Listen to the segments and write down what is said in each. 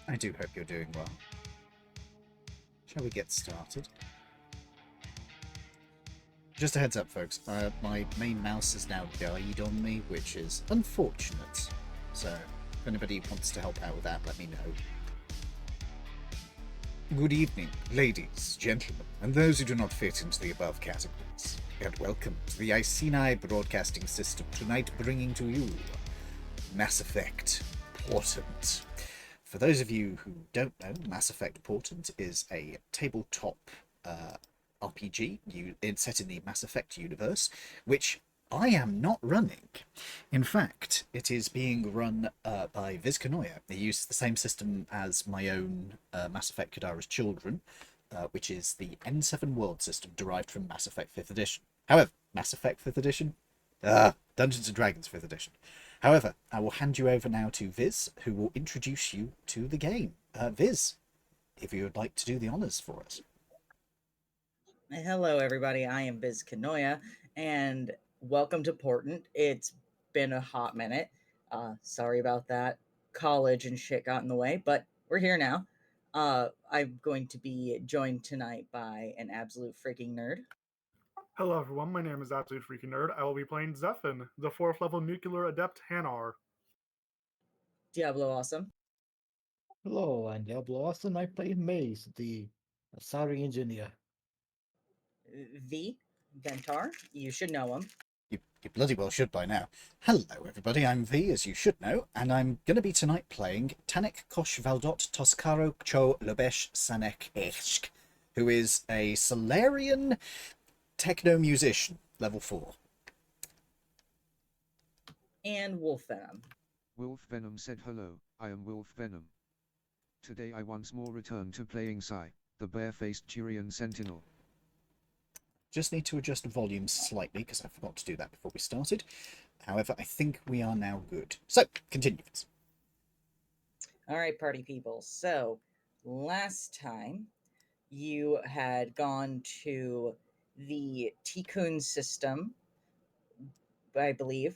I do hope you're doing well. Shall we get started? Just a heads up, folks. My main mouse has now died on me, which is unfortunate. So, if anybody wants to help out with that, let me know. Good evening, ladies, gentlemen, and those who do not fit into the above categories. And welcome to the Iceni Broadcasting System, tonight bringing to you Mass Effect Portent. For those of you who don't know, Mass Effect Portent is a tabletop RPG set in the Mass Effect universe, which I am not running. In fact, it is being run by Viz Kanoya. He uses the same system as my own Mass Effect Kadara's Children, which is the N7 world system derived from Mass Effect 5th Edition. However, Mass Effect 5th Edition? Dungeons & Dragons 5th Edition. However, I will hand you over now to Viz, who will introduce you to the game. Viz, if you would like to do the honours for us. Hello, everybody. I am Biz Kanoya, and welcome to Portent. It's been a hot minute. Sorry about that. College and shit got in the way, but we're here now. I'm going to be joined tonight by an absolute freaking nerd. Hello everyone, my name is Absolute Freaking Nerd. I will be playing Zephin, the 4th level nuclear adept Hanar. Diablo Awesome. Hello, I'm Diablo Austin. I play Maze, the Asari engineer. V. Ventar. You should know him. You bloody well should by now. Hello, everybody. I'm V, as you should know, and I'm going to be tonight playing Tanek Kosh Valdot Toscaro Cho Lobesh Sanek Eshk, who is a Solarian techno musician, level 4. And Wolf Venom. Wolf Venom said hello, I am Wolf Venom. Today I once more return to playing Sai, the bare-faced Tyrian Sentinel. Just need to adjust the volume slightly because I forgot to do that before we started. However, I think we are now good. So, continue. All right, party people. So, last time you had gone to the Tikkun system, I believe.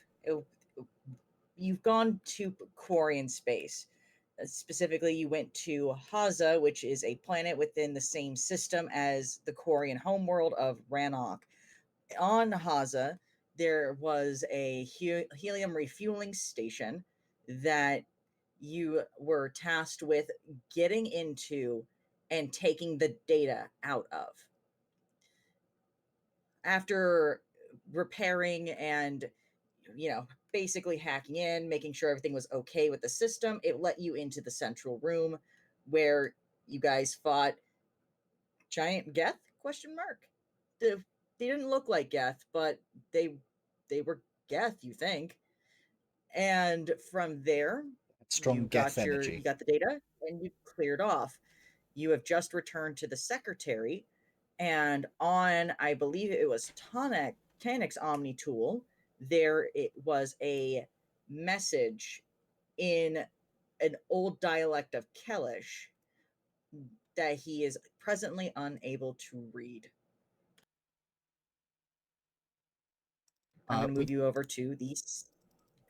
You've gone to Quarian space. Specifically, you went to Haza, which is a planet within the same system as the Quarian homeworld of Ranok. On Haza, there was a helium refueling station that you were tasked with getting into and taking the data out of. After repairing and basically hacking in, making sure everything was okay with the system, it let you into the central room where you guys fought giant Geth? Question mark. They didn't look like Geth, but they were Geth, you think. And from there, Strong Geth energy. You got the data and you cleared off. You have just returned to the secretary, and on, I believe it was Tanek's Omni tool, there it was a message in an old dialect of Kellish that he is presently unable to read. I'm going to move you over to these.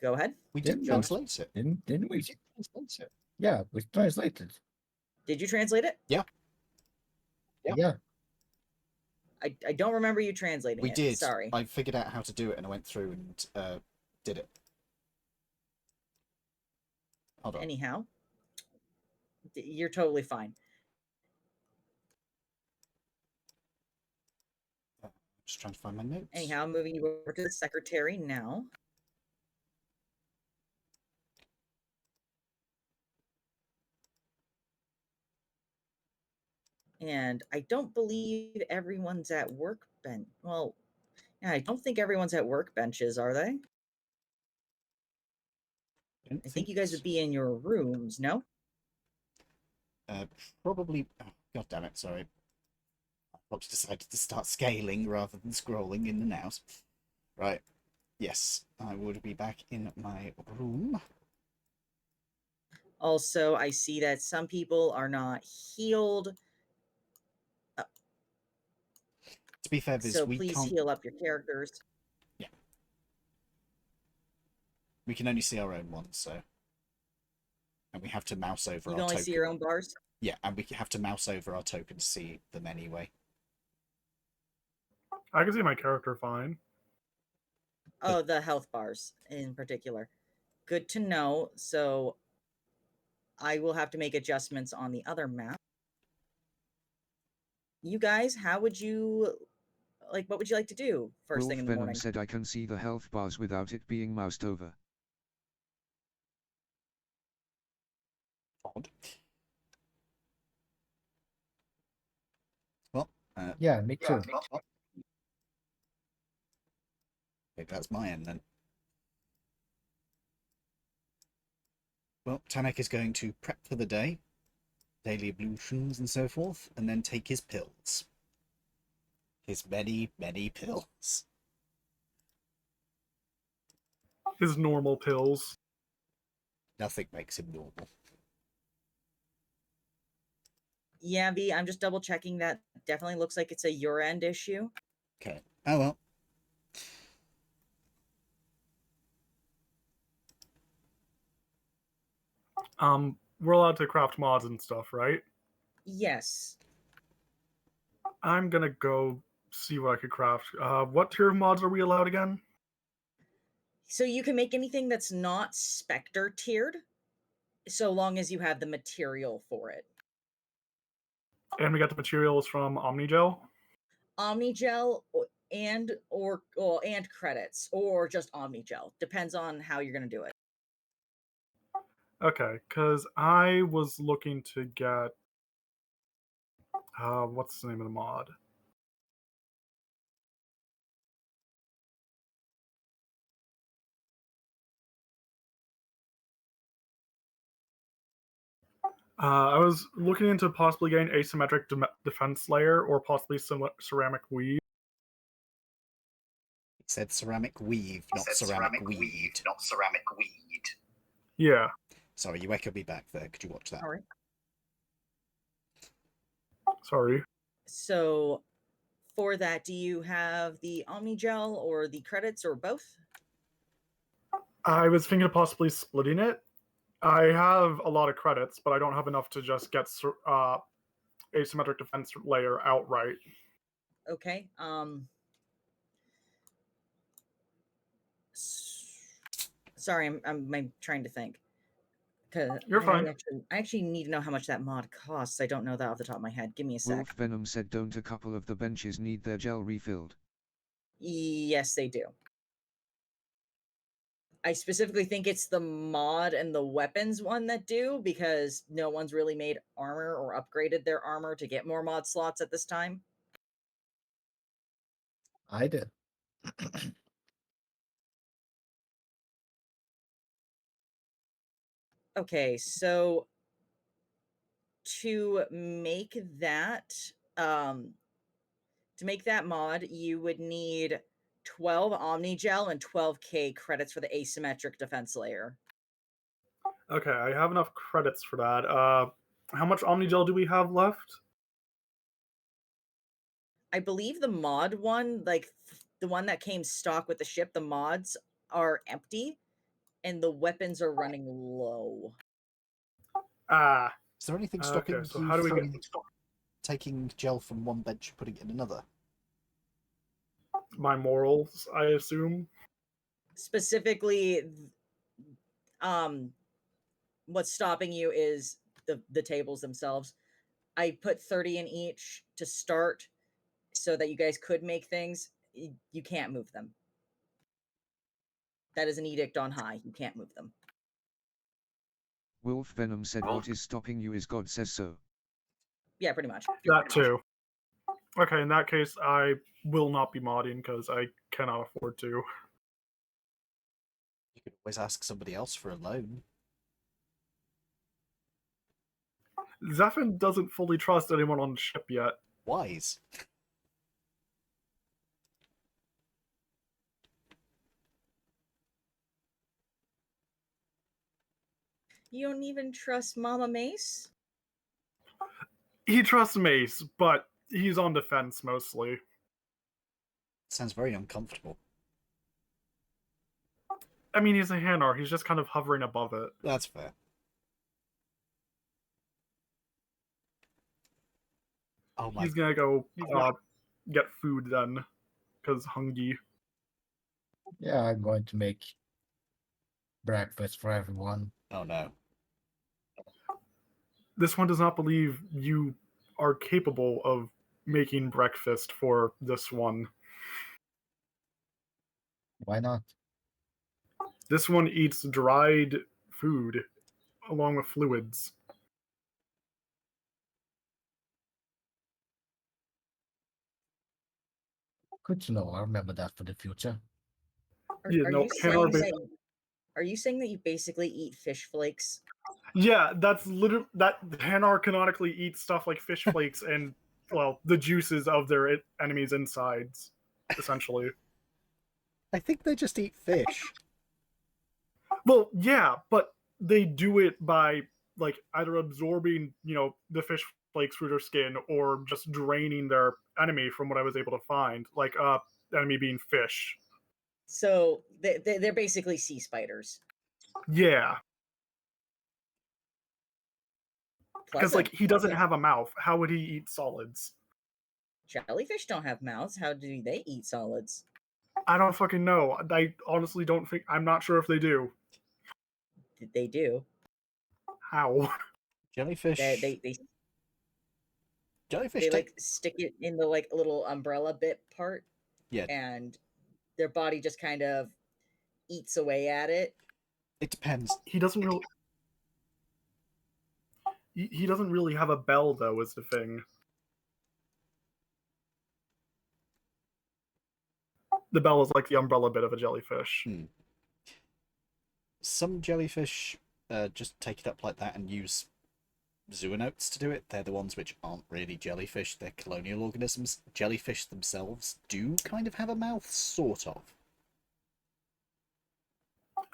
Go ahead. We did translate it. Didn't we translate it? Yeah, we translated. Did you translate it? Yeah. Yeah. I don't remember you translating we it. did. Sorry. I figured out how to do it and I went through and did it. Hold on. Anyhow, you're totally fine. Just trying to find my notes. Anyhow, I'm moving you over to the secretary now. And I don't believe everyone's at workbench. Well, yeah, I don't think everyone's at workbenches, are they? I think you guys would be in your rooms, no? Probably. Oh, God damn it! Sorry. I probably decided to start scaling rather than scrolling in the nows. Right. Yes, I would be back in my room. Also, I see that some people are not healed. To be fair, Viz, so we please can't heal up your characters. Yeah. We can only see our own ones, so. And we have to mouse over You our can only token. see your own bars. Yeah, and we have to mouse over our token to see them anyway. I can see my character fine. Oh, the health bars in particular. Good to know. So I will have to make adjustments on the other map. You guys, how would you what would you like to do first Wolf thing in the Venom morning? said I can see the health bars without it being moused over. Odd. Well, Yeah, me too. maybe that's my end then. Well, Tanek is going to prep for the day, daily ablutions and so forth, and then take his pills. His many, many pills. His normal pills. Nothing makes him normal. Yeah, V, I'm just double checking that. Definitely looks like it's a your end issue. Okay. Oh well. We're allowed to craft mods and stuff, right? Yes. I'm gonna go see what I could craft. What tier of mods are we allowed again? So you can make anything that's not Spectre tiered, so long as you have the material for it. And we got the materials from Omnigel. Omnigel and credits, or just Omnigel. Depends on how you're gonna do it. Okay, because I was looking to get what's the name of the mod? I was looking into possibly getting asymmetric defense layer or possibly ceramic weave. It said ceramic weave, not ceramic weed. not ceramic weed. Yeah. Sorry, you echoed me back there. Could you watch that? All right. Sorry. So for that, do you have the Omnigel or the credits or both? I was thinking of possibly splitting it. I have a lot of credits, but I don't have enough to just get asymmetric defense layer outright. Okay. Sorry, I'm trying to think. Because You're fine. I actually need to know how much that mod costs. I don't know that off the top of my head. Give me a sec. Wolf Venom said don't a couple of the benches need their gel refilled? Yes, they do. I specifically think it's the mod and the weapons one that do, because no one's really made armor or upgraded their armor to get more mod slots at this time. I did. Okay, so to make that mod, you would need 12 Omnigel and 12k credits for the asymmetric defense layer. Okay, I have enough credits for that. How much Omnigel do we have left? I believe the mod one, like the one that came stock with the ship, the mods are empty and the weapons are running low. Ah. Is there anything stopping Okay, so you how do we from get taking gel from one bench and putting it in another? my morals, I assume? Specifically, what's stopping you is the tables themselves. I put 30 in each to start so that you guys could make things. You can't move them. That is an edict on high. You can't move them. Wolf Venom said what is stopping you is God says so. Yeah, pretty much. That too. Okay, in that case, I will not be modding because I cannot afford to. You could always ask somebody else for a loan. Zephyr doesn't fully trust anyone on the ship yet. Wise. You don't even trust Mama Mace? He trusts Mace, but he's on defense mostly. Sounds very uncomfortable. I mean, he's a Hanar. He's just kind of hovering above it. That's fair. Oh my! He's gonna go get food then, because hungry. Yeah, I'm going to make breakfast for everyone. Oh no! This one does not believe you are capable of making breakfast for this one. Why not? This one eats dried food along with fluids. Good to know. I'll remember that for the future. Yeah, Are no, you Hanar saying that? Are you saying that you basically eat fish flakes? Yeah, that's literally that Hanar canonically eats stuff like fish flakes and well, the juices of their enemies' insides, essentially. I think they just eat fish. Well, yeah, but they do it by like either absorbing, the fish flakes through their skin or just draining their enemy from what I was able to find. Like enemy being fish. So they're basically sea spiders. Yeah. Because like Pleasant. he doesn't Okay. have a mouth. How would he eat solids? Jellyfish don't have mouths. How do they eat solids? I don't fucking know. I honestly don't think I'm not sure if they do. They do. How? Jellyfish. Jellyfish They take. like stick it in the like little umbrella bit part, Yeah, and their body just kind of eats away at it. it depends. He doesn't really he doesn't really have a bell though, is the thing. The bell is like the umbrella bit of a jellyfish. Some jellyfish just take it up like that and use zoonotes to do it. They're the ones which aren't really jellyfish, they're colonial organisms. Jellyfish themselves do kind of have a mouth, sort of.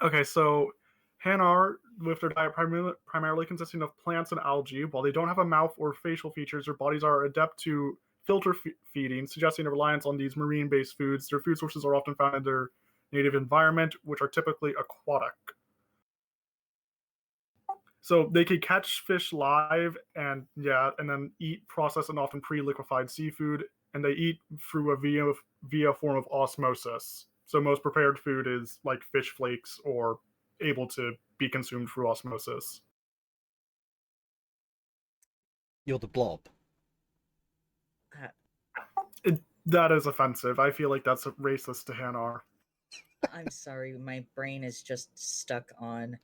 Okay, so Hanar, with their diet primarily consisting of plants and algae, while they don't have a mouth or facial features, their bodies are adept to filter feeding, suggesting a reliance on these marine-based foods. Their food sources are often found in their native environment, which are typically aquatic. So they could catch fish live and then eat processed and often pre-liquefied seafood, and they eat through a via form of osmosis. So most prepared food is like fish flakes or able to be consumed through osmosis. You're the blob. That is offensive. I feel like that's racist to Hanar. I'm sorry, my brain is just stuck on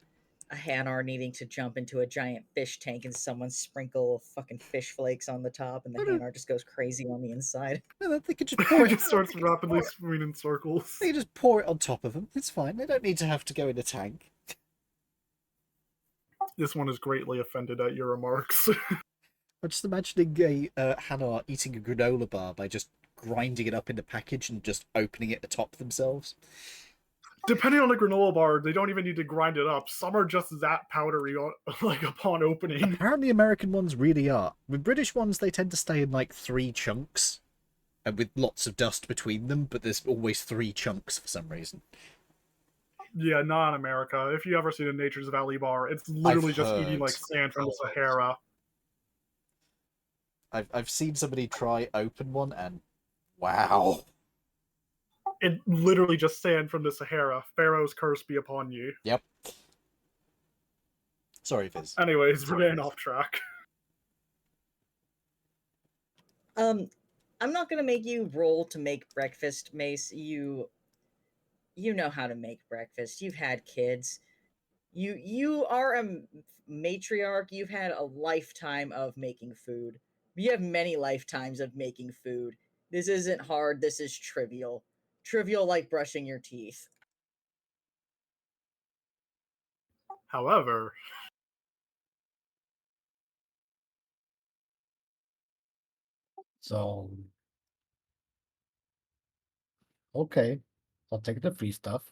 a Hanar needing to jump into a giant fish tank and someone sprinkle fucking fish flakes on the top, and the Hanar just goes crazy on the inside. No, they could just pour It it. just starts rapidly swimming in circles. They just pour it on top of them. It's fine. They don't need to have to go in a tank. This one is greatly offended at your remarks. I'm just imagining a Hanar eating a granola bar by just grinding it up in the package and just opening it atop themselves. Depending on the granola bar, they don't even need to grind it up. Some are just that powdery, like upon opening. Apparently, American ones really are. With British ones, they tend to stay in like 3 chunks, and with lots of dust between them. But there's always 3 chunks for some reason. Yeah, not in America. If you ever seen a Nature's Valley bar, it's literally just eating like sand from the Sahara. I've seen somebody try open one, and wow. It literally just sand from the Sahara. Pharaoh's curse be upon you. Yep. Sorry, Viz. Anyways, we're getting off track. I'm not gonna make you roll to make breakfast, Mace. You know how to make breakfast. You've had kids. You are a matriarch. You've had a lifetime of making food. You have many lifetimes of making food. This isn't hard. This is trivial. Trivial like brushing your teeth. However, So, okay. I'll take the free stuff.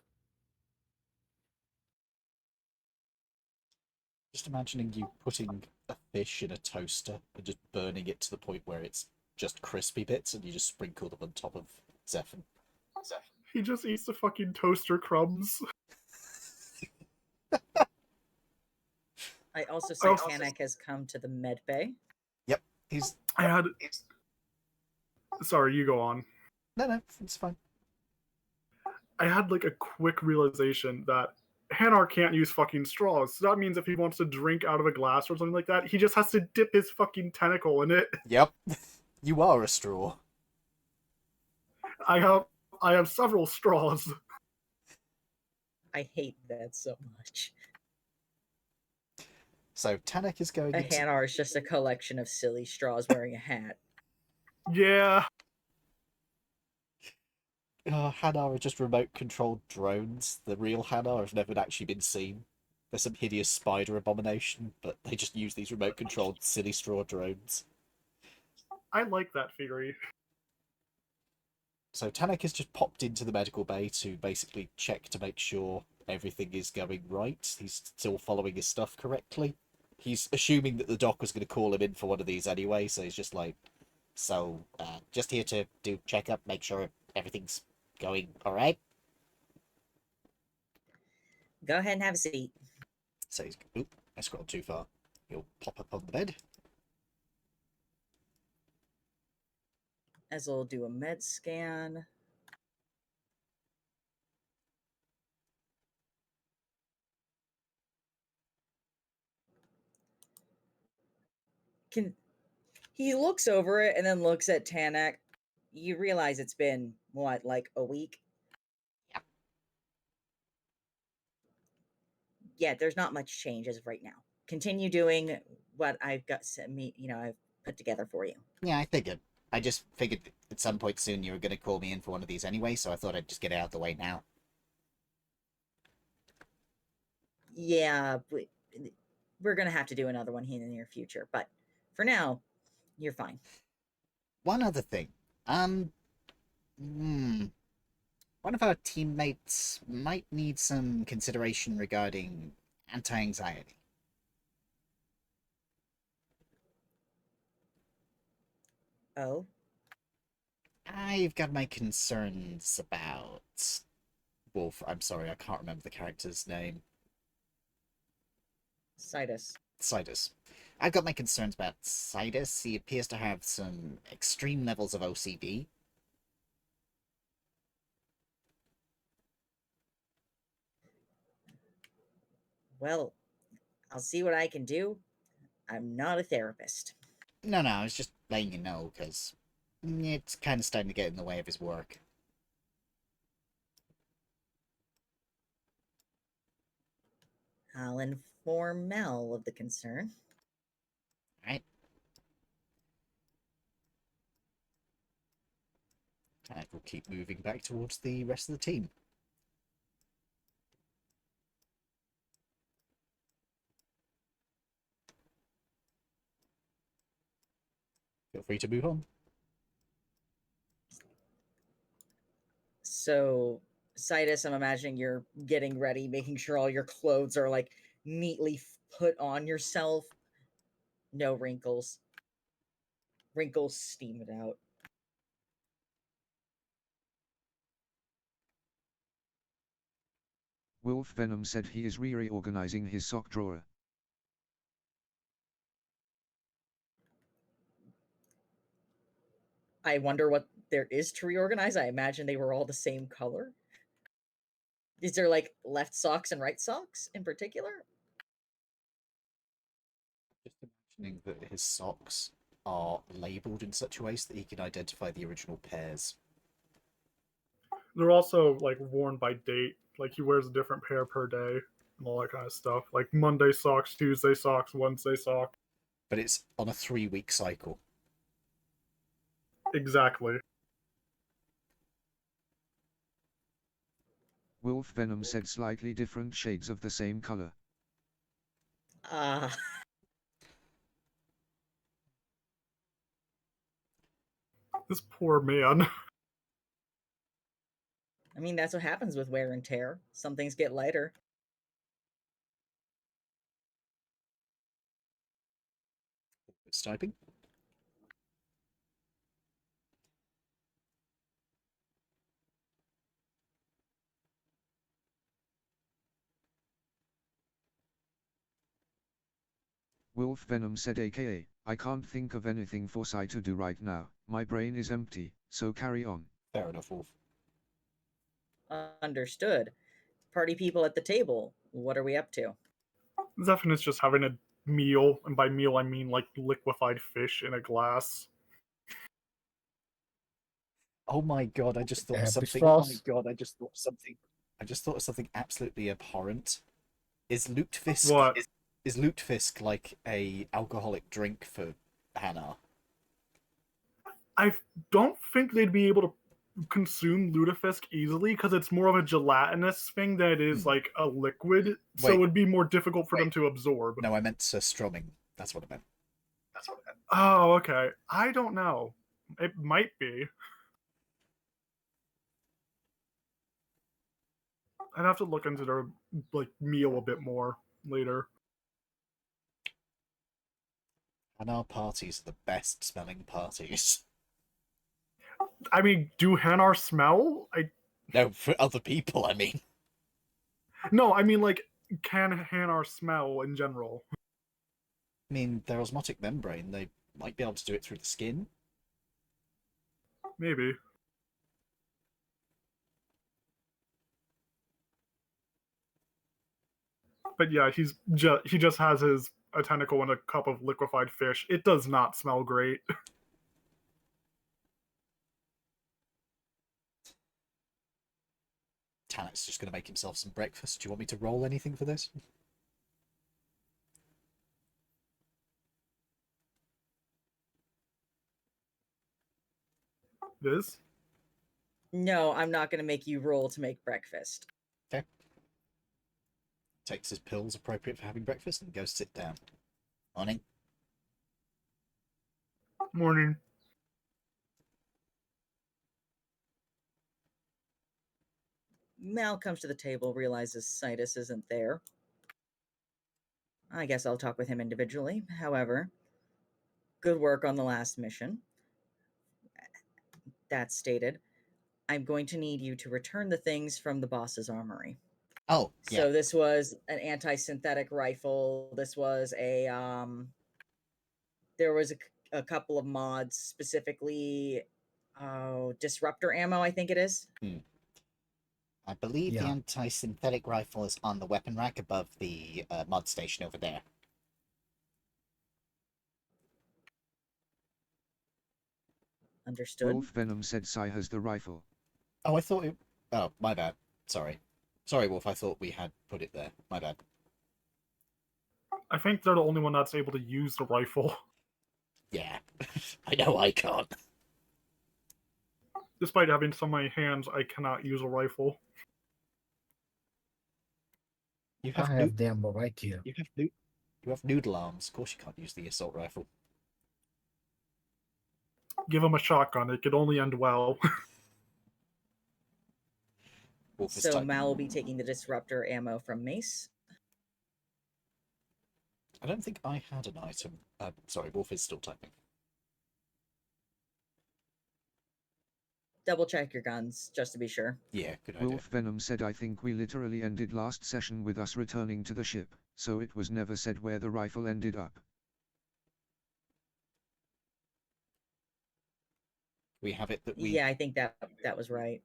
Just imagining you putting a fish in a toaster and just burning it to the point where it's just crispy bits, and you just sprinkle them on top of Zephyr. he just eats the fucking toaster crumbs. I also see Kanak has come to the med bay. Yep, he's. I had Sorry, you go on. No, it's fine. I had like a quick realization that Hanar can't use fucking straws. So that means if he wants to drink out of a glass or something like that, he just has to dip his fucking tentacle in it. Yep. You are a straw. I have several straws. I hate that so much. So Tanek is going A into... Hanar is just a collection of silly straws wearing a hat. Yeah. Hanar are just remote-controlled drones. The real Hanar have never actually been seen. They're some hideous spider abomination, but they just use these remote-controlled silly straw drones. I like that theory. So Tanek has just popped into the medical bay to basically check to make sure everything is going right. He's still following his stuff correctly. He's assuming that the doc was going to call him in for one of these anyway, so he's just like, so, just here to do checkup, make sure everything's going alright. Go ahead and have a seat. So he's... Oop, I scrolled too far. He'll pop up on the bed. As we'll do a med scan. He looks over it and then looks at Tanak. You realize it's been, what, like a week? Yeah. Yeah, there's not much change as of right now. Continue doing what I've got I've put together for you. Yeah, I figured. I just figured at some point soon you were going to call me in for one of these anyway, so I thought I'd just get it out of the way now. Yeah, we're going to have to do another one here in the near future, but for now, you're fine. One other thing. One of our teammates might need some consideration regarding anti-anxiety. Oh? I've got my concerns about... Wolf, I'm sorry, I can't remember the character's name. Sidus. Sidus. I've got my concerns about Sidus. He appears to have some extreme levels of OCD. Well, I'll see what I can do. I'm not a therapist. No, I was just letting you know, because it's kind of starting to get in the way of his work. I'll inform Mel of the concern. Right? And we'll keep moving back towards the rest of the team. Feel free to move on. So, Sidus, I'm imagining you're getting ready, making sure all your clothes are like neatly put on yourself. No wrinkles. Wrinkles steamed out. Wolf Venom said he is reorganizing his sock drawer. I wonder what there is to reorganize. I imagine they were all the same color. Is there like left socks and right socks in particular? Just imagining that his socks are labelled in such a way so that he can identify the original pairs. They're also like worn by date. Like he wears a different pair per day and all that kind of stuff. Like Monday socks, Tuesday socks, Wednesday socks. But it's on a 3-week cycle. Exactly. Wolf Venom said slightly different shades of the same color. This poor man. I mean, that's what happens with wear and tear. Some things get lighter. It's typing. Wolf Venom said aka, I can't think of anything for Sai to do right now. My brain is empty, so carry on. Fair enough, Wolf. Understood. Party people at the table, what are we up to? Zephyr is just having a meal, and by meal I mean like liquefied fish in a glass. Oh my god, I just thought of Happy something. straws. Oh my god, I just thought of something. I just thought of something absolutely abhorrent. Is Lutefisk What? is Lutefisk like a alcoholic drink for Hannah? I don't think they'd be able to consume lutefisk easily because it's more of a gelatinous thing than it is like a liquid, so Wait. it would be more difficult for them to absorb. No, I meant Strumming. That's what I meant. Oh, okay. I don't know. It might be. I'd have to look into their like meal a bit more later. Hannah parties are the best smelling parties. I mean, do Hanar smell? No, for other people, I mean. No, I mean like, can Hanar smell in general? I mean, their osmotic membrane, they might be able to do it through the skin. Maybe. But yeah, he just has a tentacle and a cup of liquefied fish. It does not smell great. Tanit's just going to make himself some breakfast. Do you want me to roll anything for this? This? No, I'm not going to make you roll to make breakfast. Okay. Takes his pills appropriate for having breakfast and goes sit down. Morning. Morning. Mal comes to the table, realizes Citus isn't there. I guess I'll talk with him individually. However, good work on the last mission. That stated, I'm going to need you to return the things from the boss's armory. Oh, yeah. So this was an anti-synthetic rifle. This was there was a couple of mods, specifically disruptor ammo, I think it is. I believe the Yeah. anti-synthetic rifle is on the weapon rack above the mod station over there. Understood. Wolf Venom said Sai has the rifle. Oh, I thought it... Oh, my bad. Sorry. Sorry, Wolf, I thought we had put it there. My bad. I think they're the only one that's able to use the rifle. Yeah. I know I can't. Despite having so many hands, I cannot use a rifle. You I have, have the ammo right here. you have noodle arms. Of course you can't use the assault rifle. Give him a shotgun. It could only end well. Wolf is So typing. Mal will be taking the disruptor ammo from Mace. I don't think I had an item. Sorry, Wolf is still typing. – Double check your guns, just to be sure. Yeah, good idea. Wolf Venom said I think we literally ended last session with us returning to the ship, so it was never said where the rifle ended up. We have it that we... Yeah, I think that was right.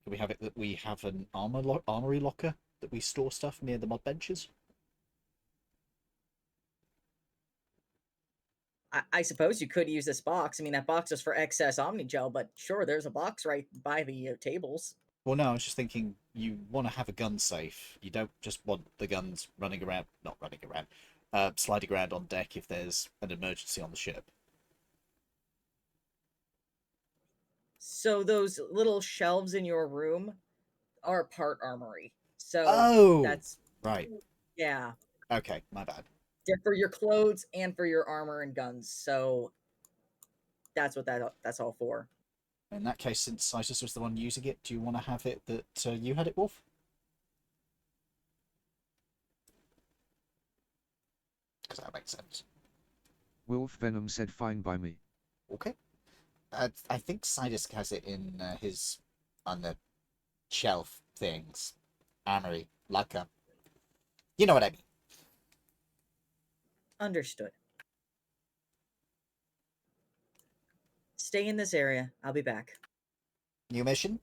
We have it that we have an armory locker that we store stuff near the mod benches. I suppose you could use this box. I mean, that box is for excess Omnigel, but sure, there's a box right by the tables. Well, no, I was just thinking you want to have a gun safe. You don't just want the guns running around, not running around, sliding around on deck if there's an emergency on the ship. So those little shelves in your room are part armory. So Oh! that's Right. yeah. Okay, my bad. They're for your clothes and for your armor and guns. So that's what that's all for. In that case, since Citus was the one using it, do you want to have it that you had it, Wolf? Because that makes sense. Wolf Venom said fine by me. Okay. I think Citus has it in his... on the shelf things. Armory. Locker. You know what I mean. Understood. stay in this area. I'll be back. New mission?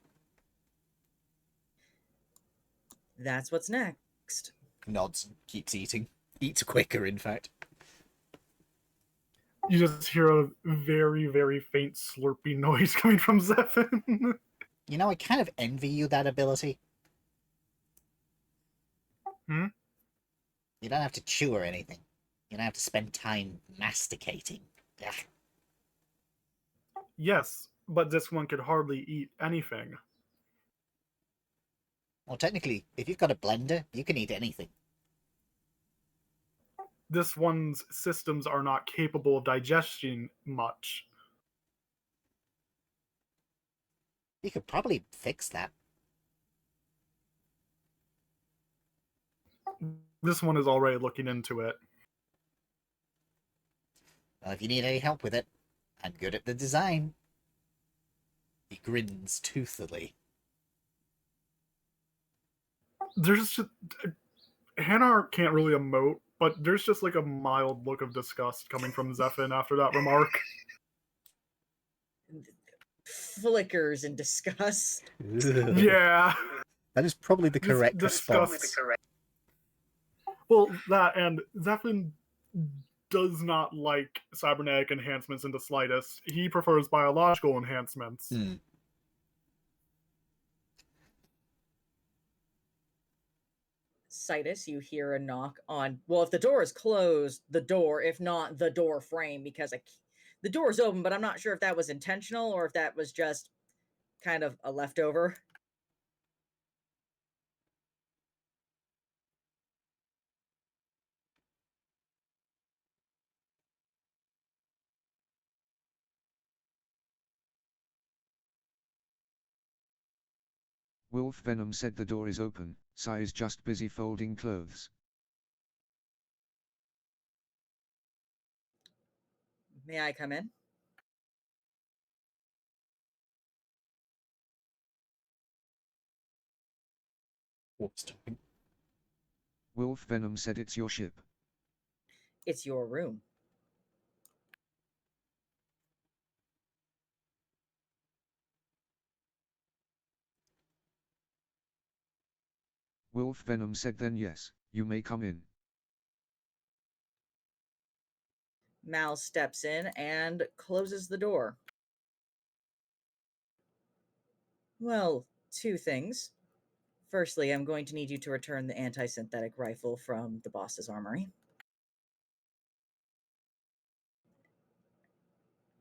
That's what's next. Nods, keeps eating. Eats quicker, in fact. You just hear a very, very faint slurpy noise coming from Zephyr. You know, I kind of envy you that ability. Hmm? You don't have to chew or anything. You don't have to spend time masticating. Ugh. Yes, but this one could hardly eat anything. Well, technically, if you've got a blender, you can eat anything. This one's systems are not capable of digesting much. You could probably fix that. This one is already looking into it. Well, if you need any help with it, I'm good at the design. He grins toothily. There's just... Hanar can't really emote, but there's just like a mild look of disgust coming from Zephyr after that remark. Flickers in disgust. Yeah. That is probably the Just correct disgust. response. Well, that and Zephyr does not like cybernetic enhancements in the slightest. He prefers biological enhancements. Hmm. Citus, you hear a knock on. Well, if the door is closed, the door. If not, the door frame, because the door is open, but I'm not sure if that was intentional or if that was just kind of a leftover. Wolf Venom said the door is open, Sai is just busy folding clothes. May I come in? What's talking? Wolf Venom said it's your ship. It's your room. Wolf Venom said then yes, you may come in. Mal steps in and closes the door. Well, two things. Firstly, I'm going to need you to return the anti-synthetic rifle from the boss's armory.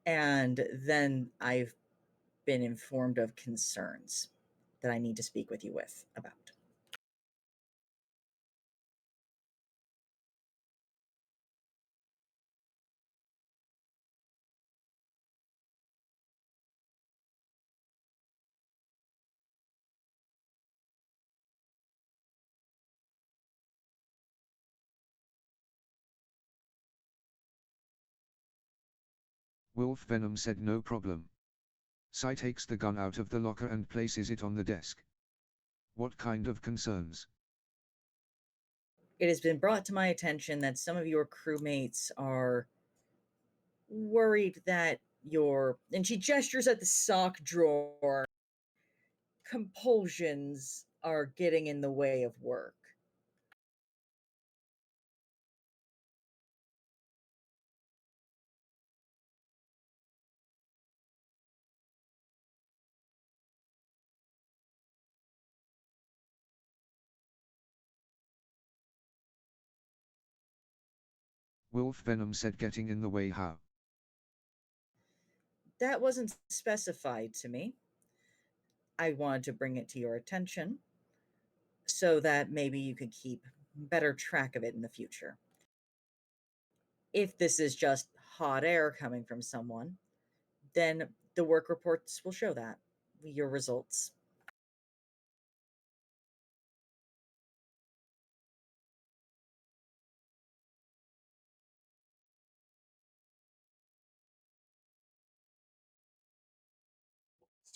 And then I've been informed of concerns that I need to speak with you with about. Wolf Venom said no problem. Sai takes the gun out of the locker and places it on the desk. What kind of concerns? It has been brought to my attention that some of your crewmates are worried that your, and she gestures at the sock drawer, compulsions are getting in the way of work. Wolf Venom said getting in the way how? That wasn't specified to me. I wanted to bring it to your attention so that maybe you could keep better track of it in the future. If this is just hot air coming from someone, then the work reports will show that. Your results.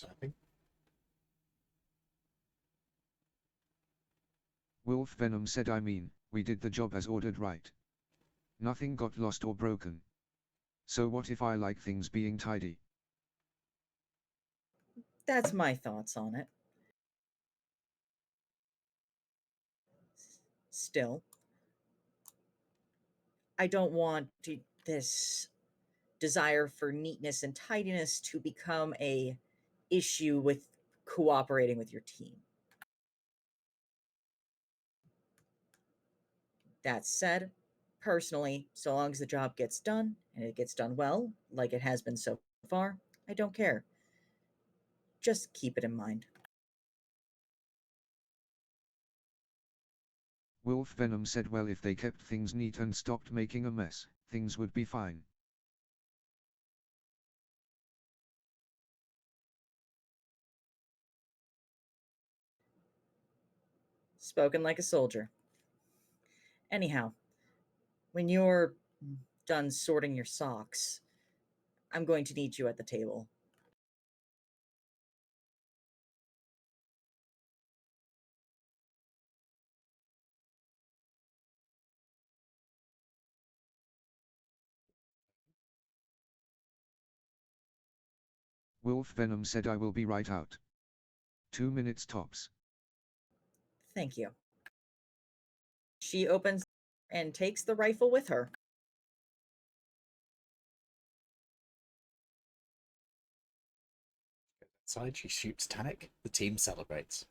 Stopping. Wolf Venom said I mean, we did the job as ordered right. Nothing got lost or broken. So what if I like things being tidy? That's my thoughts on it. Still, I don't want this desire for neatness and tidiness to become a issue with cooperating with your team. That said, personally, so long as the job gets done and it gets done well, like it has been so far, I don't care. Just keep it in mind. Wolf Venom said, well, if they kept things neat and stopped making a mess, things would be fine. Spoken like a soldier. Anyhow, when you're done sorting your socks, I'm going to need you at the table. Wolf Venom said, I will be right out. 2 minutes tops. Thank you. She opens and takes the rifle with her. Outside, she shoots Tannic. The team celebrates.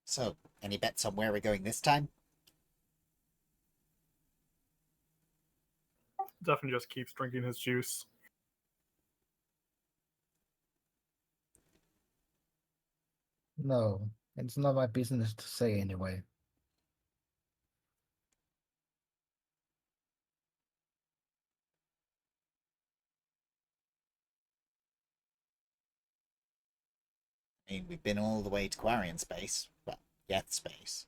So, any bets on where we're going this time? Definitely just keeps drinking his juice. No, it's not my business to say anyway. I mean, we've been all the way to Quarian space. Well, Geth space.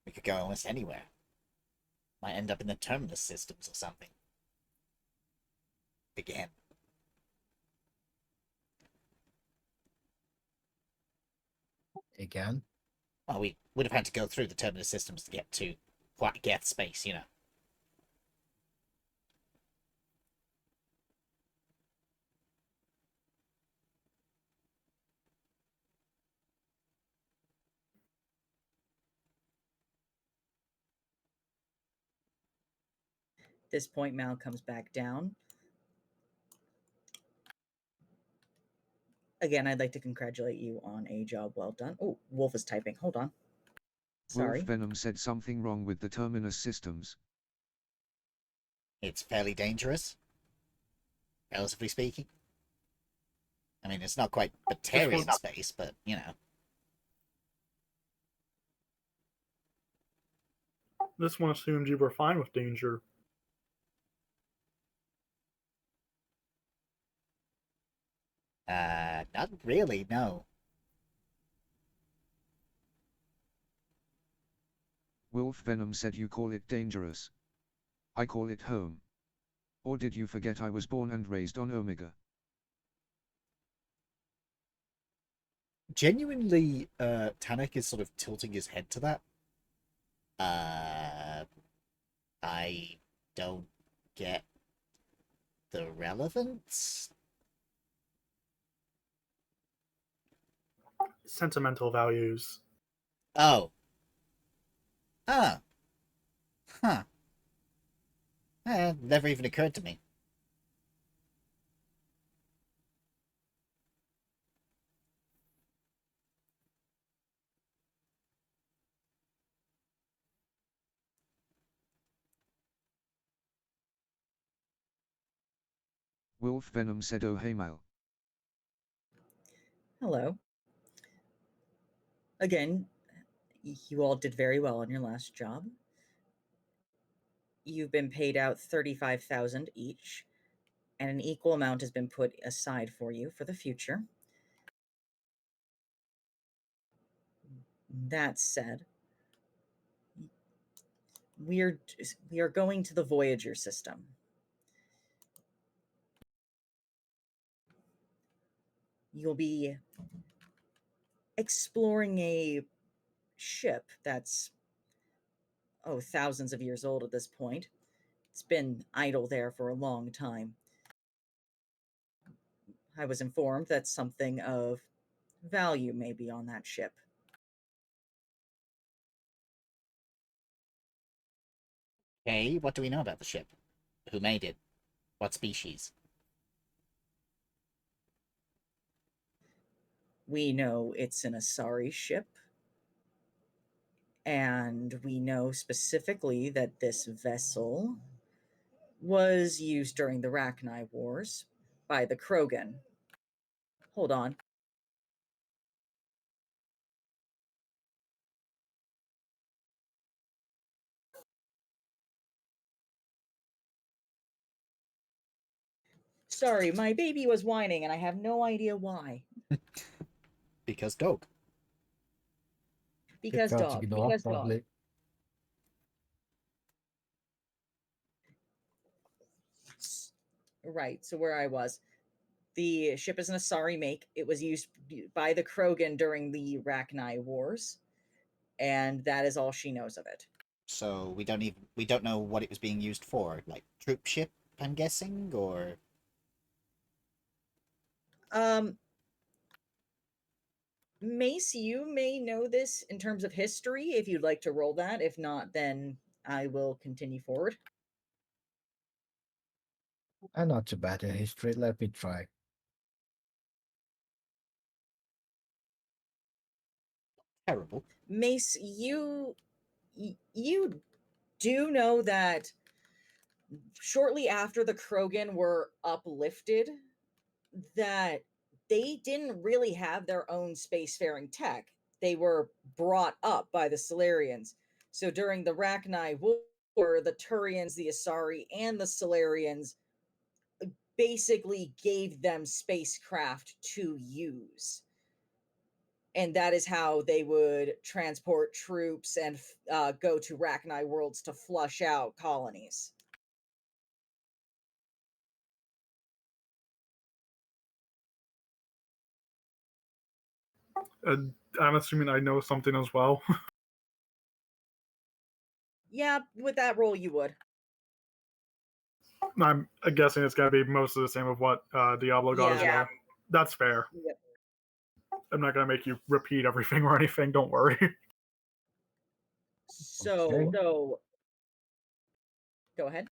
We could go almost anywhere. Might end up in the terminus systems or something. Again. Again? Well, we would have had to go through the terminus systems to get to Geth space, you know. This point, Mal comes back down. Again, I'd like to congratulate you on a job well done. Oh, Wolf is typing. Hold on. Sorry. Wolf Venom said something wrong with the terminus systems. It's fairly dangerous, relatively speaking. I mean, it's not quite Batarian space, but, you know. This one assumed you were fine with danger. Not really, no. Wolf Venom said, you call it dangerous. I call it home. Or did you forget I was born and raised on Omega? Genuinely, Tannic is sort of tilting his head to that. I don't get the relevance. Sentimental values. Oh. Ah. Huh. Never even occurred to me. Wolf Venom said, oh hey Mal. Hello. Again, you all did very well on your last job. You've been paid out 35,000 each, and an equal amount has been put aside for you for the future. That said, we are going to the Voyager system. You'll be exploring a ship that's, thousands of years old at this point. It's been idle there for a long time. I was informed that something of value may be on that ship. Okay, what do we know about the ship? Who made it? What species? We know it's an Asari ship, and we know specifically that this vessel was used during the Rachni Wars by the Krogan. Hold on. Sorry, my baby was whining, and I have no idea why. Because dog. Because Because dog. you know, Because dog. probably. Right, so where I was. The ship is an Asari make. It was used by the Krogan during the Rachni Wars, and that is all she knows of it. So we don't know what it was being used for. Like troop ship, I'm guessing, or Um, Mace, you may know this in terms of history if you'd like to roll that. If not, then I will continue forward. I'm not too bad in history. Let me try. terrible. Mace, you do know that shortly after the Krogan were uplifted, that they didn't really have their own spacefaring tech. They were brought up by the Solarians. So during the Rachni War, the Turians, the Asari, and the Solarians basically gave them spacecraft to use. And that is how they would transport troops and go to Rachni worlds to flush out colonies. I'm assuming I know something as well. Yeah, with that roll, you would. I'm guessing it's going to be most of the same of what Diablo got as Yeah. well. That's fair. Yep. I'm not going to make you repeat everything or anything. Don't worry. So, Okay. Go ahead.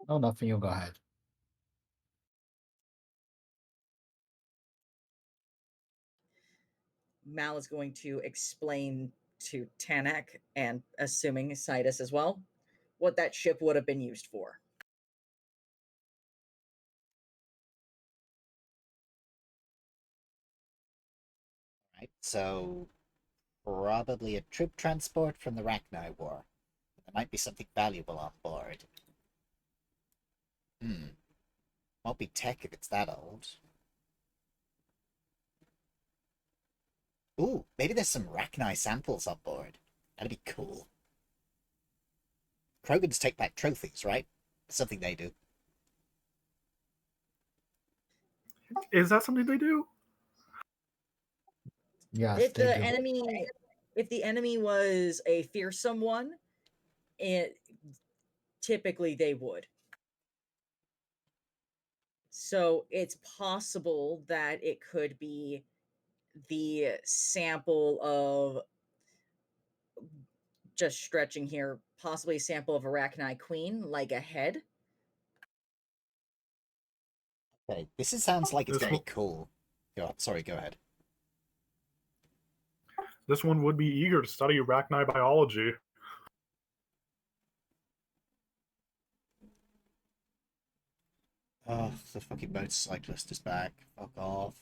No, nothing. You go ahead. Mal is going to explain to Tanak and assuming Sidus as well what that ship would have been used for. Right. So probably a troop transport from the Rachni War. There might be something valuable on board. Won't be tech if it's that old. Ooh, maybe there's some Rachni samples on board. That'd be cool. Krogans take back trophies, right? Something they do. Is that something they do? Yes, If they the do. enemy was a fearsome one, it typically they would. So it's possible that it could be the sample of, just stretching here, possibly a sample of Arachni Queen, like a head. Okay, sounds like it's This going to one, be cool. Sorry, go ahead. this one would be eager to study Arachni biology. Oh, the fucking motorcyclist is back. Fuck off.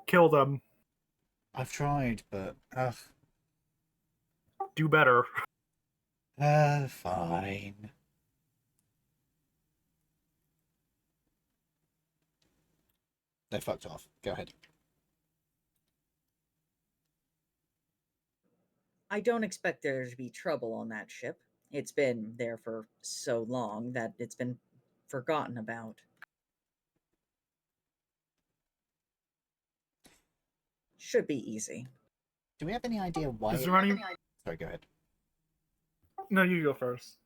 Kill them. I've tried, but Do better. Fine. They fucked off. Go ahead. I don't expect there to be trouble on that ship. It's been there for so long that it's been forgotten about. Should be easy. Do we have any idea why? Is there any? Sorry, go ahead. No, you go first.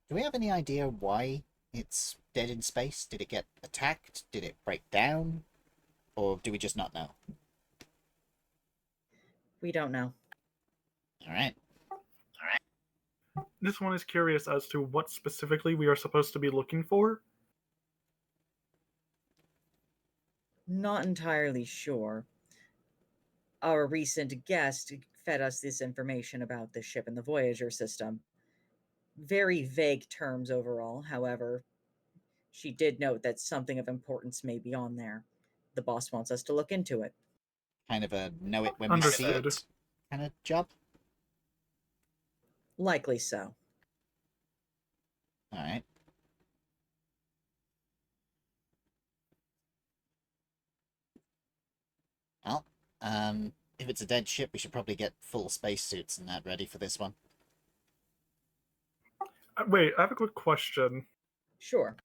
Do we have any idea why it's dead in space? Did it get attacked? Did it break down? Or do we just not know? We don't know. All right. This one is curious as to what specifically we are supposed to be looking for. Not entirely sure. Our recent guest fed us this information about the ship and the Voyager system. Very vague terms overall, however. She did note that something of importance may be on there. The boss wants us to look into it. Kind of a know it when we see Understood. it kind of job. Likely so. All right. Well, if it's a dead ship, we should probably get full spacesuits and that ready for this one. Wait, I have a quick question. Sure.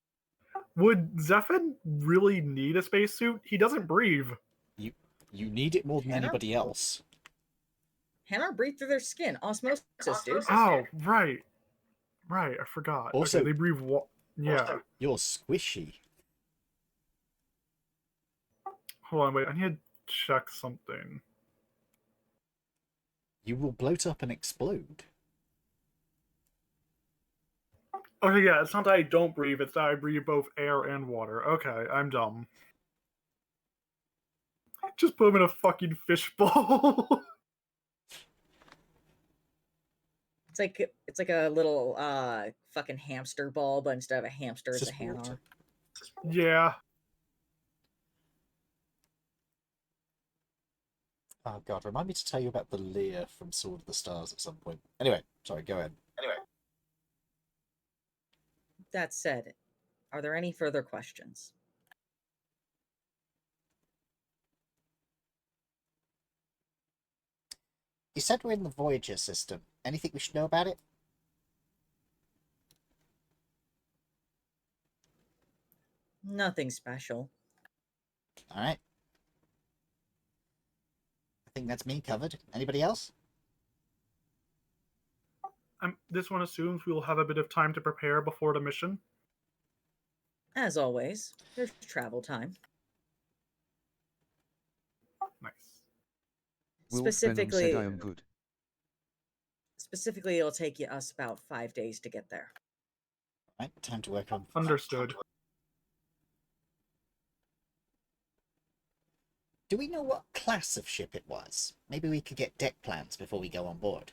Would Zephyr really need a spacesuit? He doesn't breathe. You need it more than Hannah? anybody else. Hanar breathe through their skin. Osmosis, dude. Oh, right. Right, I forgot. Also- okay, they breathe yeah. You're squishy. Hold on, wait, I need to check something. You will bloat up and explode. Okay, yeah, it's not that I don't breathe, it's that I breathe both air and water. Okay, I'm dumb. Just put him in a fucking fishbowl. It's like a little fucking hamster ball, but instead of a hamster, it's a Just water. Hanar. Yeah. Oh god, remind me to tell you about the Lear from Sword of the Stars at some point. Anyway, sorry, go ahead. That said, are there any further questions? You said we're in the Voyager system. Anything we should know about it? Nothing special. Alright. I think that's me covered. Anybody else? This one assumes we will have a bit of time to prepare before the mission. As always, there's travel time. Nice. Wolf Venom Specifically, said I am good. it'll take us about 5 days to get there. Right, time to work on. Understood. Do we know what class of ship it was? Maybe we could get deck plans before we go on board.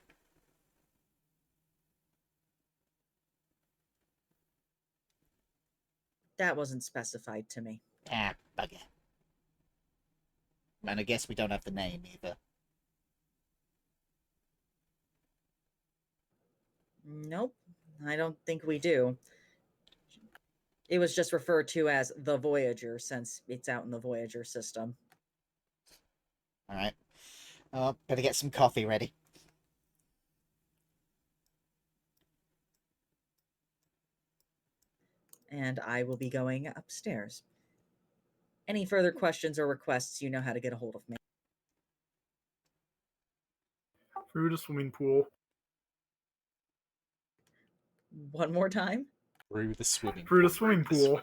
That wasn't specified to me. Ah, bugger. And I guess we don't have the name either. Nope, I don't think we do. It was just referred to as the Voyager since it's out in the Voyager system. Alright. Better get some coffee ready. And I will be going upstairs. Any further questions or requests, you know how to get a hold of me. Through the swimming pool. One more time? Through the swimming. Through the swimming pool.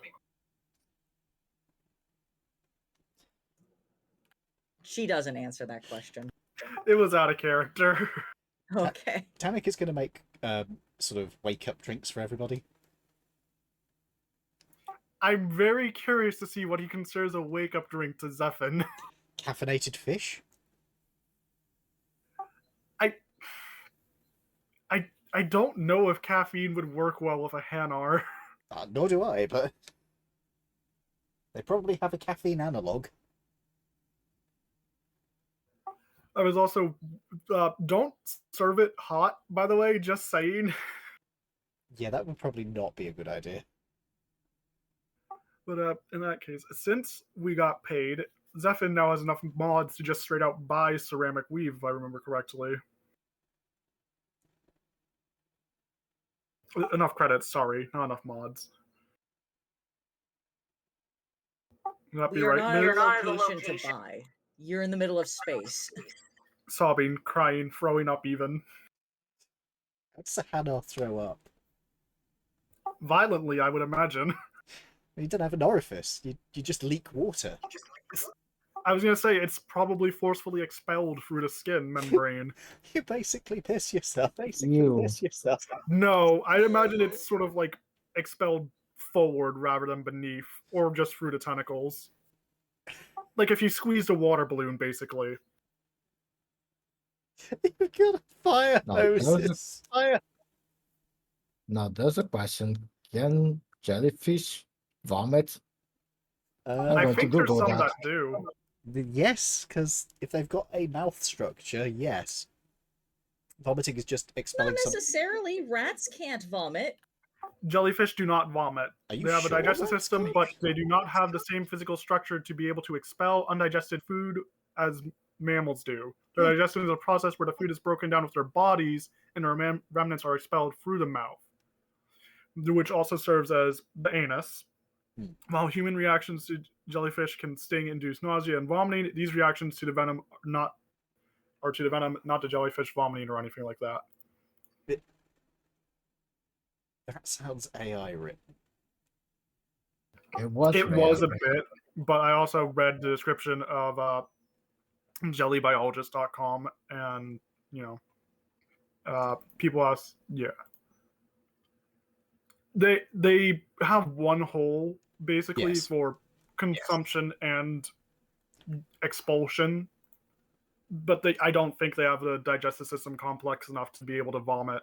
She doesn't answer that question. It was out of character. Okay. Tanik is going to make sort of wake-up drinks for everybody. I'm very curious to see what he considers a wake-up drink to Zephyr. Caffeinated fish? I don't know if caffeine would work well with a Hanar. Nor do I, but they probably have a caffeine analog. I was also don't serve it hot, by the way, just saying. Yeah, that would probably not be a good idea. But in that case, since we got paid, Zephyr now has enough mods to just straight out buy ceramic weave, if I remember correctly. Enough credits, sorry, not enough mods. Would that be We are right, not Miz? at a location to buy. You're in the middle of space. Sobbing, crying, throwing up even. How does Hannah throw up? Violently, I would imagine. You don't have an orifice. You just leak water. I was gonna say, it's probably forcefully expelled through the skin membrane. You basically piss yourself. You. No, I imagine it's sort of like expelled forward rather than beneath, or just through the tentacles. Like if you squeezed a water balloon, basically. You've got a fire Now, there's a, hoses. Fire. now there's a question. Can jellyfish vomit? I'm I going to think there's Google some that. that do. Yes, because if they've got a mouth structure, yes. Vomiting is just Not expelling something. necessarily. Rats can't vomit. Jellyfish do not vomit. Are you They have sure a digestive rats system, can't? but they do not have the same physical structure to be able to expel undigested food as mammals do. Their digestion is a process where the food is broken down with their bodies and the remnants are expelled through the mouth, which also serves as the anus. While human reactions to jellyfish can sting, induce nausea, and vomiting, these reactions to the venom not to jellyfish vomiting or anything like that. That sounds AI written. It was It was a rare. bit, but I also read the description of jellybiologist.com, and people ask, yeah, they have one hole basically Yes. for consumption and expulsion, but I don't think they have the digestive system complex enough to be able to vomit.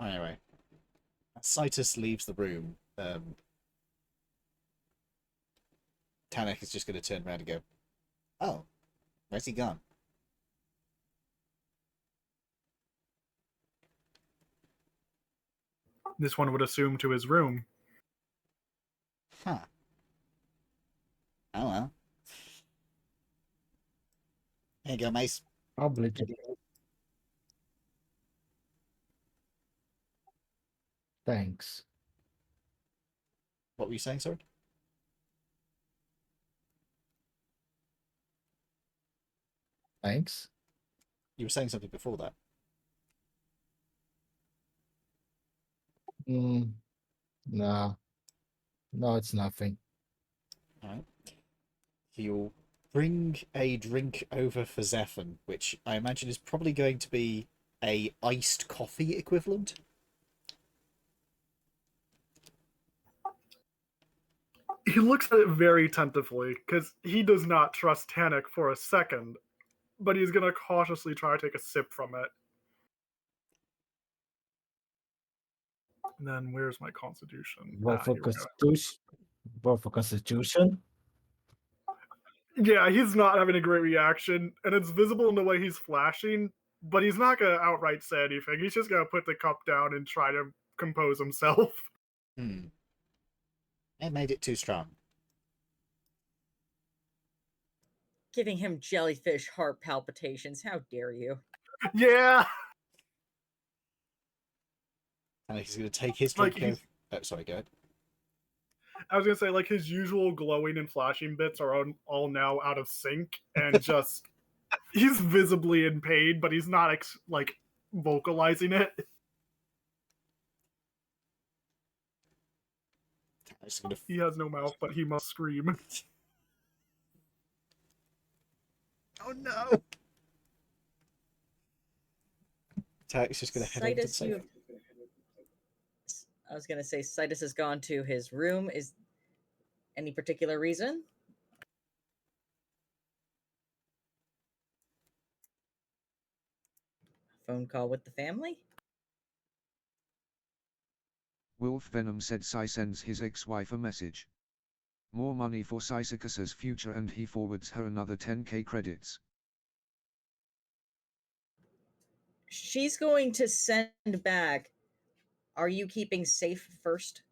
Anyway, as Citus leaves the room, Tanek is just going to turn around and go, "Oh, where's he gone?" This one would assume to his room. Huh. Oh well. There you go, Mace. Probably. Thanks. What were you saying, sorry? Thanks. You were saying something before that. No. No, it's nothing. All right. He'll bring a drink over for Zephan, which I imagine is probably going to be a iced coffee equivalent. He looks at it very tentatively because he does not trust Tanik for a second, but he's going to cautiously try to take a sip from it. And then where's my constitution? Roll for Here we go. constitution. Roll for constitution. Yeah, he's not having a great reaction, and it's visible in the way he's flashing, but he's not going to outright say anything. He's just going to put the cup down and try to compose himself. It made it too strong. Giving him jellyfish heart palpitations. How dare you? Yeah! And he's going to take his Like, drink. Oh, sorry, go ahead. I was going to say, like, his usual glowing and flashing bits are all now out of sync, and just... he's visibly in pain, but he's not, vocalizing it. He has no mouth, but he must scream. Oh no! Tarek's just going to head over to the Citus, safe. I was going to say Citus has gone to his room. Is any particular reason? Phone call with the family? Wolf Venom said Sai sends his ex-wife a message. More money for Sisicus's future, and he forwards her another 10k credits. She's going to send back. Are you keeping safe first?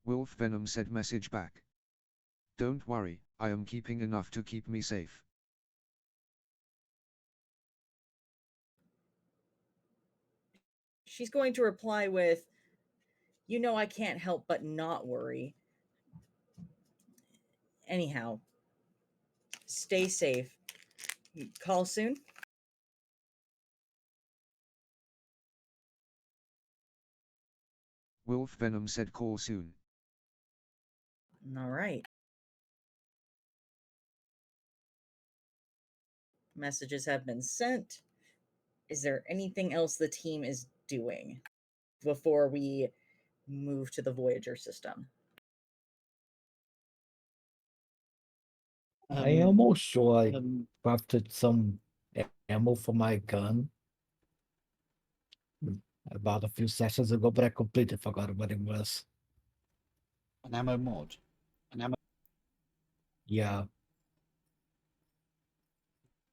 Wolf Venom said message back. Don't worry, I am keeping enough to keep me safe. She's going to reply with, "You know I can't help but not worry. Anyhow, stay safe. Call soon." Wolf Venom said call soon. All right. Messages have been sent. Is there anything else the team is doing before we move to the Voyager system? I am almost sure I crafted some ammo for my gun about a few sessions ago, but I completely forgot what it was. An ammo mod. Yeah,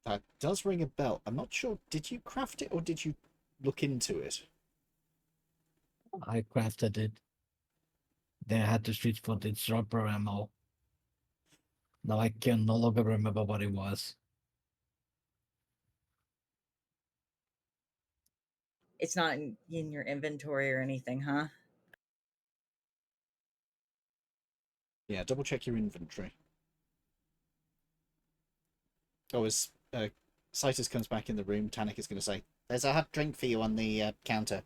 That does ring a bell. I'm not sure. Did you craft it or did you look into it? I crafted it. Then I had to switch for the dropper ammo. Now I can no longer remember what it was. It's not in your inventory or anything, huh? Yeah, double check your inventory. Oh, as Citus comes back in the room, Tanik is going to say, "There's a hot drink for you on the counter."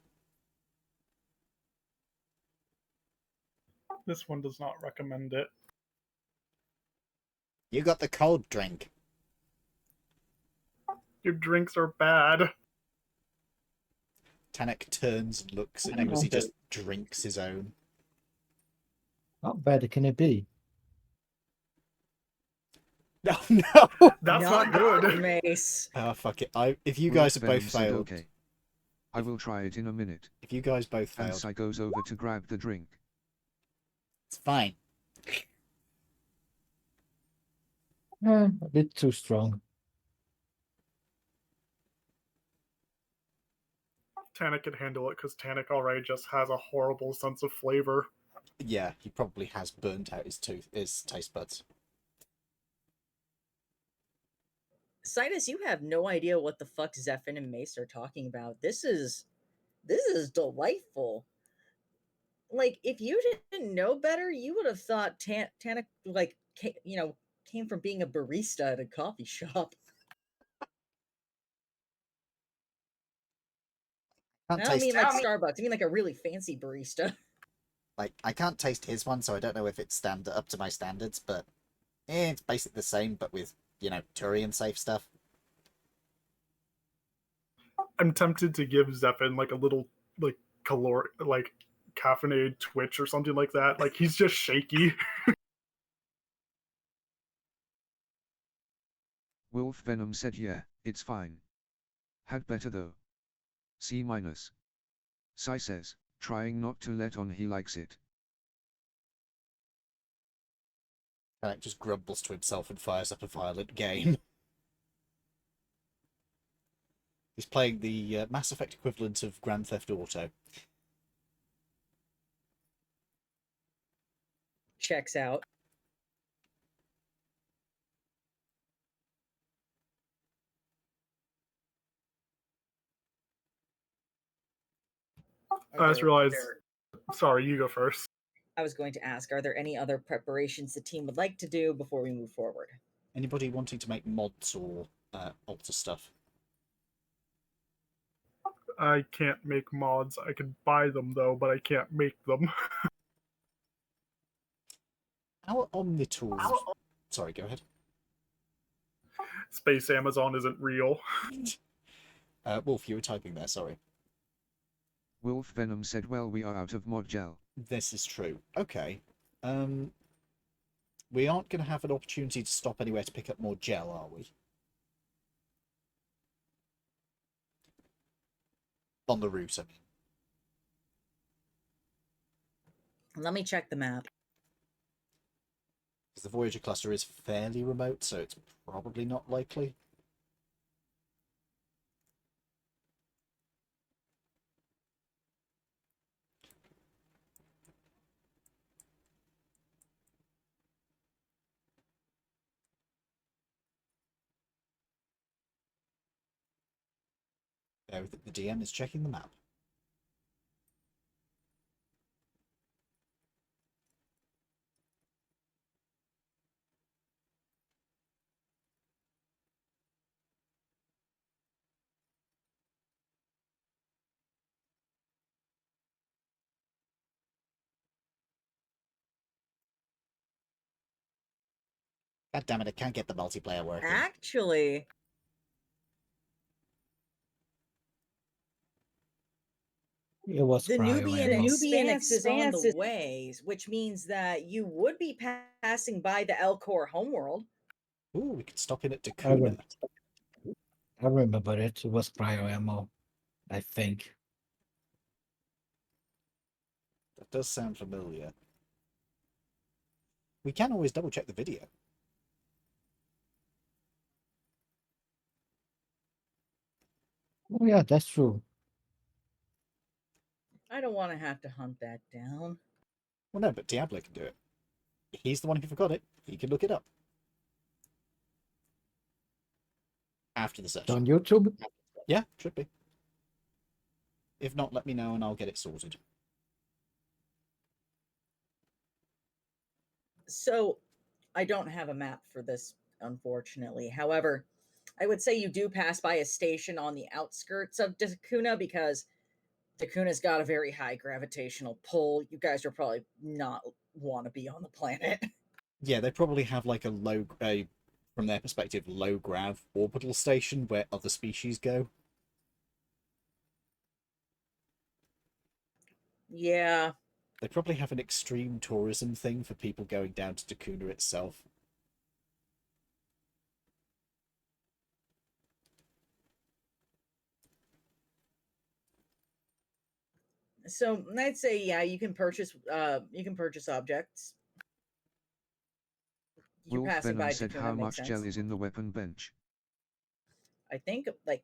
This one does not recommend it. You got the cold drink. Your drinks are bad. Tanik turns and looks at you as he just drinks his own. How bad can it be? No, no! That's not good. Mace. Oh, fuck it. If you Wolf guys have both Venom said failed... okay. I will try it in a minute. If you guys both And failed... Sai goes over to grab the drink. It's fine. A bit too strong. Tannic can handle it because Tannic already just has a horrible sense of flavor. Yeah, he probably has burnt out his taste buds. Citus, you have no idea what the fuck Zephyr and Mace are talking about. This is delightful. Like, if you didn't know better, you would have thought Tana, like, came from being a barista at a coffee shop. I don't mean like Starbucks. I mean like a really fancy barista. Like, I can't taste his one, so I don't know if it's up to my standards, but it's basically the same, but with, Turian safe stuff. I'm tempted to give Zeppin like a little caffeinated twitch or something like that. Like he's just shaky. Wolf Venom said yeah, it's fine. Had better though. C minus. Sai says, trying not to let on he likes it. Tanik just grumbles to himself and fires up a violent game. He's playing the Mass Effect equivalent of Grand Theft Auto. Checks out. I just realized. Sorry, you go first. I was going to ask, are there any other preparations the team would like to do before we move forward? Anybody wanting to make mods or alter stuff? I can't make mods. I could buy them though, but I can't make them. Our Omnitools... Sorry, go ahead. Space Amazon isn't real. Wolf, you were typing there, sorry. Wolf Venom said well we are out of mod gel. This is true. Okay. We aren't going to have an opportunity to stop anywhere to pick up more gel, are we? On the route, I mean. Let me check the map. Because the Voyager cluster is fairly remote, so it's probably not likely. No, the DM is checking the map. God damn it, I can't get the multiplayer working. Actually, It was the prior Nubian ammo. Expanse is on the ways, which means that you would be passing by the Elcor homeworld. Ooh, we could stop in at I, rem- Dakuna. I remember it. It was prior ammo, I think. That does sound familiar. We can always double check the video. Oh yeah, that's true. I don't want to have to hunt that down. Well, no, but Diablo can do it. He's the one who forgot it. He can look it up. After the It's on session. YouTube? Yeah, should be. If not, let me know and I'll get it sorted. So, I don't have a map for this, unfortunately. However, I would say you do pass by a station on the outskirts of Dakuna because Dakuna's got a very high gravitational pull. You guys are probably not want to be on the planet. Yeah, they probably have like from their perspective, low grav orbital station where other species go. Yeah. They probably have an extreme tourism thing for people going down to Dakuna itself. So I'd say yeah, you can purchase objects. You Wolf passing Venom by said Dakuna how makes much sense. gel is in the weapon bench. I think like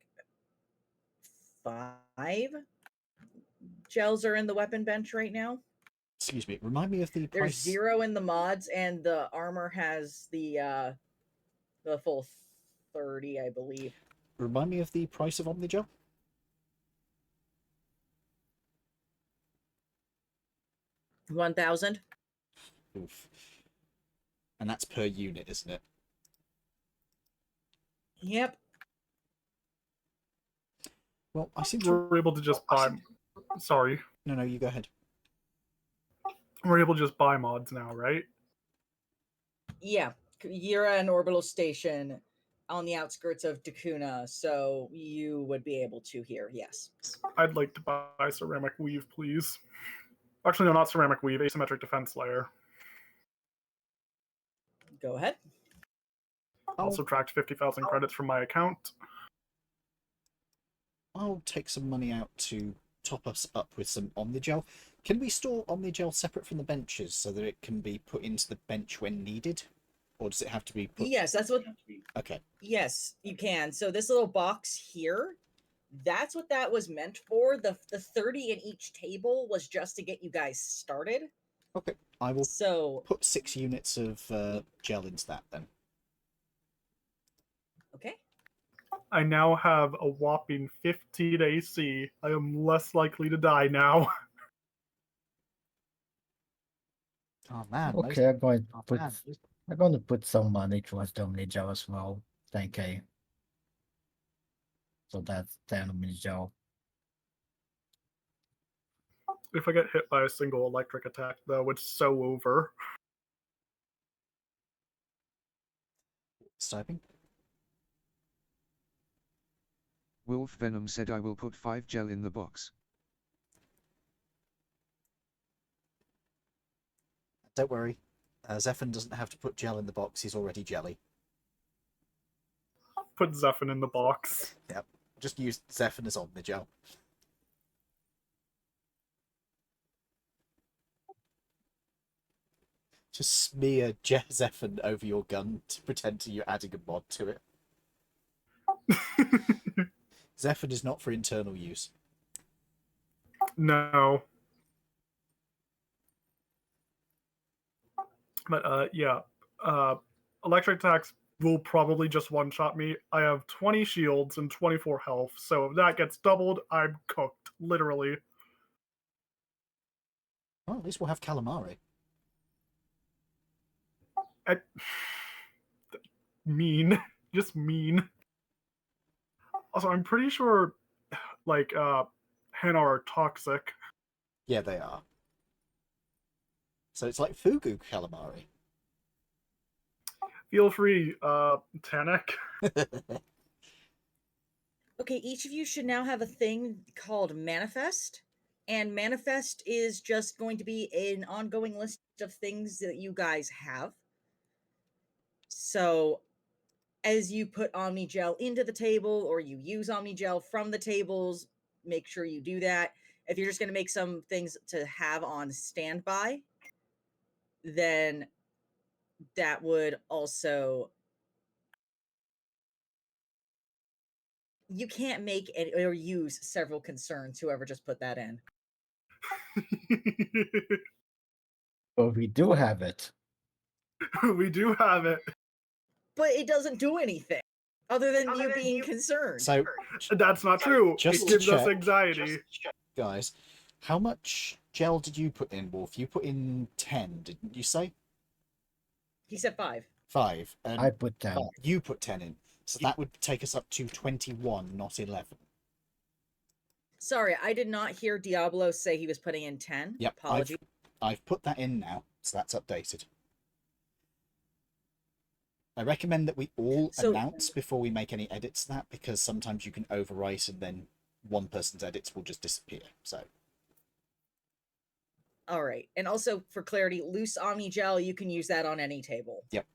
5 gels are in the weapon bench right now. Excuse me, remind me of the There's price. 0 in the mods, and the armor has the full 30, I believe. Remind me of the price of Omnigel? $1,000. Oof. And that's per unit, isn't it? Yep. Well, I seem to... We're able to just buy. Sorry, No, you go ahead. we're able to just buy mods now, right? Yeah. You're at an orbital station on the outskirts of Dakuna, so you would be able to here, yes. I'd like to buy ceramic weave, please. Actually, no, not ceramic weave. Asymmetric defense layer. Go ahead. I'll Subtract 50,000 credits from my account. I'll take some money out to top us up with some Omnigel. Can we store Omnigel separate from the benches so that it can be put into the bench when needed? Or does it have to be put... Yes, that's what... Okay. Yes, you can. So this little box here, that's what that was meant for. The 30 in each table was just to get you guys started. Okay, I will So put 6 units of gel into that then. okay. I now have a whopping 15 AC. I am less likely to die now. Oh man. Okay, I'm going to put some money towards the Omnigel as well. 10k. So that's 10 Omnigel. If I get hit by a single electric attack, though, it's so over. Typing. Wolf Venom said I will put 5 gel in the box. Don't worry. Zephyr doesn't have to put gel in the box, he's already jelly. Put Zephyr in the box. Yep. Just use Zephyr as Omnigel. Just smear Zephyr over your gun to pretend you're adding a mod to it. Zephyr is not for internal use. No. But yeah, electric attacks will probably just one-shot me. I have 20 shields and 24 health, so if that gets doubled, I'm cooked, literally. Well, at least we'll have calamari. Mean. Just mean. Also, I'm pretty sure, like, henna are toxic. Yeah, they are. So it's like fugu calamari. Feel free, Tanik. Okay, each of you should now have a thing called Manifest. And Manifest is just going to be an ongoing list of things that you guys have. So as you put Omnigel into the table or you use Omnigel from the tables, make sure you do that. If you're just going to make some things to have on standby, then that would also... You can't make it or use several concerns, whoever just put that in. But we do have it. We do have it. But it doesn't do anything other than you being concerned. So, That's not true. Just It to gives us check. anxiety. guys, how much gel did you put in, Wolf? You put in 10, didn't you say? He said 5. 5. And I put 10. you put 10 in. So that would take us up to 21, not 11. Sorry, I did not hear Diablo say he was putting in 10. Yep, Apologies. I've put that in now, so that's updated. I recommend that we all announce before we make any edits to that, because sometimes you can overwrite and then one person's edits will just disappear. So All right. And also, for clarity, loose Omnigel, you can use that on any table. Yep.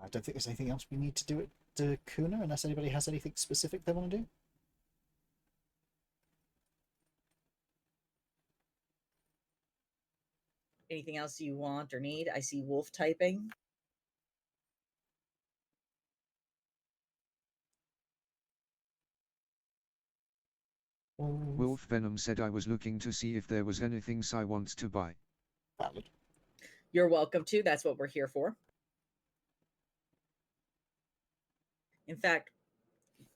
I don't think there's anything else we need to do at Kuna, unless anybody has anything specific they want to do. Anything else you want or need? I see Wolf typing. Wolf Venom said I was looking to see if there was anything Sai wants to buy. Valid. You're welcome to. That's what we're here for. In fact,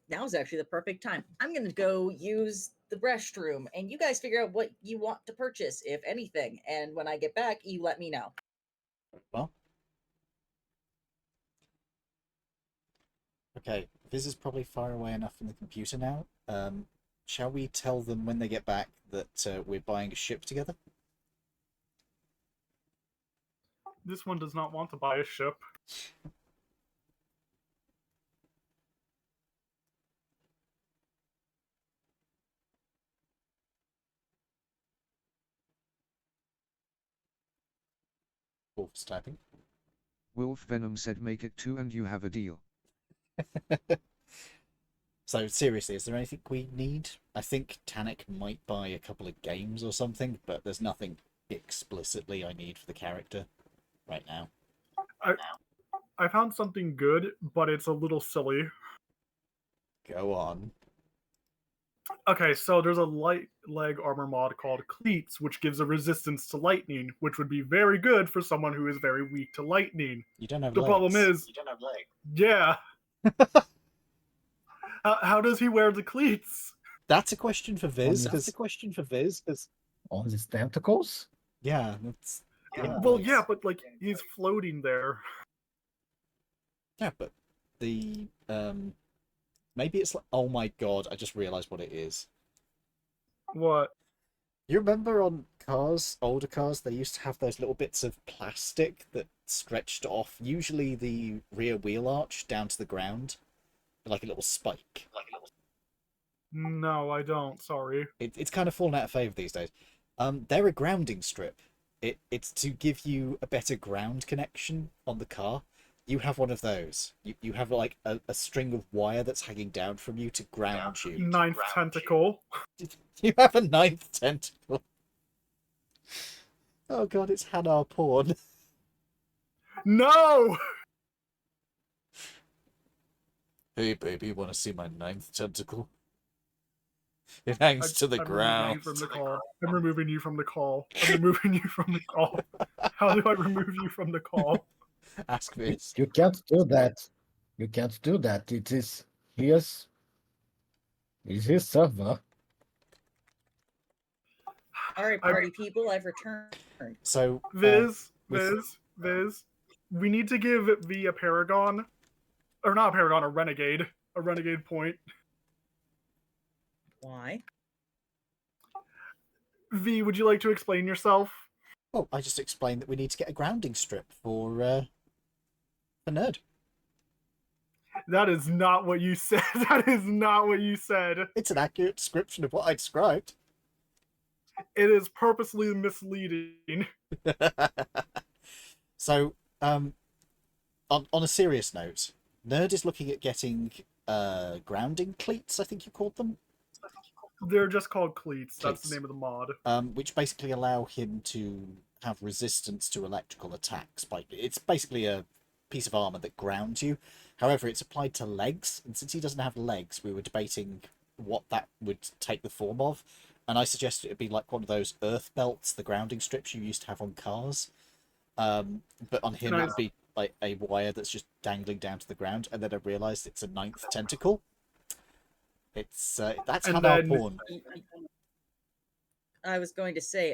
now is actually the perfect time. I'm going to go use the restroom, and you guys figure out what you want to purchase, if anything. And when I get back, you let me know. Well. Okay, Viz is probably far away enough from the computer now. Shall we tell them when they get back that we're buying a ship together? This one does not want to buy a ship. Wolf's typing. Wolf Venom said make it 2 and you have a deal. So seriously, is there anything we need? I think Tanik might buy a couple of games or something, but there's nothing explicitly I need for the character right now. I found something good, but it's a little silly. Go on. Okay, so there's a light leg armor mod called Cleats, which gives a resistance to lightning, which would be very good for someone who is very weak to lightning. You don't have The legs. problem is, You don't have legs. Yeah. How does he wear the cleats? That's a question for Viz. That's a question for Viz. On his tentacles? Yeah, that's... Well, yeah, but like he's floating there. Yeah, but the maybe it's like, oh my god, I just realized what it is. What? You remember on cars, older cars, they used to have those little bits of plastic that stretched off, usually the rear wheel arch down to the ground, like a little spike. No, I don't. Sorry. It's kind of fallen out of favour these days. They're a grounding strip. It's to give you a better ground connection on the car. You have one of those. You have like a string of wire that's hanging down from you to ground you. Ninth tentacle. You have a ninth tentacle. Oh god, it's Hanar porn. No! Hey, baby, want to see my 9th tentacle? It hangs to the I'm ground. removing you from the call. I'm removing you from the call. I'm removing you from the call. How do I remove you from the call? Ask this. You can't do that. You can't do that. It is his. It's his server. All right, I- party people, I've returned. So, Viz, with- Viz. We need to give V a paragon, or not a paragon, a renegade point. Why? V, would you like to explain yourself? well, I just explained that we need to get a grounding strip for Nerd. That is not what you said. That is not what you said. It's an accurate description of what I described. It is purposely misleading. So, on a serious note, Nerd is looking at getting grounding cleats, I think you called them. They're just called cleats. That's Cleats. the name of the mod. Which basically allow him to have resistance to electrical attacks. It's basically a piece of armor that grounds you. However, it's applied to legs, and since he doesn't have legs, we were debating what that would take the form of. And I suggested it would be like one of those earth belts, the grounding strips you used to have on cars. But on him, it would be like a wire that's just dangling down to the ground. And then I realised it's a 9th tentacle. It's that's And Hanar then- porn. I was going to say,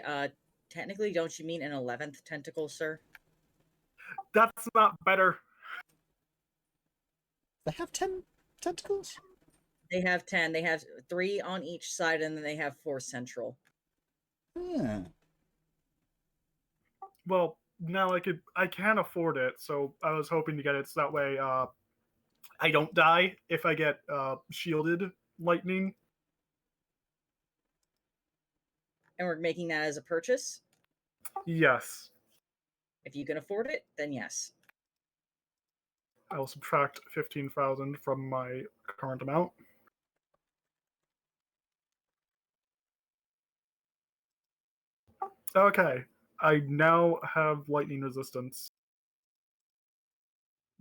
technically, don't you mean an 11th tentacle, sir? That's not better. They have 10 tentacles. They have 10. They have 3 on each side, and then they have 4 central. Yeah. Well, now I can afford it, so I was hoping to get it so that way I don't die if I get shielded lightning. And we're making that as a purchase. Yes. If you can afford it, then yes. I will subtract 15,000 from my current amount. Okay. I now have lightning resistance.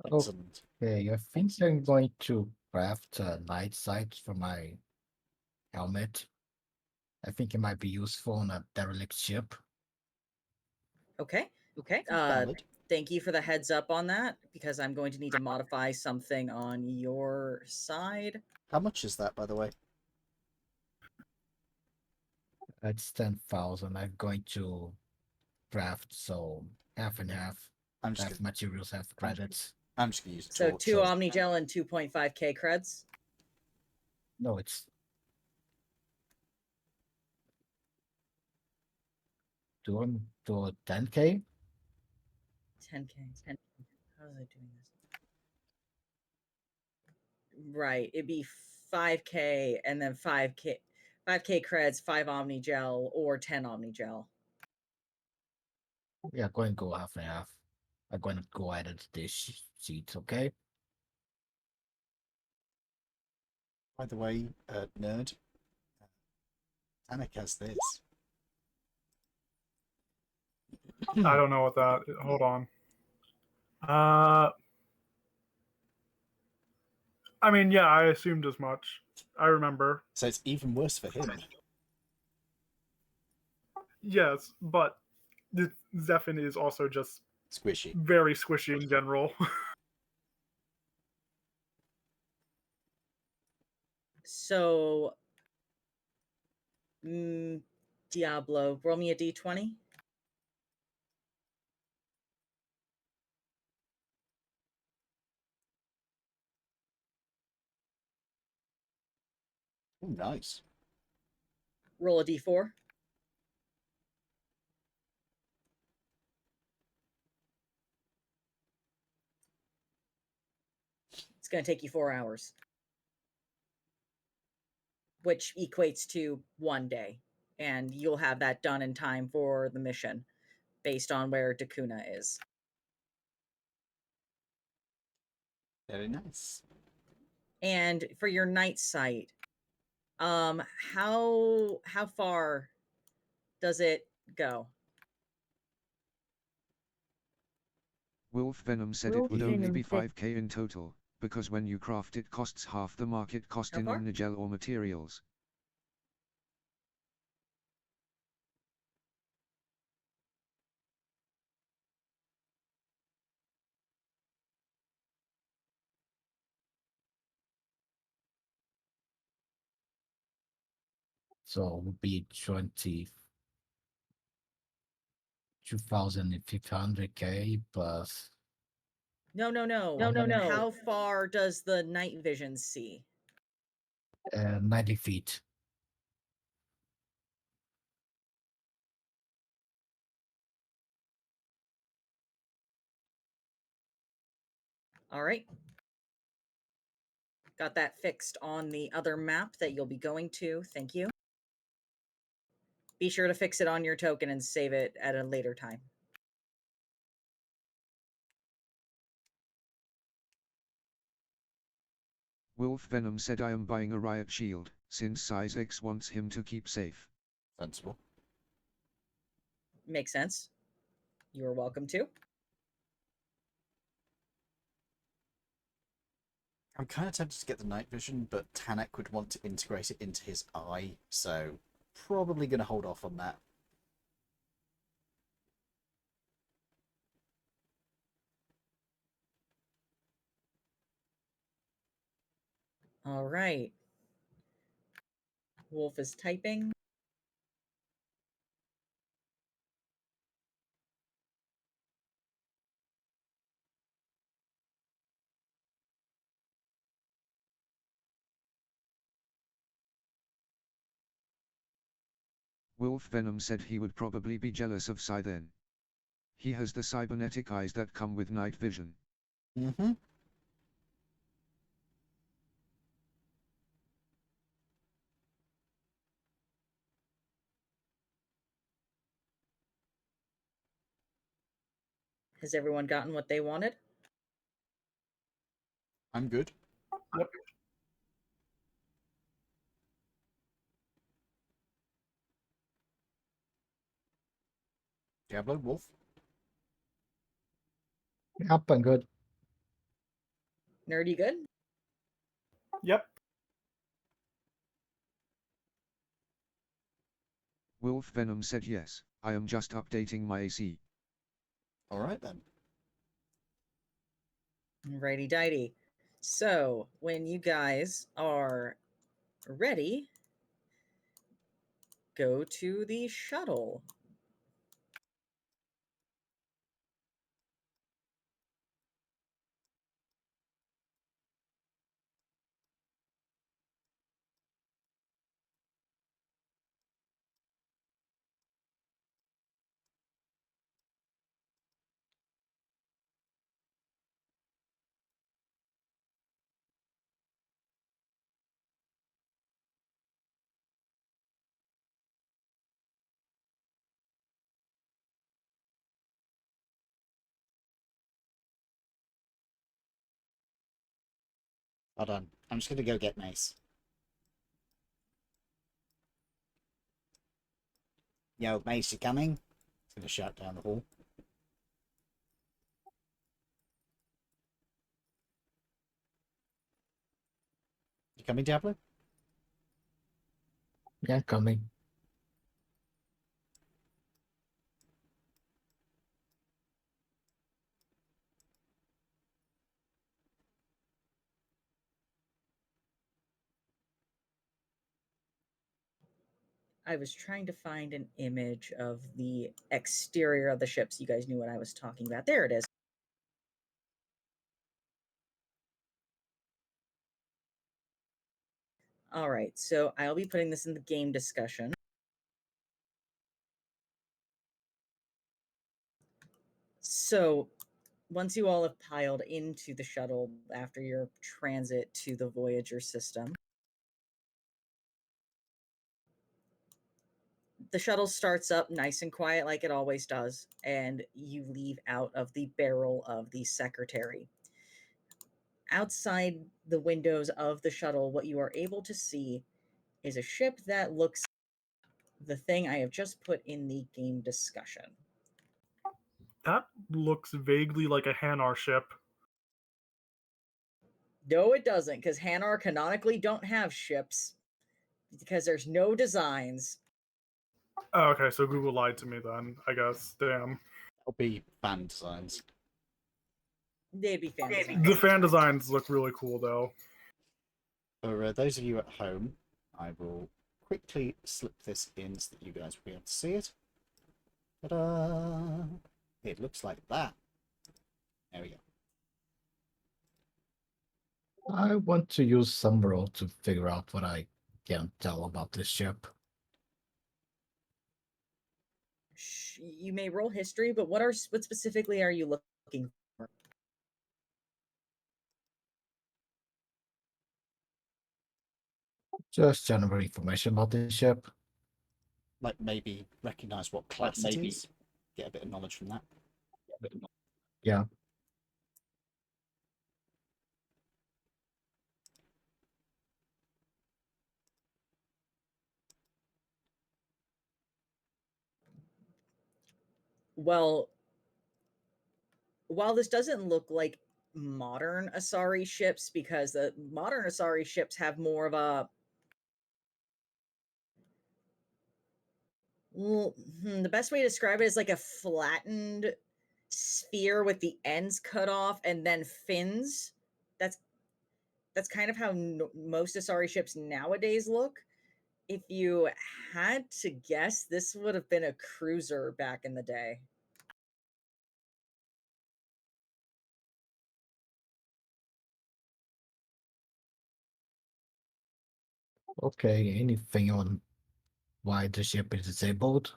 Excellent. Okay, I think I'm going to craft night sight for my helmet. I think it might be useful on a derelict ship. Okay. Okay. Uh, Valid. Thank you for the heads up on that, because I'm going to need to modify something on your side. How much is that, by the way? That's 10,000. I'm going to craft so half and half. I'm just Half gonna, materials, half credits. I'm just gonna use a So torch. 2 Omnigel and 2.5k creds. No, it's doing to 10k. 10k. 10. How was I doing this? Right. It'd be 5k and then 5k creds, 5 Omnigel, or 10 Omnigel. Yeah, going to go half and half. I'm going to go edit this sheet, okay? By the way, Nerd, Tanik has this. I don't know what that. Hold on. I mean, yeah, I assumed as much. I remember. So it's even worse for him. Yes, but the Zephyr is also just Squishy. very squishy in general. So, Diablo, roll me a d20. Oh, nice. Roll a d4. It's going to take you 4 hours, which equates to 1 day. And you'll have that done in time for the mission based on where Dakuna is. Very nice. And for your night sight, how far does it go? Wolf Venom said it would only be 5k in total. because when you craft it costs half the market cost How in far? Omnigel or materials. So it would be 22,500K plus No. How far does the night vision see? 90 feet. All right. Got that fixed on the other map that you'll be going to. Thank you. Be sure to fix it on your token and save it at a later time. Wolf Venom said I am buying a riot shield, since Size X wants him to keep safe. Sensible. Makes sense. You are welcome to. I'm kind of tempted to get the night vision, but Tanak would want to integrate it into his eye, so probably going to hold off on that. All right. Wolf is typing. Wolf Venom said he would probably be jealous of Psy then. He has the cybernetic eyes that come with night vision. Mm-hmm. Has everyone gotten what they wanted? I'm good. Yep. Diablo, Wolf? Yep, I'm good. Nerdy good? Yep. Wolf Venom said yes, I am just updating my AC. Alright then. Righty dighty. So, when you guys are ready, go to the shuttle. Hold on. I'm just going to go get Mace. Yo, Mace, you coming? He's going to shout down the hall. You coming, Diablo? Yeah, coming. I was trying to find an image of the exterior of the ship so you guys knew what I was talking about. There it is. All right, so I'll be putting this in the game discussion. So, once you all have piled into the shuttle after your transit to the Voyager system, the shuttle starts up nice and quiet like it always does, and you leave out of the barrel of the Secretary. Outside the windows of the shuttle, what you are able to see is a ship that looks the thing I have just put in the game discussion. That looks vaguely like a Hanar ship. No, it doesn't, because Hanar canonically don't have ships because there's no designs. Oh, okay, so Google lied to me then, I guess. Damn. That'll be fan designs. They'd be fan The designs. fan designs look really cool, though. For those of you at home, I will quickly slip this in so that you guys will be able to see it. Ta-da! It looks like that. There we go. I want to use some roll to figure out what I can tell about this ship. You may roll history, but what specifically are you looking for? Just general information about this ship. Like maybe recognize what class it is. Get a bit of knowledge from that. Yeah. Well, while this doesn't look like modern Asari ships, because the modern Asari ships have more of a the best way to describe it is like a flattened sphere with the ends cut off and then fins. That's kind of how most Asari ships nowadays look. If you had to guess, this would have been a cruiser back in the day. Okay, anything on why the ship is disabled?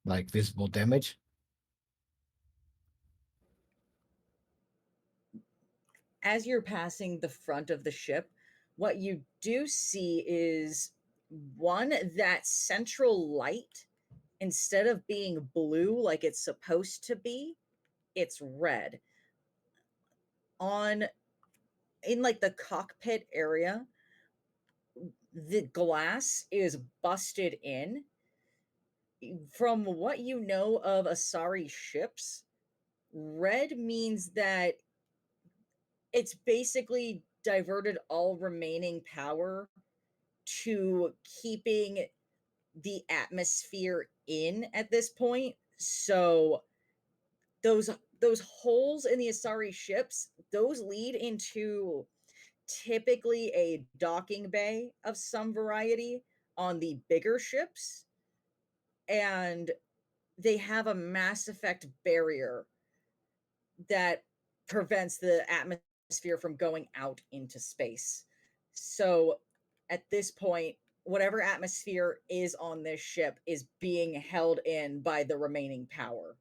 Like visible damage? As you're passing the front of the ship, what you do see is one, that central light, instead of being blue like it's supposed to be, it's red. In like the cockpit area, the glass is busted in. From what you know of Asari ships, red means that it's basically diverted all remaining power to keeping the atmosphere in at this point. So those holes in the Asari ships, those lead into typically a docking bay of some variety on the bigger ships, and they have a Mass Effect barrier that prevents the atmosphere from going out into space. So at this point, whatever atmosphere is on this ship is being held in by the remaining power.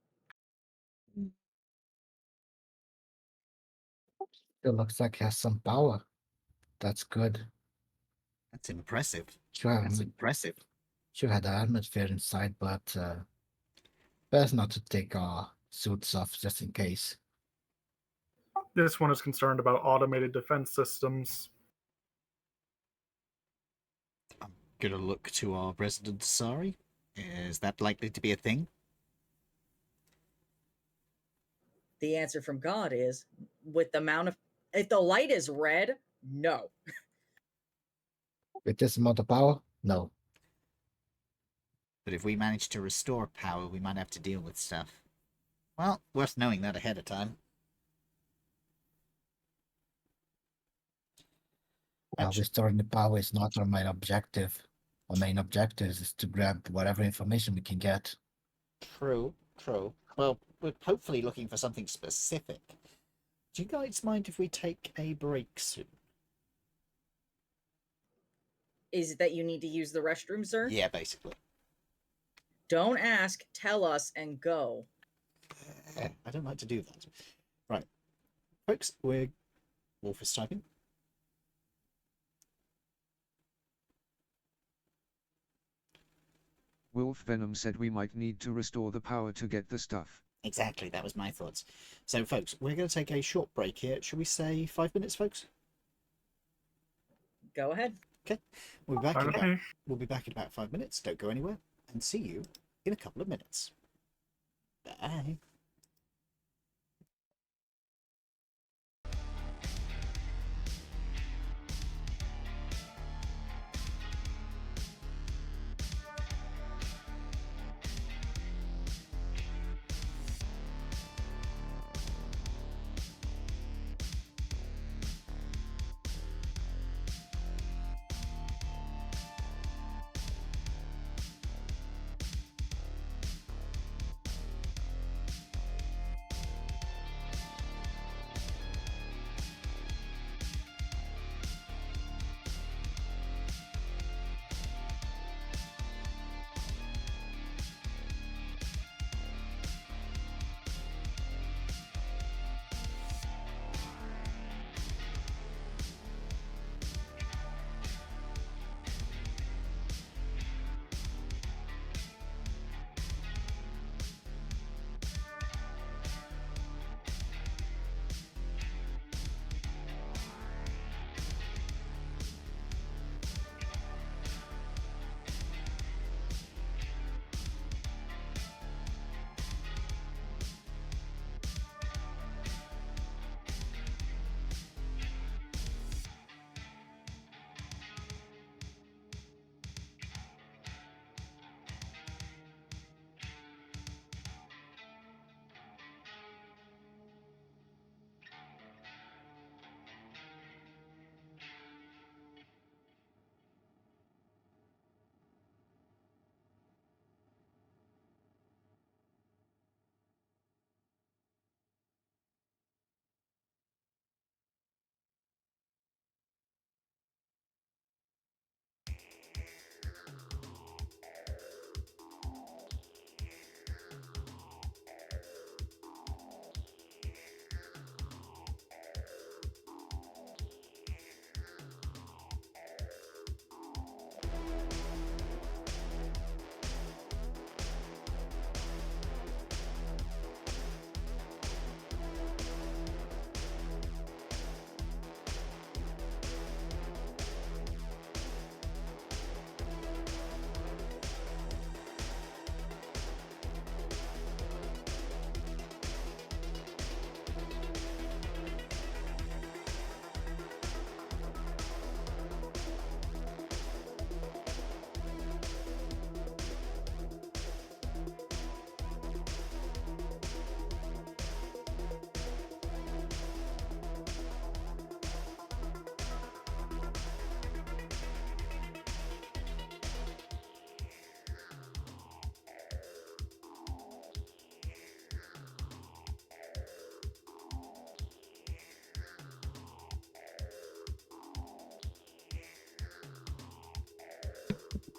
It looks like it has some power. That's good. That's impressive. That's impressive. Should have the atmosphere inside, but best not to take our suits off just in case. This one is concerned about automated defense systems. I'm gonna look to our resident Asari. Is that likely to be a thing? The answer from God is, with the amount of, if the light is red, no. With this amount of power? No. But if we manage to restore power, we might have to deal with stuff. Well, worth knowing that ahead of time. Restoring the power is not our main objective. Our main objective is to grab whatever information we can get. True, true. Well, we're hopefully looking for something specific. Do you guys mind if we take a break soon? Is it that you need to use the restroom, sir? Yeah, basically. Don't ask, tell us, and go. I don't like to do that. Right. Folks, we're Wolf is typing. Wolf Venom said we might need to restore the power to get the stuff. Exactly, that was my thoughts. So, folks, we're going to take a short break here. Should we say 5 minutes, folks? Go ahead. Okay. We'll be back in about 5 minutes. Don't go anywhere. And see you in a couple of minutes. Bye.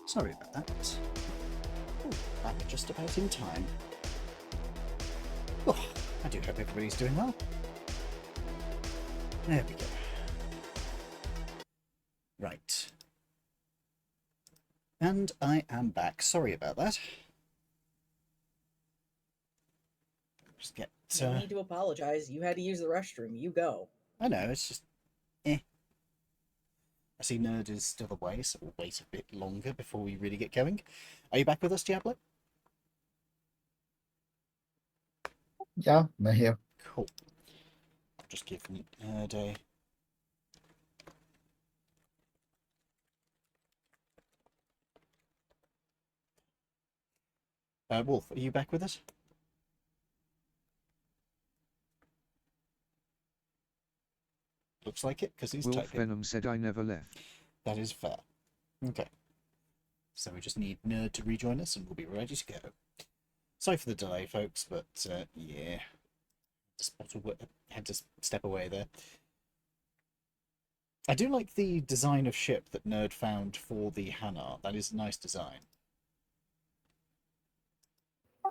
Sorry about that. Oh, I'm just about in time. Oh, I do hope everybody's doing well. There we go. Right. And I am back. Sorry about that. Just get... No need to apologize. You had to use the restroom. You go. I know, it's just... I see Nerd is still away, so we'll wait a bit longer before we really get going. Are you back with us, Diablo? Yeah, I'm here. Cool. I'll just give Nerd a... Wolf, are you back with us? Looks like it, because he's Wolf typing. Venom said I never left. That is fair. Okay. So we just need Nerd to rejoin us and we'll be ready to go. Sorry for the delay, folks, but yeah. Had to step away there. I do like the design of ship that Nerd found for the Hanar. That is a nice design.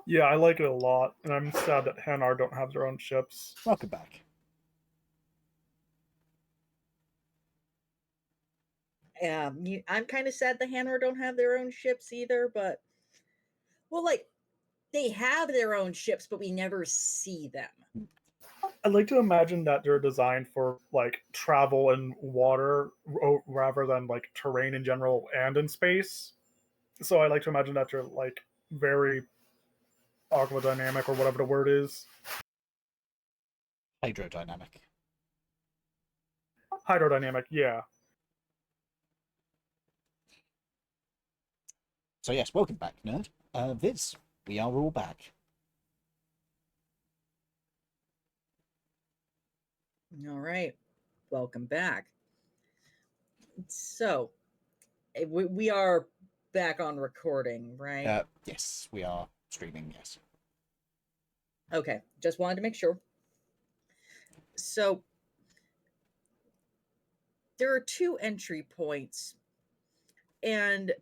Yeah, I like it a lot, and I'm sad that Hanar don't have their own ships. Welcome back. I'm kind of sad the Hanor don't have their own ships either, but well, like they have their own ships, but we never see them. I'd like to imagine that they're designed for like travel in water rather than like terrain in general and in space. So I like to imagine that they're like very aquadynamic or whatever the word is. Hydrodynamic. Hydrodynamic, yeah. So yes, welcome back, Nerd. Viz, we are all back. All right, welcome back. So we are back on recording, right? Yes, we are streaming, yes. Okay, just wanted to make sure. So there are two entry points, and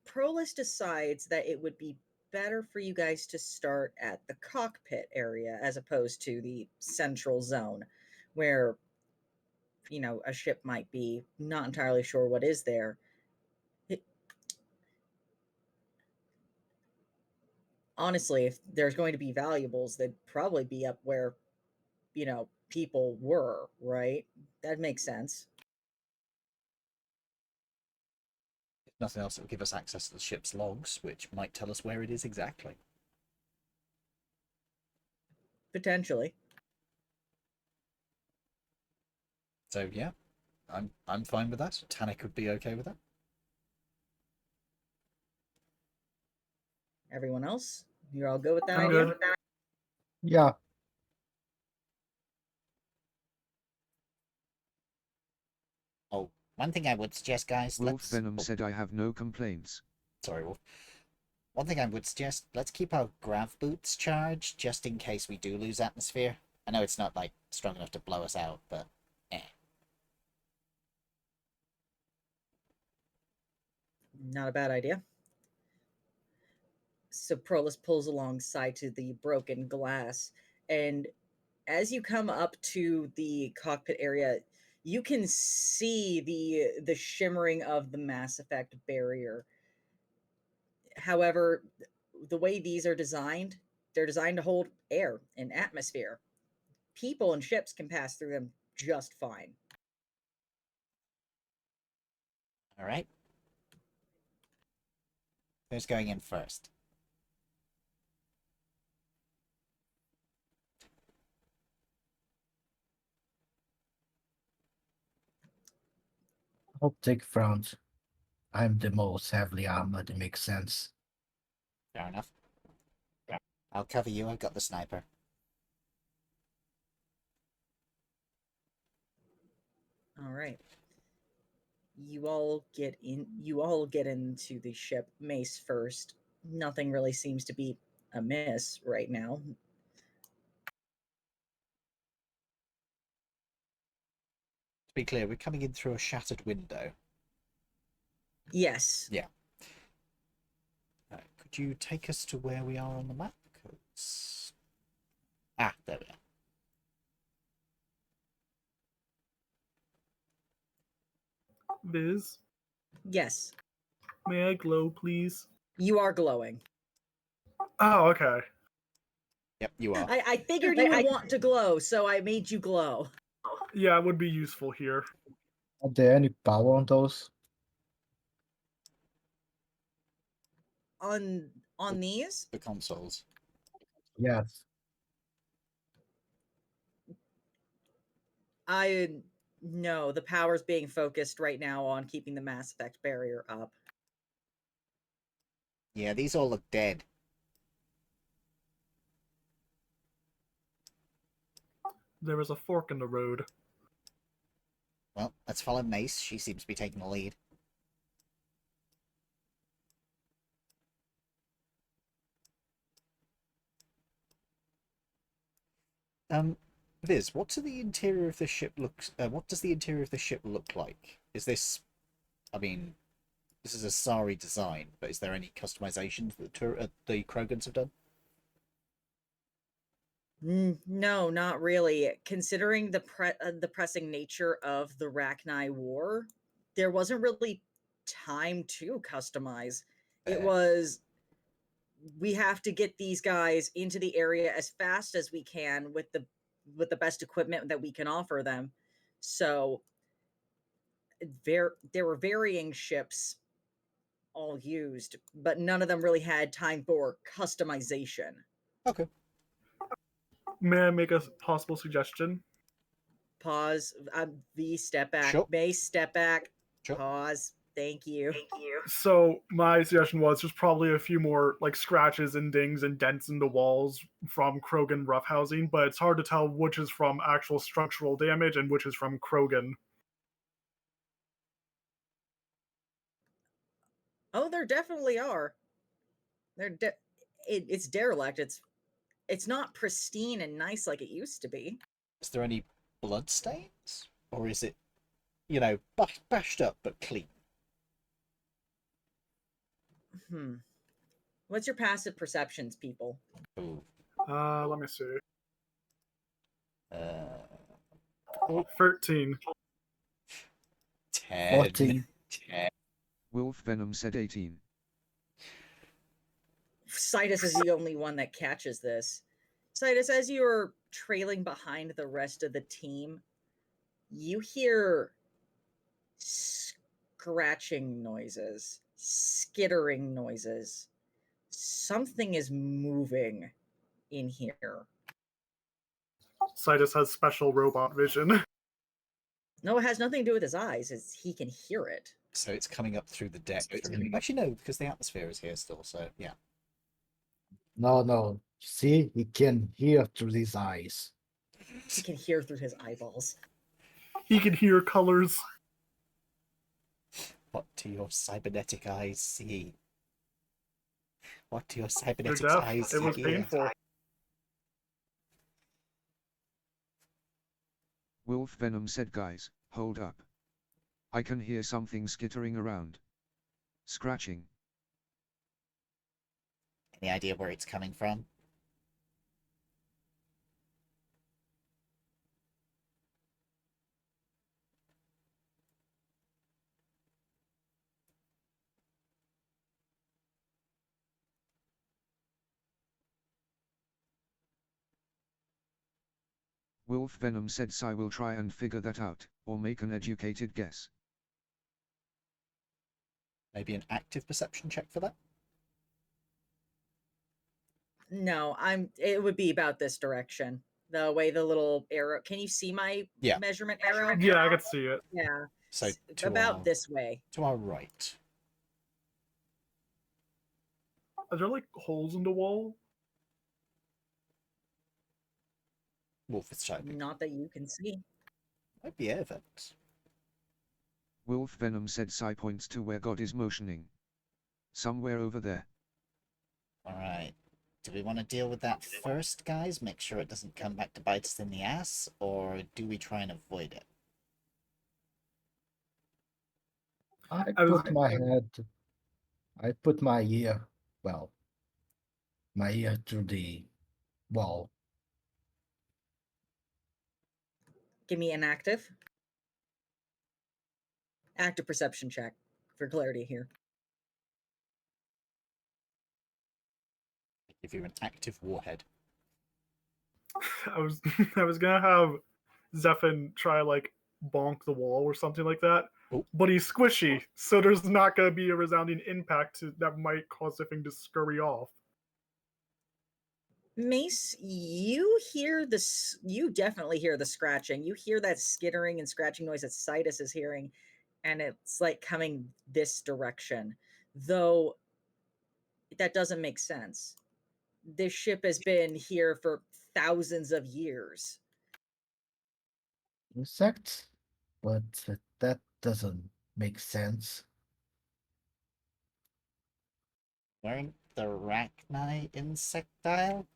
Prolis decides that it would be better for you guys to start at the cockpit area as opposed to the central zone, where a ship might be. Not entirely sure what is there. Honestly, if there's going to be valuables, they'd probably be up where people were, right? That makes sense. If nothing else, it will give us access to the ship's logs, which might tell us where it is exactly. Potentially. So yeah, I'm fine with that. Tannic would be okay with that. Everyone else, you're all good with that I'm idea? good. Yeah, Oh, one thing I would suggest, guys, Wolf Venom said I have no complaints. Sorry, Wolf. One thing I would suggest, let's keep our grav boots charged, just in case we do lose atmosphere. I know it's not, like, strong enough to blow us out, but Not a bad idea. So Prolis pulls alongside to the broken glass, and as you come up to the cockpit area, you can see the shimmering of the Mass Effect barrier. However, the way these are designed, they're designed to hold air and atmosphere. People and ships can pass through them just fine. all right. Who's going in first? I'll take front. I'm the most heavily armored, it makes sense. Fair enough. I'll cover you. I've got the sniper. All right. You all get into the ship, Mace first. Nothing really seems to be amiss right now. To be clear, we're coming in through a shattered window. Yes. Yeah. could you take us to where we are on the map? 'Cause- Ah, there we are. Viz, Yes, may I glow, please? you are glowing. Oh, okay. Yep, you are. I figured you would want to glow, so I made you glow. Yeah, it would be useful here. Are there any power on those? On these? The consoles. Yes. No, the power's being focused right now on keeping the Mass Effect barrier up. Yeah, these all look dead. There is a fork in the road. Well, let's follow Mace. She seems to be taking the lead. Viz, what does the interior of the ship what does the interior of the ship look like? Is this, I mean, this is a Sari design, but is there any customizations that the Krogans have done? No, not really. Considering the pressing nature of the Rachni War, there wasn't really time to customize. It was we have to get these guys into the area as fast as we can with the best equipment that we can offer them. So there were varying ships all used, but none of them really had time for customization. Okay. May I make a possible suggestion? Pause. V, step back. Sure. Base, step back. Sure. Pause. Thank you. So my suggestion was there's probably a few more like scratches and dings and dents in the walls from Krogan roughhousing, but it's hard to tell which is from actual structural damage and which is from Krogan. Oh, there definitely are. It's derelict. It's not pristine and nice like it used to be. Is there any blood stains? Or is it, bashed up but clean? What's your passive perceptions, people? Ooh. Let me see. Uh, 13. 10. 14. Wolf Venom said 18. Citus is the only one that catches this. Citus, as you are trailing behind the rest of the team, you hear scratching noises, skittering noises. Something is moving in here. Citus has special robot vision. No, it has nothing to do with his eyes. He can hear it. So it's coming up through the deck. Actually, no, because the atmosphere is here still, so yeah. No. See, he can hear through these eyes. He can hear through his eyeballs. He can hear colors. What do your cybernetic eyes see? What do your They're cybernetic deaf. eyes It was see? painful. Wolf Venom said, guys, hold up. I can hear something skittering around. Scratching. Any idea where it's coming from? Wolf Venom said Sai will try and figure that out, or make an educated guess. Maybe an active perception check for that? No, it would be about this direction. The way the little arrow. Can you see my measurement arrow? Yeah, I can see it. Yeah. So about this way. To our right. Are there like holes in the wall? Wolf is typing. Not that you can see. Might be air vents. Wolf Venom said Sai points to where God is motioning. Somewhere over there. Alright. Do we want to deal with that first, guys? Make sure it doesn't come back to bite us in the ass? Or do we try and avoid it? I put my ear, well, my ear through the wall. Give me an active perception check for clarity here. Give you an active warhead. I was I was gonna have Zephin try like bonk the wall or something like that, Oh. but he's squishy, so there's not gonna be a resounding impact that might cause Zephin to scurry off. Mace, you hear this. You definitely hear the scratching. You hear that skittering and scratching noise that Citus is hearing, and it's like coming this direction. Though that doesn't make sense. This ship has been here for thousands of years. Insects? But that doesn't make sense. Weren't the Rachni insectile?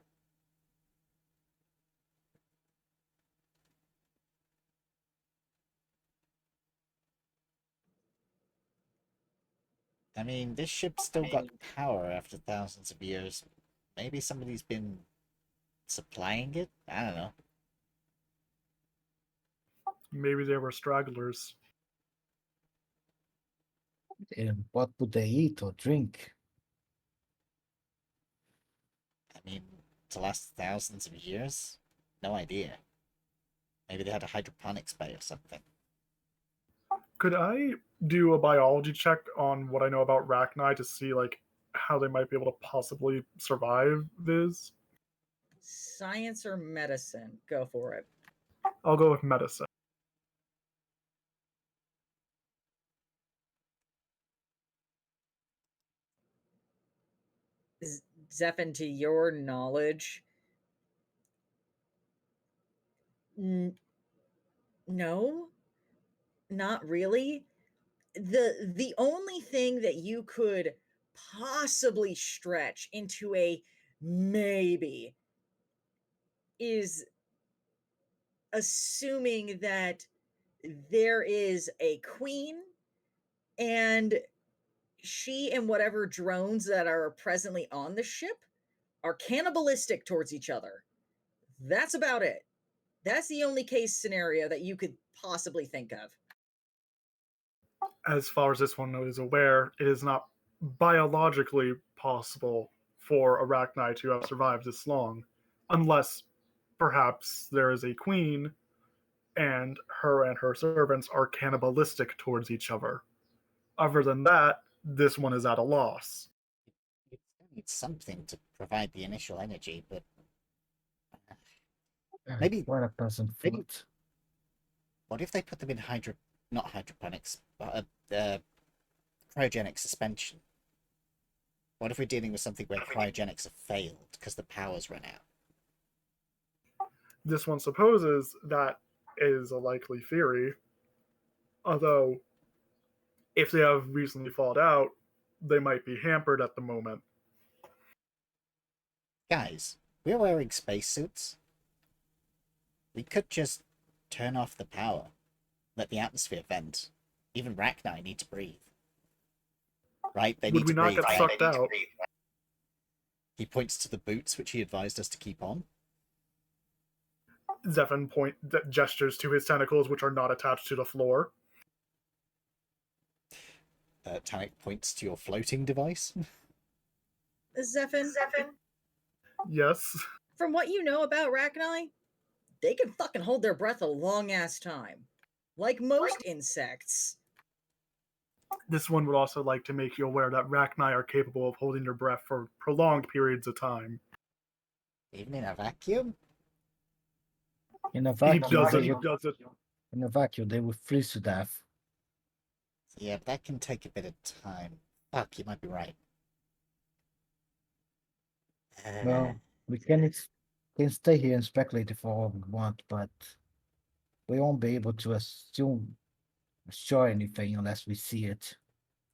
I mean, this ship's still got power after thousands of years. Maybe somebody's been supplying it? I don't know. Maybe they were stragglers. And what would they eat or drink? I mean, to last thousands of years? No idea. Maybe they had a hydroponics bay or something. Could I do a biology check on what I know about Rachni to see like how they might be able to possibly survive this? Science or medicine? Go for it. I'll go with medicine. Zephin, to your knowledge, no, not really. The only thing that you could possibly stretch into a maybe is assuming that there is a queen and she and whatever drones that are presently on the ship are cannibalistic towards each other. That's about it. That's the only case scenario that you could possibly think of. As far as this one is aware, it is not biologically possible for Arachni to have survived this long, unless perhaps there is a queen and her servants are cannibalistic towards each other. Other than that, this one is at a loss. You need something to provide the initial energy, but maybe. What a pleasant maybe- thought. What if they put them in not hydroponics, but cryogenic suspension? What if we're dealing with something where cryogenics have failed because the power's run out? This one supposes that is a likely theory, although if they have recently fallen out, they might be hampered at the moment. Guys, we're wearing spacesuits. We could just turn off the power, let the atmosphere vent. Even Rachni need to breathe. Right? They Would need we to not breathe. get right? sucked out? He points to the boots, which he advised us to keep on. Zephin gestures to his tentacles, which are not attached to the floor. Tanik points to your floating device. Zephin, Yes. from what you know about Rachni, they can fucking hold their breath a long ass time. Like most insects. This one would also like to make you aware that Rachni are capable of holding their breath for prolonged periods of time. Even in a vacuum? In a He vacuum, doesn't. in a vacuum, they would freeze to death. Yeah, but that can take a bit of time. Fuck, you might be right. Well, we can stay here and speculate for all we want, but we won't be able to assure anything unless we see it.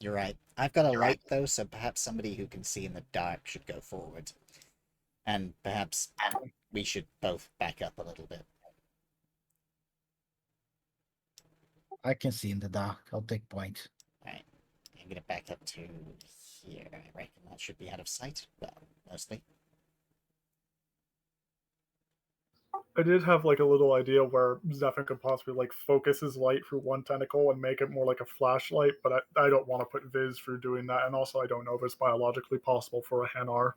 You're right. I've got a light, though, so perhaps somebody who can see in the dark should go forward. And perhaps we should both back up a little bit. I can see in the dark. I'll take point. Alright. I'm gonna back up to here. I reckon that should be out of sight. Well, mostly. I did have like a little idea where Zephyr could possibly like focus his light through one tentacle and make it more like a flashlight, but I don't want to put Viz through doing that, and also I don't know if it's biologically possible for a Hanar.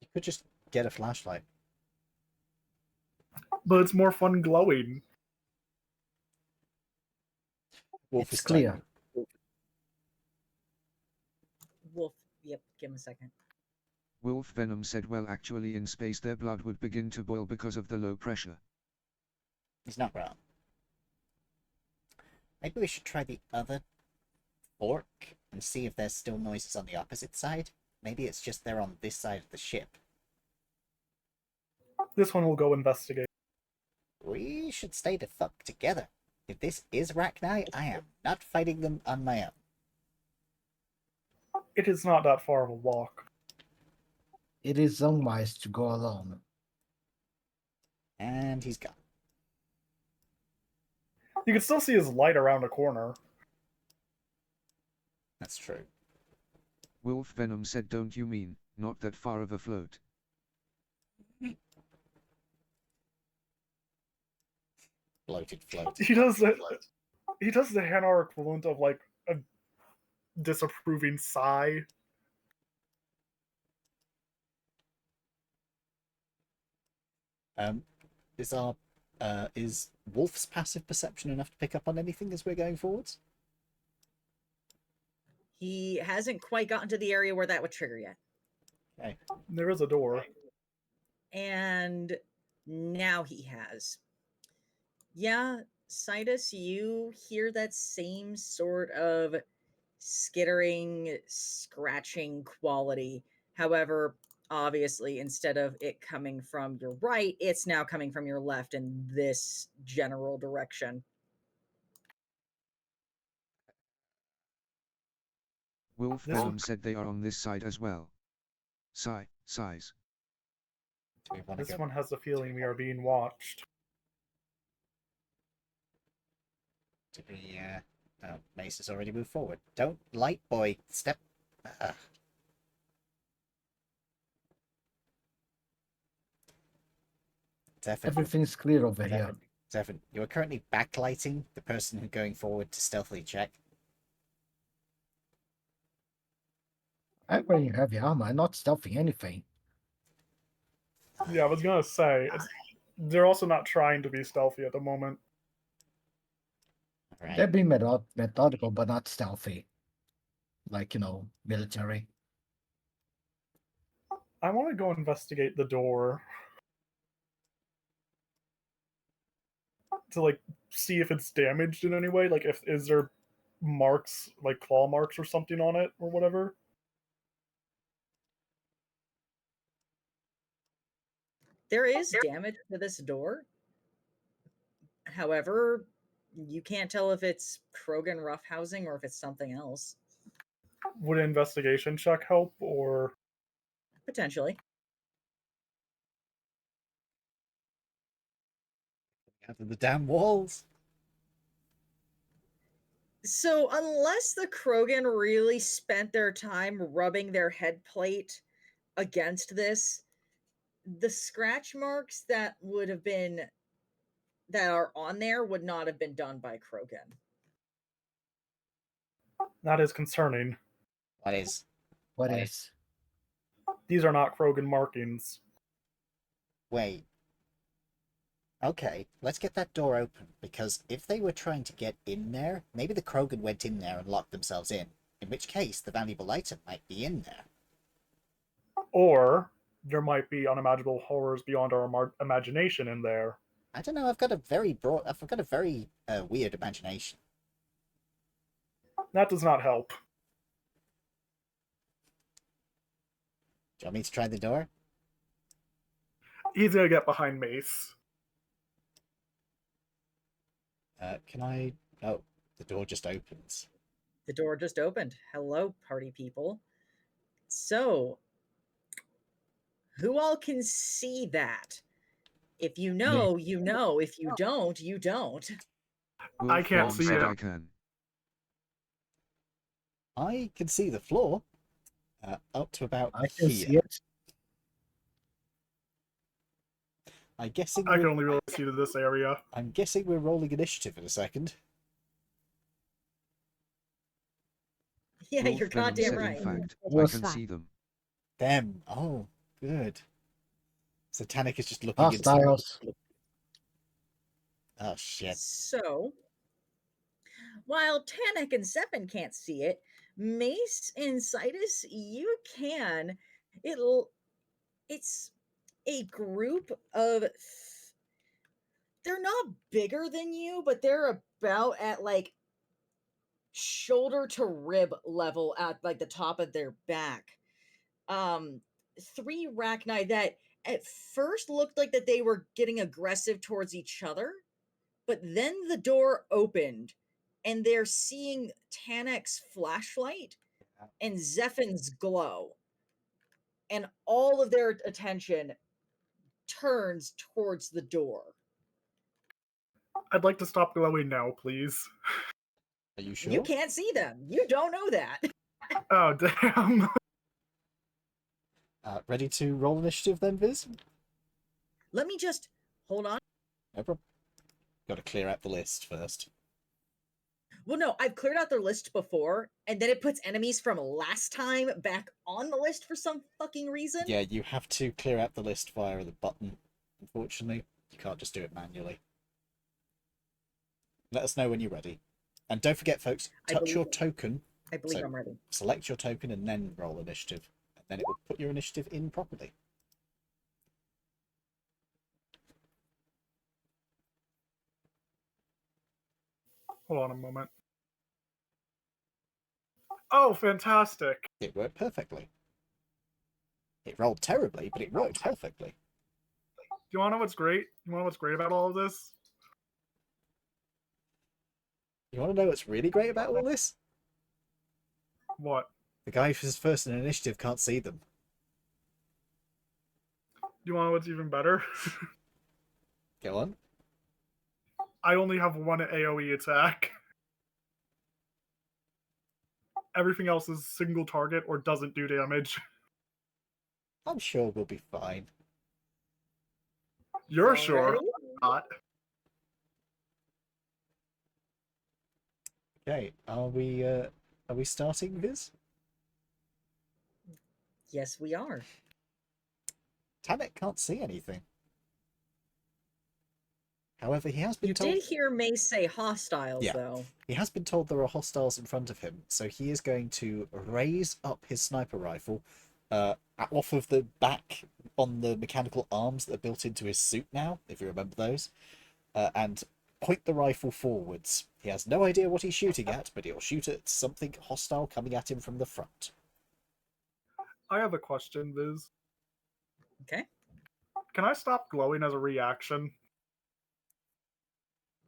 You could just get a flashlight. But it's more fun glowing. Wolf It's is typing. clear. Wolf, yep, give him a second. Wolf Venom said, well, actually in space their blood would begin to boil because of the low pressure. He's not wrong. Maybe we should try the other fork and see if there's still noises on the opposite side. Maybe it's just they're on this side of the ship. This one will go investigate. We should stay the fuck together. If this is Rachni, I am not fighting them on my own. It is not that far of a walk. It is unwise to go alone. And he's gone. You can still see his light around the corner. That's true. Wolf Venom said, don't you mean, not that far of a float? Bloated float. He does the Hanar equivalent of like a disapproving sigh. Is Wolf's passive perception enough to pick up on anything as we're going forwards? He hasn't quite gotten to the area where that would trigger yet. Okay. There is a door. And now he has. Yeah, Citus, you hear that same sort of skittering, scratching quality. However, obviously, instead of it coming from your right, it's now coming from your left in this general direction. Wolf This Venom one- said they are on this side as well. Sighs. Do we want to This go? one has the feeling we are being watched. Do we? Oh, Mace has already moved forward. Don't, light boy, step. Zephyr, Everything's clear over here. Zephyr, you are currently backlighting the person who's going forward to stealthily check. I'm wearing heavy armor. I'm not stealthing anything. Yeah, I was gonna say they're also not trying to be stealthy at the moment. All right. They're being methodical, but not stealthy. Like, military. I want to go investigate the door to like see if it's damaged in any way. Like, if is there marks, like claw marks or something on it or whatever. There is damage to this door. However, you can't tell if it's Krogan roughhousing or if it's something else. Would an investigation check help, or Potentially. Out of the damn walls. So, unless the Krogan really spent their time rubbing their head plate against this, the scratch marks that are on there would not have been done by Krogan. that is concerning? What is? What is? These are not Krogan markings. Wait. Okay, let's get that door open, because if they were trying to get in there, maybe the Krogan went in there and locked themselves in, which case the valuable item might be in there. Or there might be unimaginable horrors beyond our imagination in there. I don't know, I've got a very weird imagination. That does not help. Do you want me to try the door? He's gonna get behind Mace. Can I... Oh, the door just opens. The door just opened. Hello, party people. So, who all can see that? If you know, you know. If you don't, you don't. Wolf I can't Venom see said it. I can. I can see the floor. Up to about I can here. see it. I'm guessing I can we're, only really see to this area. I'm guessing we're rolling initiative in a second. Yeah, Wolf you're Venom goddamn said, right. in fact, I Was can fine. see them. Them. Oh, good. So Tanik is just looking into. Hostiles. Oh shit. So, while Tanik and Zepin can't see it, Mace and Citus, you can. It's a group of. They're not bigger than you, but they're about at like shoulder to rib level at like the top of their back. Um, three Rachni that at first looked like that they were getting aggressive towards each other, but then the door opened and they're seeing Tanek's flashlight and Zephin's glow. And all of their attention turns towards the door. I'd like to stop glowing now, please. Are you sure? You can't see them. You don't know that. Oh, damn. Ready to roll initiative then, Viz? Let me just hold on. No problem. Got to clear out the list first. Well, no, I've cleared out their list before, and then it puts enemies from last time back on the list for some fucking reason. Yeah, you have to clear out the list via the button. Unfortunately, you can't just do it manually. Let us know when you're ready. And don't forget, folks, touch your token. I believe So- I'm ready. Select your token and then roll initiative. And then it will put your initiative in properly. Hold on a moment. Oh, fantastic. It worked perfectly. It rolled terribly, but it worked perfectly. Do you want to know what's great? You want to know what's great about all of this? You want to know what's really great about all this? What? The guy who's first in initiative can't see them. Do you want to know what's even better? Go on. I only have one AoE attack. Everything else is single target or doesn't do damage. I'm sure we'll be fine. You're All sure? ready? Not. Okay, are we starting, Viz? Yes, we are. Tanek can't see anything. However, he has been You told did hear Mace say hostiles, Yeah. though. he has been told there are hostiles in front of him, so he is going to raise up his sniper rifle off of the back on the mechanical arms that are built into his suit now, if you remember those, and point the rifle forwards. He has no idea what he's shooting at, but he'll shoot at something hostile coming at him from the front. I have a question, Viz. Okay. Can I stop glowing as a reaction?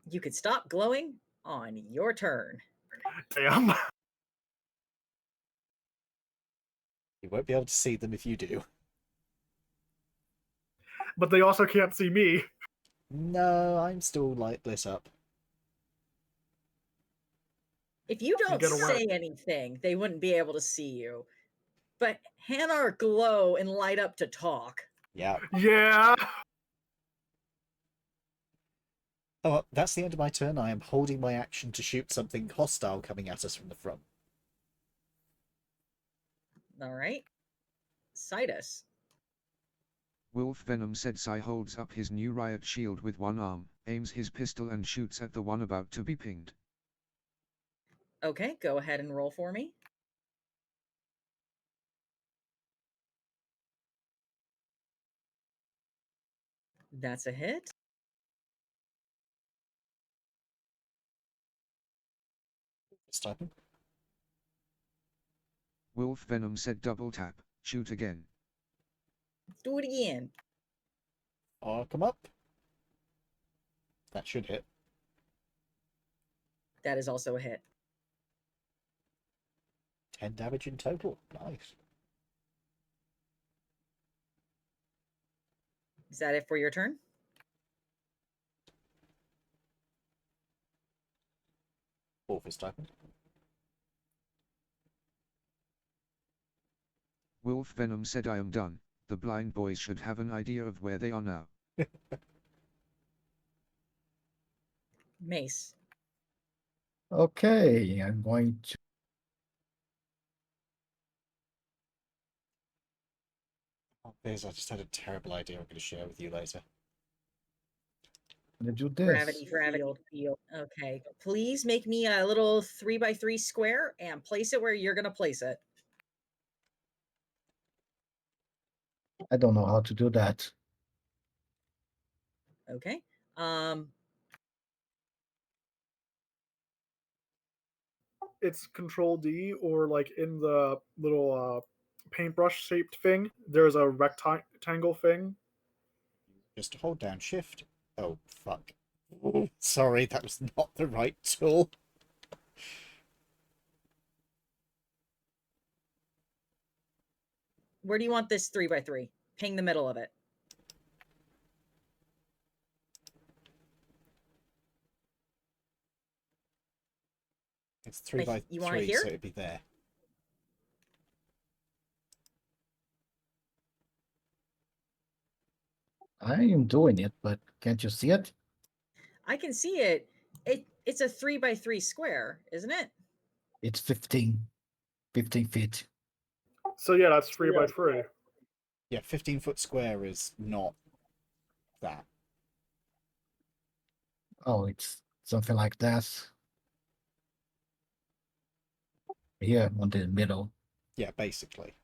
You could stop glowing on your turn. Damn. You won't be able to see them if you do. But they also can't see me. No, I'm still lit up. If you don't get away. say anything, they wouldn't be able to see you. But Hanar glow and light up to talk. Yeah. Yeah. Oh, well, that's the end of my turn. I am holding my action to shoot something hostile coming at us from the front. All right. Citus. Wolf Venom said Sai holds up his new riot shield with one arm, aims his pistol and shoots at the one about to be pinged. Okay, go ahead and roll for me. That's a hit. It's typing. Wolf Venom said double tap, shoot again. Let's do it again. Oh, come up. That should hit. That is also a hit. 10 damage in total. Nice. Is that it for your turn? Wolf is typing. Wolf Venom said I am done, the blind boys should have an idea of where they are now. Mace. Okay, I'm going to. Oh, Biz, I just had a terrible idea I'm going to share with you later. Do this. Gravity field. Okay. Please make me a little 3x3 square and place it where you're gonna place it. I don't know how to do that. Okay. It's Control D, or like in the little paintbrush shaped thing, there's a rectangle thing. Just hold down shift. Oh, fuck. Sorry, that was not the right tool. Where do you want this 3x3? Ping the middle of it. It's 3 by You want it 3, here? so it'd be there. I am doing it, but can't you see it? I can see it. It's a 3x3 square, isn't it? It's 15 feet. So yeah, that's 3x3. Yeah, 15-foot square is not that. Oh, it's something like that. Here on the middle. Yeah, basically.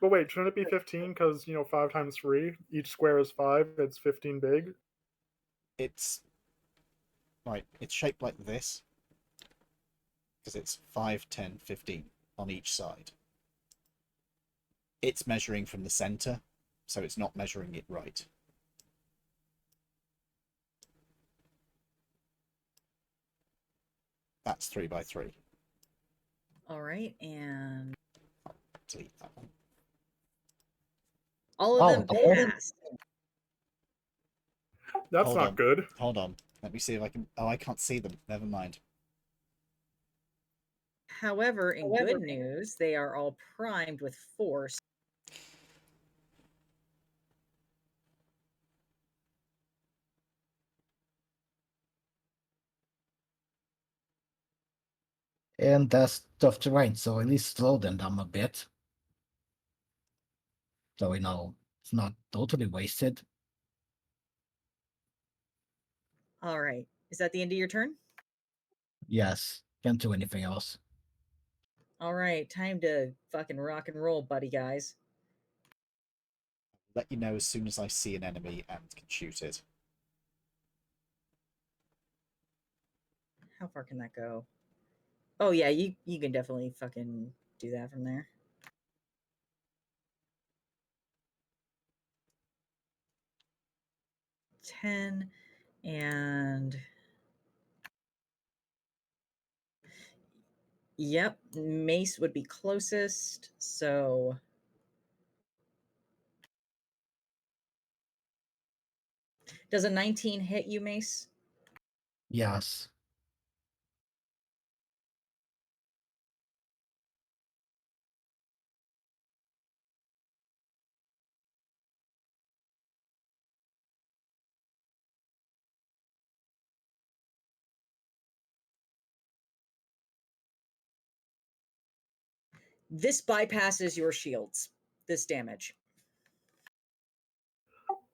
But wait, shouldn't it be 15? Because 5 times 3, each square is 5. It's 15 big. It's right. It's shaped like this because it's 5, 10, 15 on each side. It's measuring from the center, so it's not measuring it right. That's 3 by 3. All right, and Delete that one. all of them pass. That's Hold not on. good. Hold on. Let me see if I can. Oh, I can't see them. Never mind. However, in good news, they are all primed with force. And that's tough terrain, so at least slow them down a bit. So it's not totally wasted. All right. Is that the end of your turn? Yes, can't do anything else. All right, time to fucking rock and roll, buddy guys. Let you know as soon as I see an enemy and can shoot it. How far can that go? Oh yeah, you can definitely fucking do that from there. $10 and yep, Mace would be closest, so does a 19 hit you, Mace? Yes. This bypasses your shields. This damage.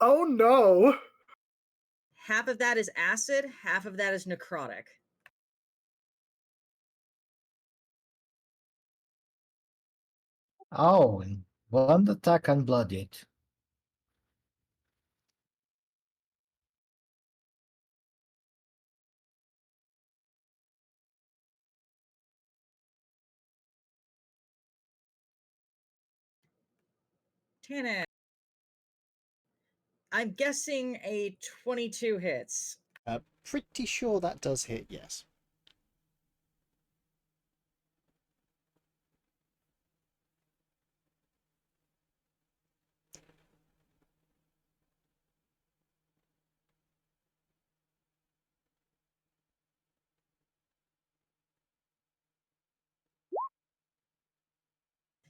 Oh no! Half of that is acid, half of that is necrotic. Oh, and one attack unbloodied. Tanner. I'm guessing a 22 hits. Pretty sure that does hit, yes.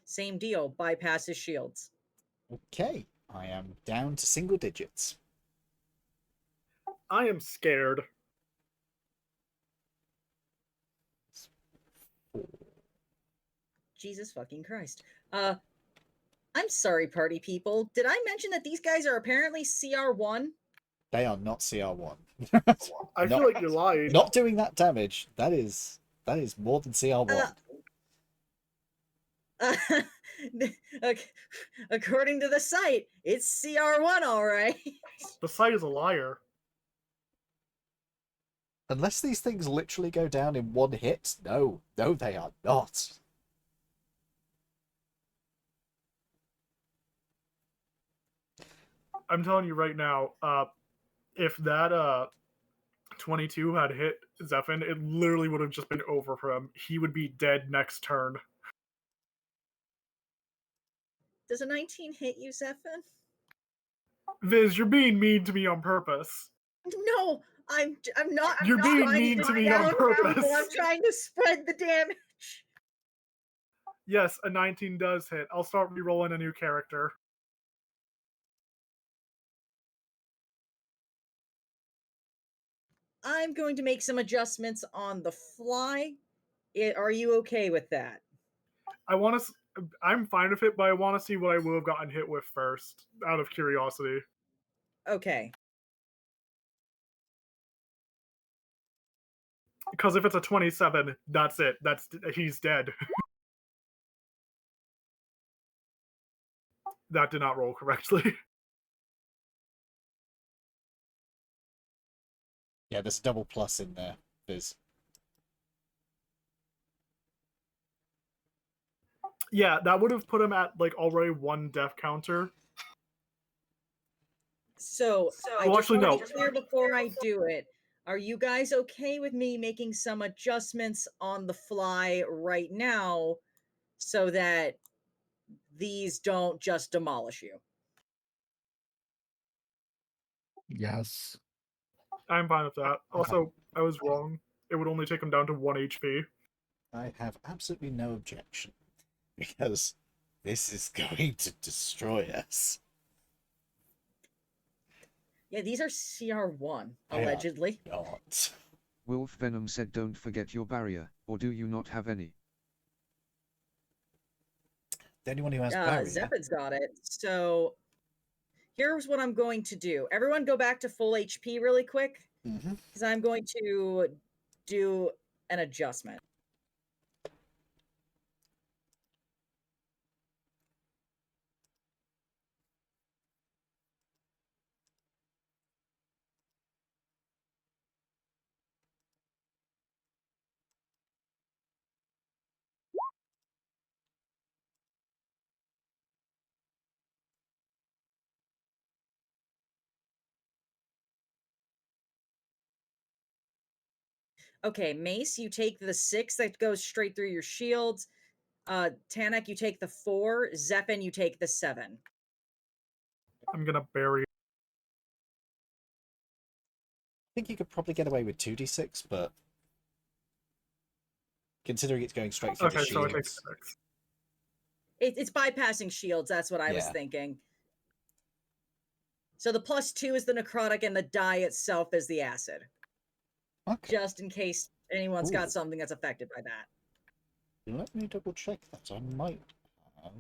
Same deal, bypasses shields. Okay. I am down to single digits. I am scared. Jesus fucking Christ. I'm sorry, party people. Did I mention that these guys are apparently CR1? They are not CR1. I Not- feel like you lied. Not doing that damage. That is more than CR1. According to the site, it's CR1, all right. The site is a liar. Unless these things literally go down in one hit, no, they are not. I'm telling you right now, if that 22 had hit Zephyr, it literally would have just been over for him. He would be dead next turn. Does a 19 hit you, Zephyr? Viz, you're being mean to me on purpose. No, I'm not. You're I'm being trying mean to me on down purpose. people. I'm trying to spread the damage. Yes, a 19 does hit. I'll start re-rolling a new character. I'm going to make some adjustments on the fly. Are you okay with that? I'm fine with it, but I want to see what I would have gotten hit with first, out of curiosity. Okay. Because if it's a 27, that's it. He's dead. That did not roll correctly. Yeah, there's a double plus in there, Viz. Yeah, that would have put him at like already 1 death counter. So I Well, just actually, want no. to be clear before I do it. Are you guys okay with me making some adjustments on the fly right now so that these don't just demolish you? Yes. I'm fine with that. Also, I was wrong. It would only take him down to 1 HP. I have absolutely no objection, because this is going to destroy us. Yeah, these are CR1, They are allegedly. not. Wolf Venom said don't forget your barrier, or do you not have any? The only one who has barrier. Zephyr's got it. So here's what I'm going to do. Everyone go back to full HP really quick, because I'm going to do an adjustment. Okay, Mace, you take the 6 that goes straight through your shields. Tanak, you take the 4. Zeppin, you take the 7. I'm gonna bury. I think you could probably get away with 2d6, but considering it's going straight through the Okay, so I shields, take 6. It's bypassing shields. That's what I was Yeah. thinking. So the +2 is the necrotic, and the die itself is the acid. okay. Just in case anyone's Ooh. got something that's affected by that. Let me double check that. I might have.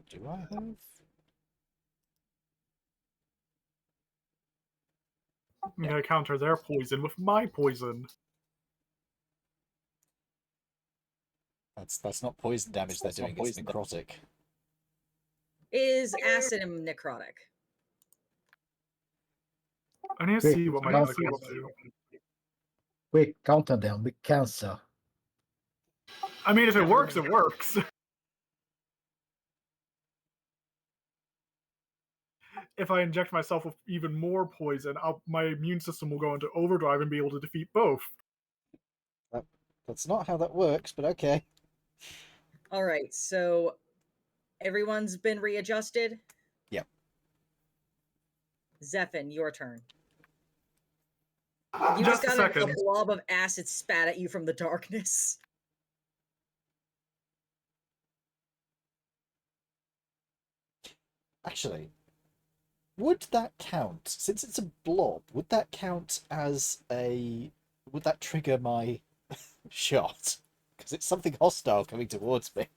Do I have? I'm gonna counter their poison with my poison. That's not poison damage they're doing. It's necrotic. Is acid and necrotic. I need to Wait, see what my I deck don't will see do. Quick, counter them with cancer. I mean, if it works, it works. If I inject myself with even more poison, my immune system will go into overdrive and be able to defeat both. That's not how that works, but okay. All right, so everyone's been readjusted? Yep. Zephyn, your turn. You Just a got second. a blob of acid spat at you from the darkness. Actually, would that count? Since it's a blob, would that count as a... Would that trigger my shot? Because it's something hostile coming towards me.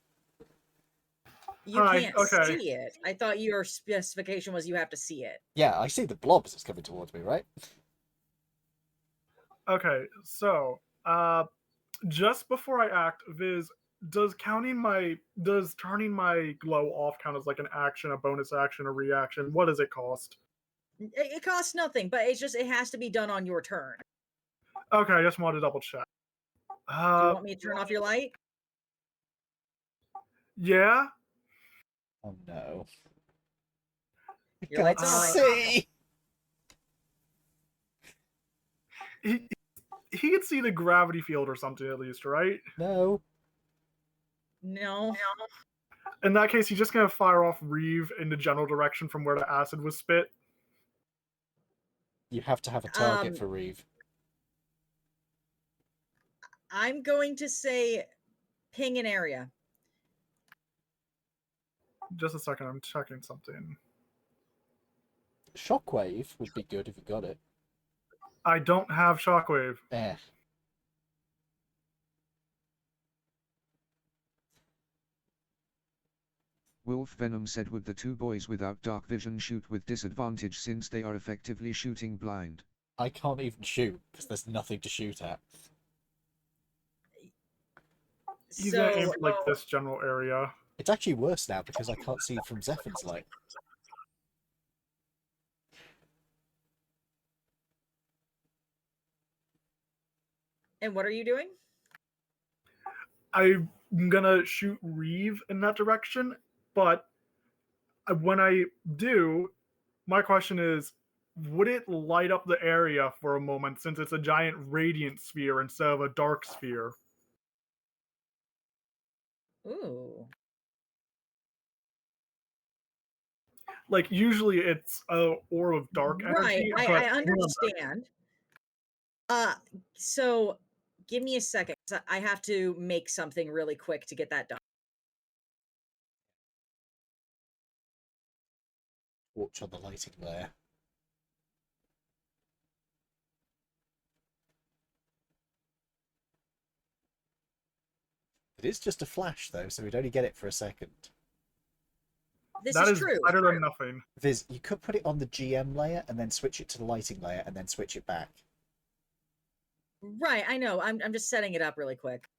You Hi, can't okay. see it. I thought your specification was you have to see it. Yeah, I see the blob as it's coming towards me, right? Okay, so just before I act, Viz, does turning my glow off count as like an action, a bonus action, a reaction? What does it cost? It costs nothing, but it's just it has to be done on your turn. Okay, I just wanted to double check. Do you want me to turn off your light? Yeah. Oh no. I Your can't light's on. see! He can see the gravity field or something at least, right? No. No. In that case, he's just gonna fire off Reeve in the general direction from where the acid was spit. You have to have a target for Reeve. I'm going to say ping an area. Just a second, I'm checking something. Shockwave would be good if you got it. I don't have shockwave. Eh. Wolf Venom said, would the two boys without dark vision shoot with disadvantage since they are effectively shooting blind? I can't even shoot because there's nothing to shoot at. He's gonna aim for like this general area. It's actually worse now because I can't see from Zephyr's light. And what are you doing? I'm gonna shoot Reeve in that direction, but when I do, my question is, would it light up the area for a moment since it's a giant radiant sphere instead of a dark sphere? Ooh. Like, usually it's a orb of dark Right, energy. I understand. So give me a second. I have to make something really quick to get that done. Watch on the lighting layer. It is just a flash, though, so we'd only get it for a second. This That is is true. better than nothing. Viz, you could put it on the GM layer and then switch it to the lighting layer and then switch it back. Right, I know. I'm just setting it up really quick.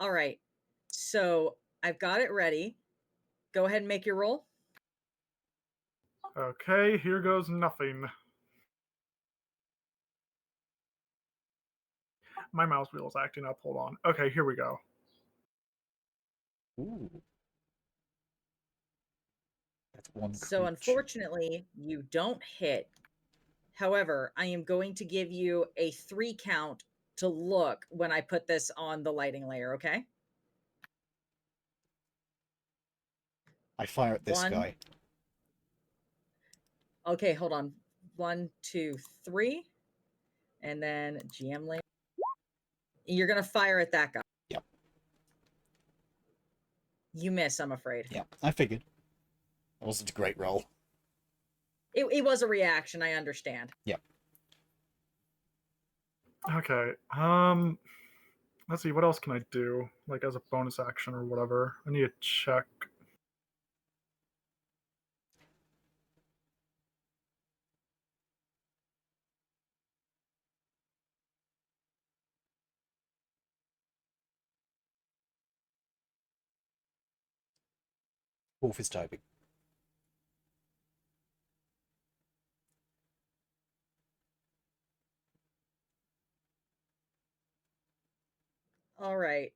All right. So I've got it ready. Go ahead and make your roll. Okay, here goes nothing. My mouse wheel is acting up. Hold on. Okay, here we go. Ooh. That's one So creature. unfortunately, you don't hit. However, I am going to give you a 3 count to look when I put this on the lighting layer, okay? I fire at this 1. guy. Okay, hold on. 1, 2, 3. And then GM layer. You're going to fire at that guy. Yep. You miss, I'm afraid. Yeah, I figured. That wasn't a great roll. It was a reaction, I understand. Yep. Okay. Let's see, what else can I do? Like as a bonus action or whatever. I need to check. Wolf is typing. All right.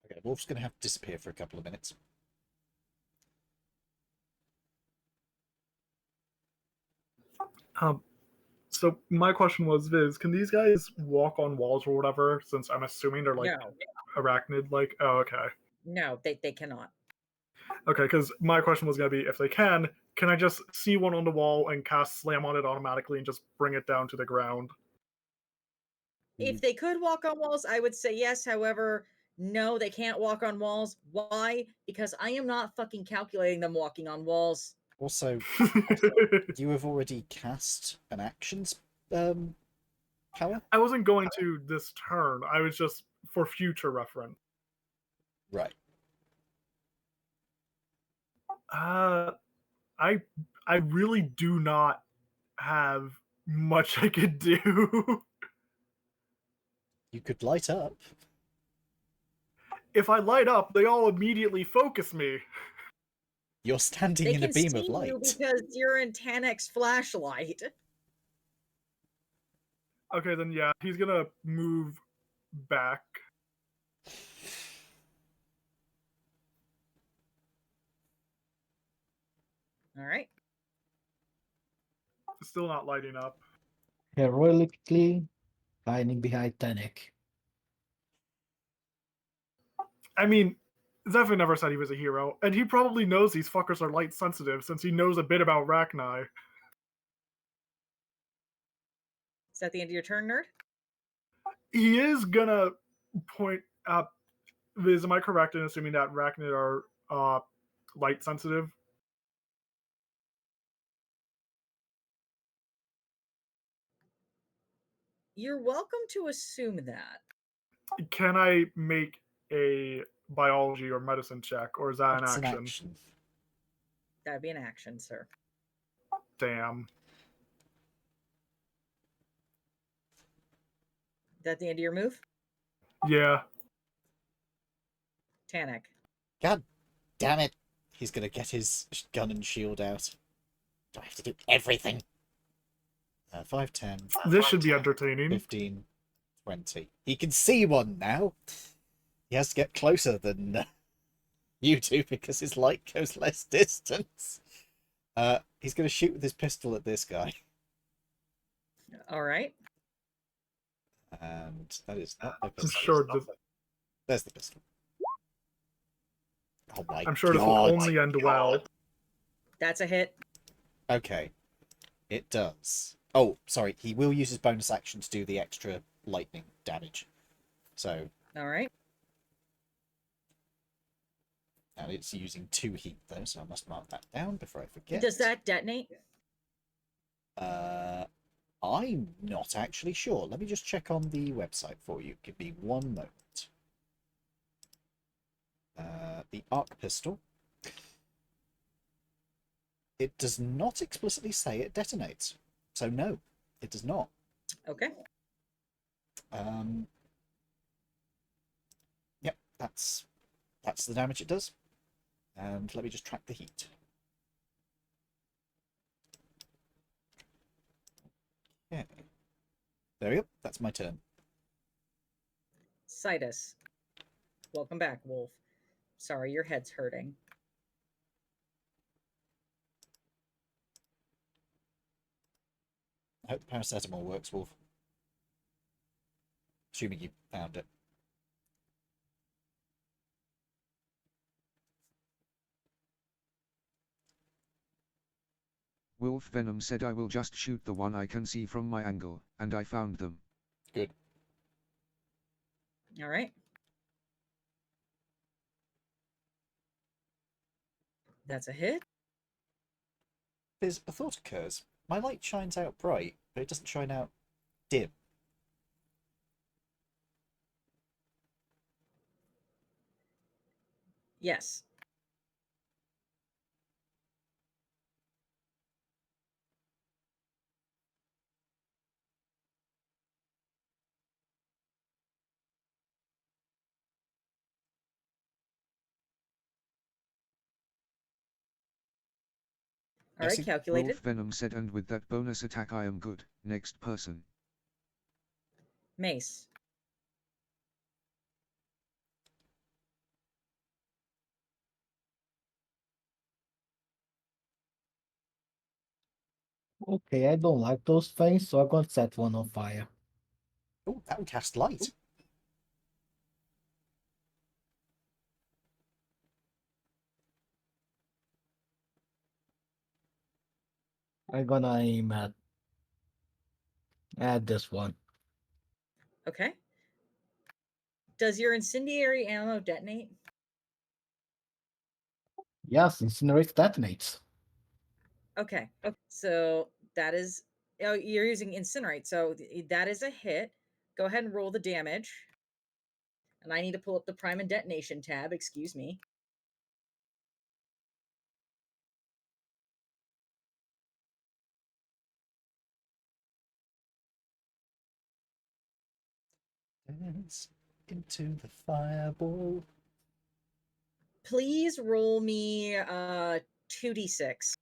Okay, Wolf's going to have to disappear for a couple of minutes. So my question was, Viz, can these guys walk on walls or whatever? Since I'm assuming they're like No. arachnid, like, oh, okay. No, they cannot. Okay, because my question was going to be, if they can I just see one on the wall and cast Slam on it automatically and just bring it down to the ground? If they could walk on walls, I would say yes. However, no, they can't walk on walls. Why? Because I am not fucking calculating them walking on walls. Also, you have already cast an actions power? I wasn't going to this turn. I was just for future reference. Right. I really do not have much I could do. You could light up. If I light up, they all immediately focus me. You're standing They in a can beam see of light. you because you're in Tanek's flashlight. Okay, then yeah, he's gonna move back. All right. Still not lighting up. Heroically hiding behind Tanek. I mean, Zephyr never said he was a hero, and he probably knows these fuckers are light sensitive since he knows a bit about Rachni. Is that the end of your turn, nerd? He is gonna point up. Am I correct in assuming that Rachnid are light sensitive? You're welcome to assume that. Can I make a biology or medicine check, or is that That's an action? That'd be an action, sir. Damn. Is that the end of your move? Yeah. Tanek. God damn it. He's going to get his gun and shield out. Do I have to do everything? 5, 10, This should be entertaining. 15, 20. He can see one now. He has to get closer than you do because his light goes less distance. He's going to shoot with his pistol at this guy. All right. And that is not the I'm pistol. sure this, There's the pistol. Oh my I'm sure God. this will only end well. That's a hit. Okay. It does. Oh, sorry. He will use his bonus action to do the extra lightning damage. So, All right. and it's using 2 heat though, so I must mark that down before I forget. Does that detonate? I'm not actually sure. Let me just check on the website for you. Give me one moment. The arc pistol. It does not explicitly say it detonates. So no, it does not. Okay. Yep, that's the damage it does. And let me just track the heat. Okay. There we go. That's my turn. Citus. Welcome back, Wolf. Sorry, your head's hurting. I hope the paracetamol works, Wolf. Assuming you found it. Wolf Venom said I will just shoot the one I can see from my angle, and I found them. Good. All right. That's a hit. Biz, a thought occurs. My light shines out bright, but it doesn't shine out dim. Yes. All right, Yes, calculated. Wolf Venom said, and with that bonus attack I am good. Next person. Mace. Okay, I don't like those things, so I'm gonna set one on fire. Oh, that will cast light. I'm gonna aim at this one. Okay. Does your incendiary ammo detonate? Yes, incinerate detonates. Okay. So that is. Oh, you're using incinerate, so that is a hit. Go ahead and roll the damage. And I need to pull up the prime and detonation tab. Excuse me. Dance into the fireball. Please roll me 2d6.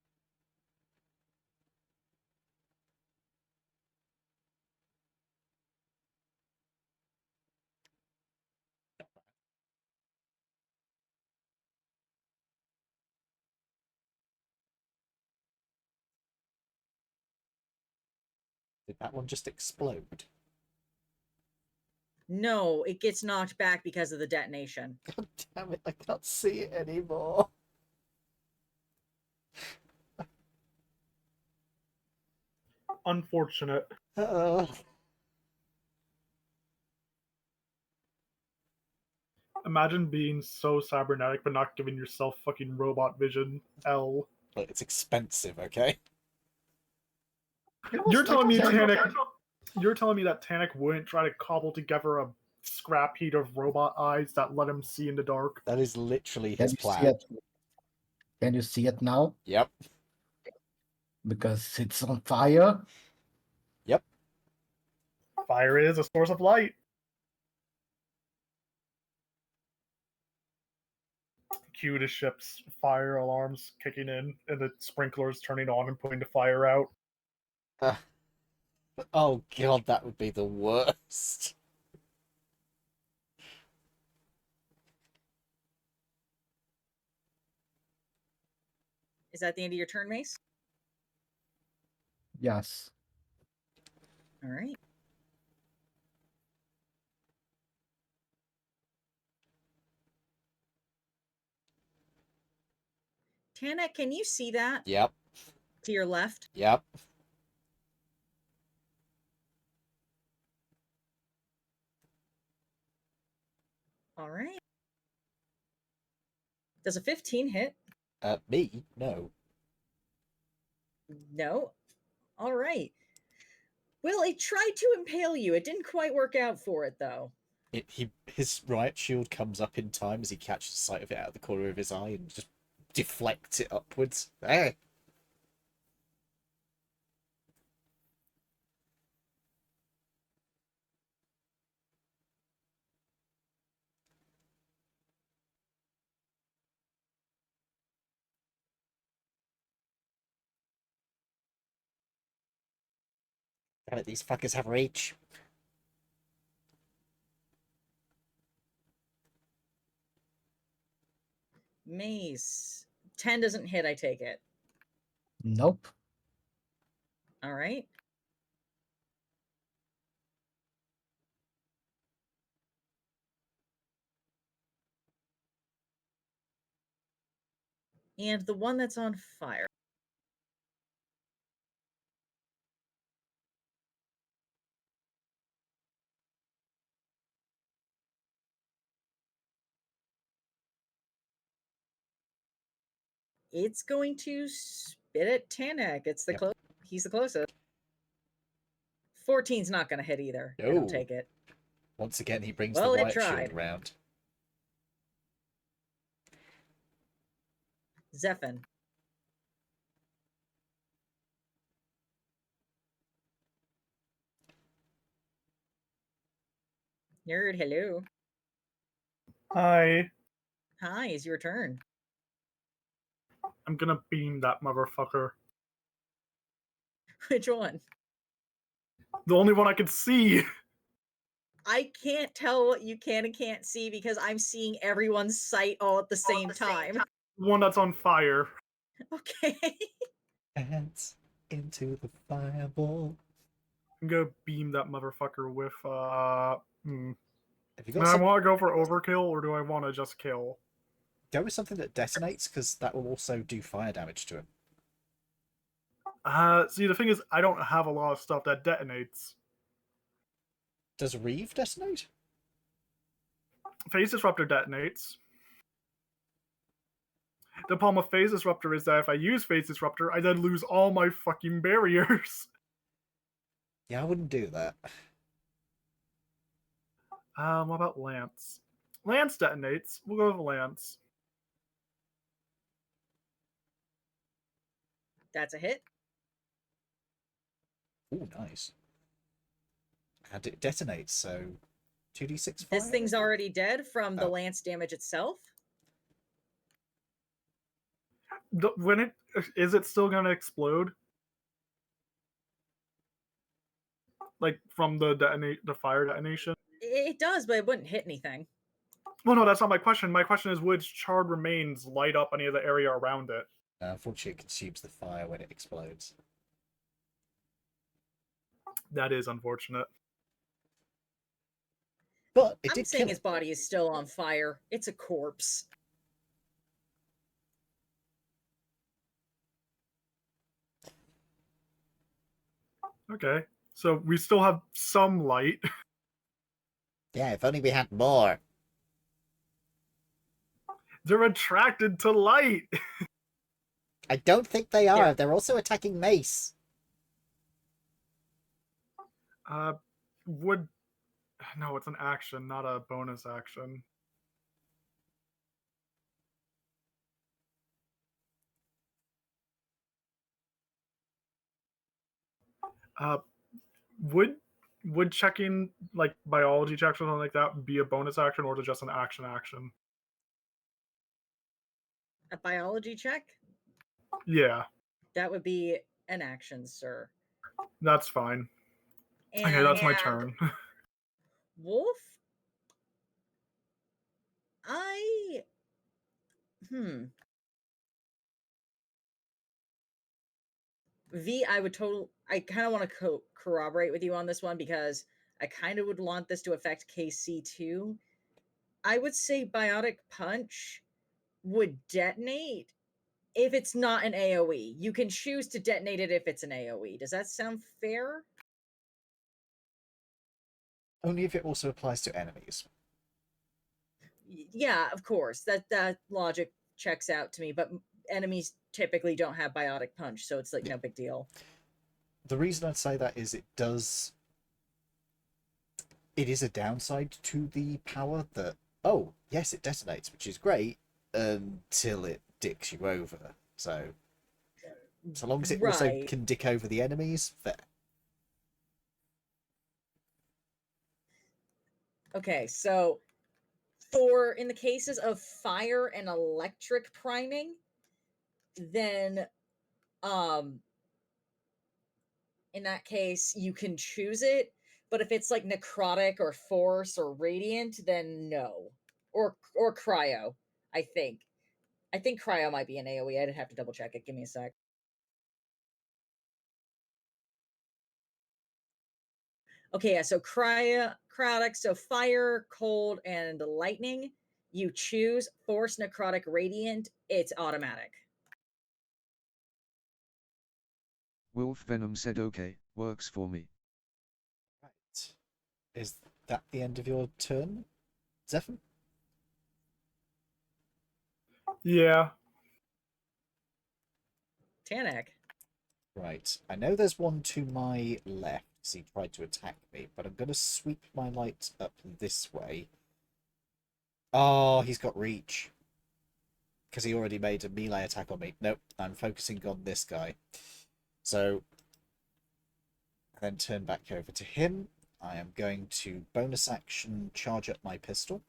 Did that one just explode? No, it gets knocked back because of the detonation. God damn it, I can't see it anymore. Unfortunate. Uh, Imagine being so cybernetic but not giving yourself fucking robot vision. L. Look, it's expensive, okay? You're telling me Tannic. You're telling me that Tannic wouldn't try to cobble together a scrap heap of robot eyes that let him see in the dark? That is literally Can his you see plan. it? Can you see it now? Yep. Because it's on fire. Yep. Fire is a source of light. Cue the ship's fire alarms kicking in and the sprinklers turning on and putting the fire out. Oh god, that would be the worst. Is that the end of your turn, Mace? Yes. All right. Tana, can you see that Yep. to your left? Yep. All right. Does a 15 hit? Me? No. No. All right. Well, it tried to impale you. It didn't quite work out for it, though. His riot shield comes up in time as he catches sight of it out of the corner of his eye and just deflects it upwards. Hey! Damn it, these fuckers have reach. Mace. 10 doesn't hit, I take it. Nope. All right. And the one that's on fire. It's going to spit at Tanak. It's the Yep. He's the closest. 14's not going to hit either. I No. don't take it. Once again, he brings Well, the it riot tried. shield around. Zephin. Nerd, hello. Hi. Hi, it's your turn. I'm gonna beam that motherfucker. Which one? The only one I can see. I can't tell what you can and can't see because I'm seeing everyone's sight all at the same time. The one that's on fire. Okay. Dance into the fireball. I'm gonna beam that motherfucker with Have you Do got I some... want to go for overkill or do I want to just kill? Go with something that detonates, because that will also do fire damage to him. See, the thing is, I don't have a lot of stuff that detonates. Does Reeve detonate? Phase Disruptor detonates. The problem with Phase Disruptor is that if I use Phase Disruptor, I then lose all my fucking barriers. Yeah, I wouldn't do that. What about Lance? Lance detonates. We'll go with Lance. That's a hit. Ooh, nice. And it detonates, so 2d6 fire? This thing's already dead from the Oh. lance damage itself. When is it still gonna explode? Like from the fire detonation? It does, but it wouldn't hit anything. Well, no, that's not my question. My question is, would charred remains light up any of the area around it? Unfortunately, it consumes the fire when it explodes. That is unfortunate. But it I'm did saying kill his it. body is still on fire. It's a corpse. Okay, so we still have some light. Yeah, if only we had more. They're attracted to light. I don't think they are. Yeah. They're also attacking Mace. Would no, it's an action, not a bonus action. Uh, would checking like biology checks or something like that be a bonus action, or is it just an action? A biology check? Yeah, That would be an action, sir. that's fine. And Okay, that's my turn. Wolf? V, I kind of want to corroborate with you on this one because I kind of would want this to affect KC too. I would say Biotic Punch would detonate if it's not an AoE. You can choose to detonate it if it's an AoE. Does that sound fair? Only if it also applies to enemies. Yeah, of course. That logic checks out to me, but enemies typically don't have Biotic Punch, so it's like no big deal. The reason I'd say that is it is a downside to the power that, oh, yes, it detonates, which is great, until it dicks you over. So long as it also Right. can dick over the enemies, fair. Okay, so in the cases of fire and electric priming, then in that case you can choose it, but if it's like necrotic or force or radiant, then no. Or cryo, I think. I think cryo might be an AoE. I'd have to double check it. Give me a sec. Okay, yeah, so cryotic, so fire, cold, and lightning. You choose force, necrotic, radiant. It's automatic. Wolf Venom said okay, works for me. Right. Is that the end of your turn, Zephyr? Yeah. Tanak. Right. I know there's one to my left, because he tried to attack me, but I'm going to sweep my light up this way. Oh, he's got reach. Because he already made a melee attack on me. Nope, I'm focusing on this guy. So, then turn back over to him. I am going to bonus action charge up my pistol,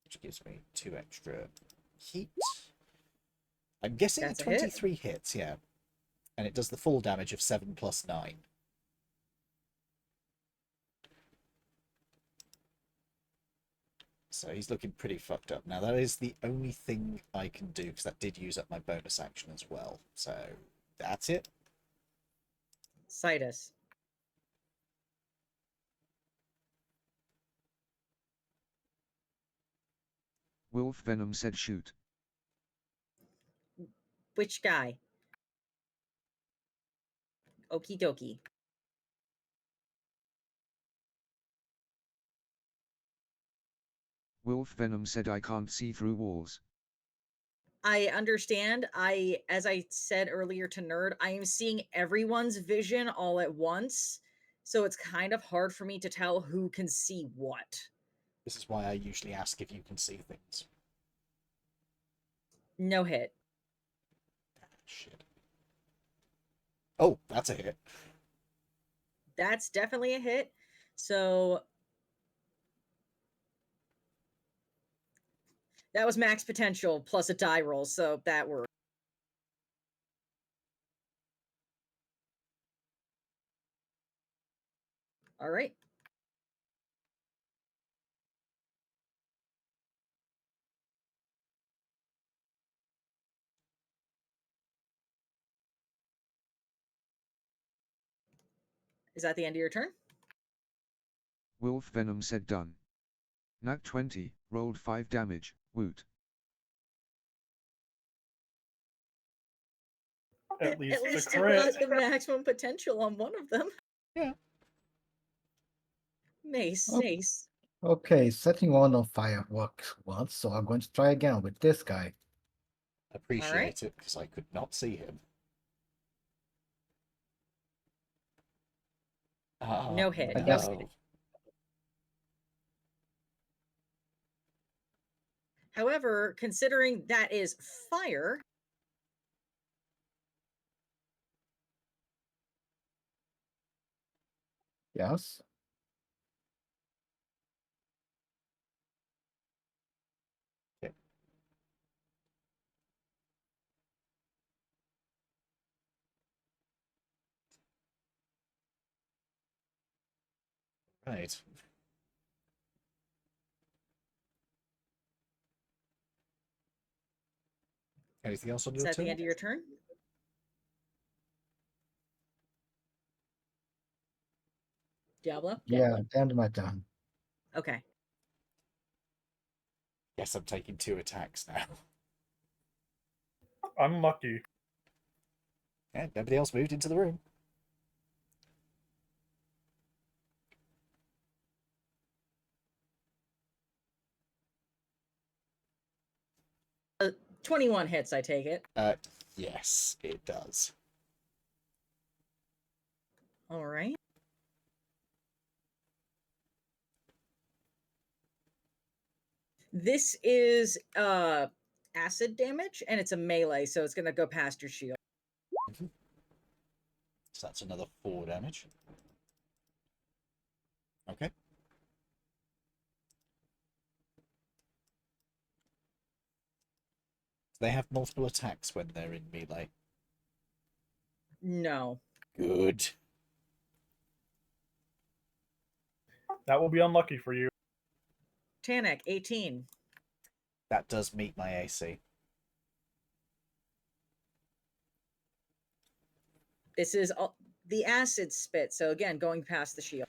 which gives me 2 extra heat. I'm guessing That's a hit. 23 hits, yeah. And it does the full damage of 7 plus 9. So he's looking pretty fucked up. Now, that is the only thing I can do, because that did use up my bonus action as well. So, that's it. Citus. Wolf Venom said shoot. Which guy? Okie dokie. Wolf Venom said I can't see through walls. I understand. As I said earlier to Nerd, I am seeing everyone's vision all at once. So it's kind of hard for me to tell who can see what. This is why I usually ask if you can see things. No hit. Shit. Oh, that's a hit. That's definitely a hit. So that was max potential plus a die roll, so that worked. All right. Is that the end of your turn? Wolf Venom said done. Nat 20, rolled 5 damage, woot. At least At least a it crit. was the maximum potential on one of them. Yeah. Mace. Oh. Mace. Okay, setting one on fire worked once, so I'm going to try again with this guy. Appreciate it, because I could not see him. No hit. I No guess- hit. However, considering that is fire, Yes. Right. Anything else on is your that turn? the end of your turn? Diablo? Yeah, end my turn. Okay. Yes, I'm taking 2 attacks now. Unlucky. Yeah, nobody else moved into the room. Uh, 21 hits, I take it. Yes, it does. All right. This is acid damage, and it's a melee, so it's going to go past your shield. So that's another 4 damage. Okay. They have multiple attacks when they're in melee. No. Good. That will be unlucky for you. Tanek, 18. That does meet my AC. This is the acid spit, so again, going past the shield.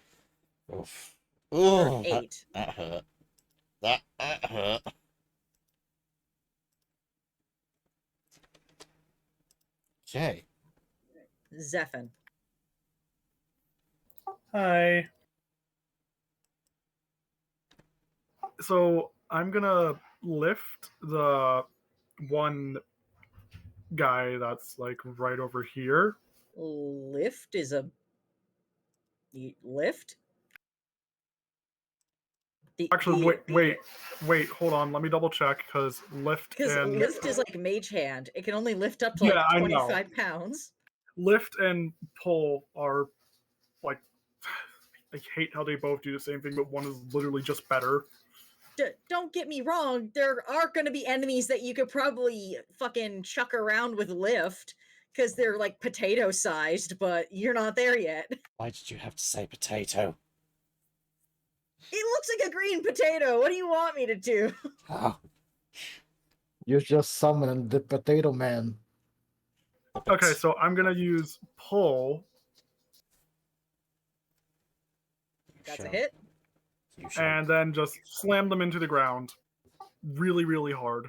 Oof. For Ooh, 8. that hurt. That hurt. Okay. Zephin. Hi. So I'm gonna lift the one guy that's like right over here. Lift is a lift. Actually, wait, hold on. Let me double check because lift Because and lift is like mage hand. It can only lift up to Yeah, like I know. 25 pounds. lift and pull are like I hate how they both do the same thing, but one is literally just better. Don't get me wrong, there are going to be enemies that you could probably fucking chuck around with lift because they're like potato sized, but you're not there yet. Why did you have to say potato? It looks like a green potato. What do you want me to do? Oh, You just summoned the Potato Man. Okay, so I'm gonna use pull That's a hit. You shall. and then just slam them into the ground really, really hard.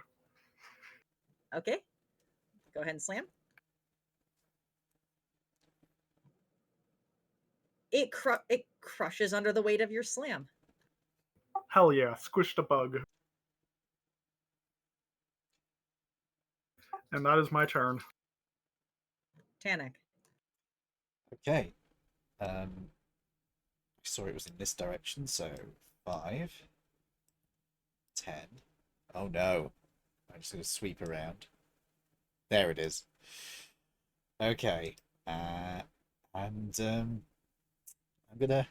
Okay. Go ahead and slam. it crushes under the weight of your slam. Hell yeah, squished a bug. And that is my turn. Tanik. Okay. I saw it was in this direction, so 5, 10. Oh no. I'm just going to sweep around. There it is. Okay. And I'm going to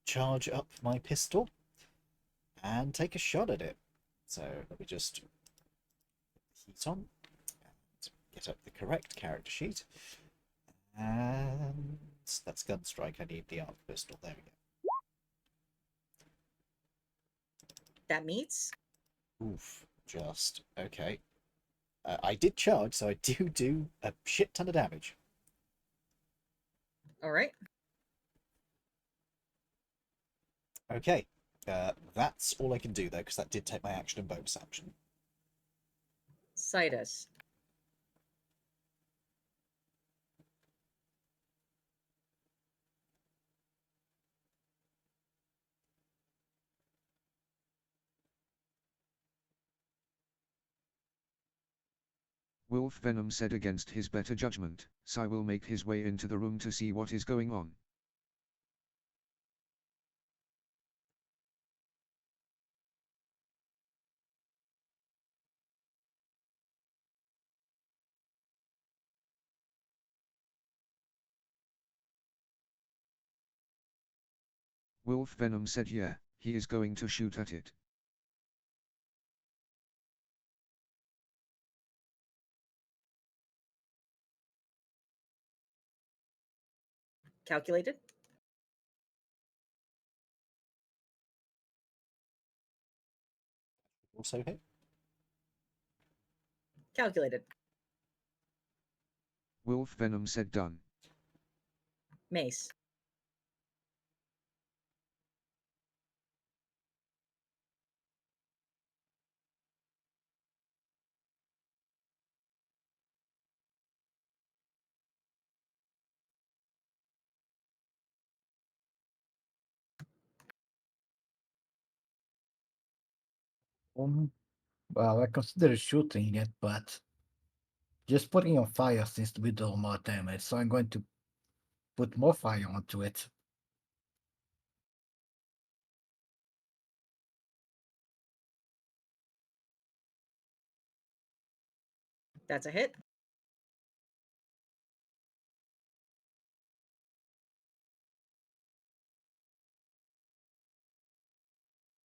charge up my pistol and take a shot at it. So let me just put the heat on and get up the correct character sheet. And that's gun strike. I need the arc pistol. There we go. That meets. Oof, just okay. I did charge, so I do a shit ton of damage. All right. Okay, that's all I can do though, because that did take my action and bonus action. Citus. Wolf Venom said against his better judgment, Sai will make his way into the room to see what is going on. Wolf Venom said yeah, he is going to shoot at it. Calculated. Also hit. Calculated. Wolf Venom said done. Mace. Well, I consider shooting it, but just putting on fire seems to be doing more damage, so I'm going to put more fire onto it. That's a hit.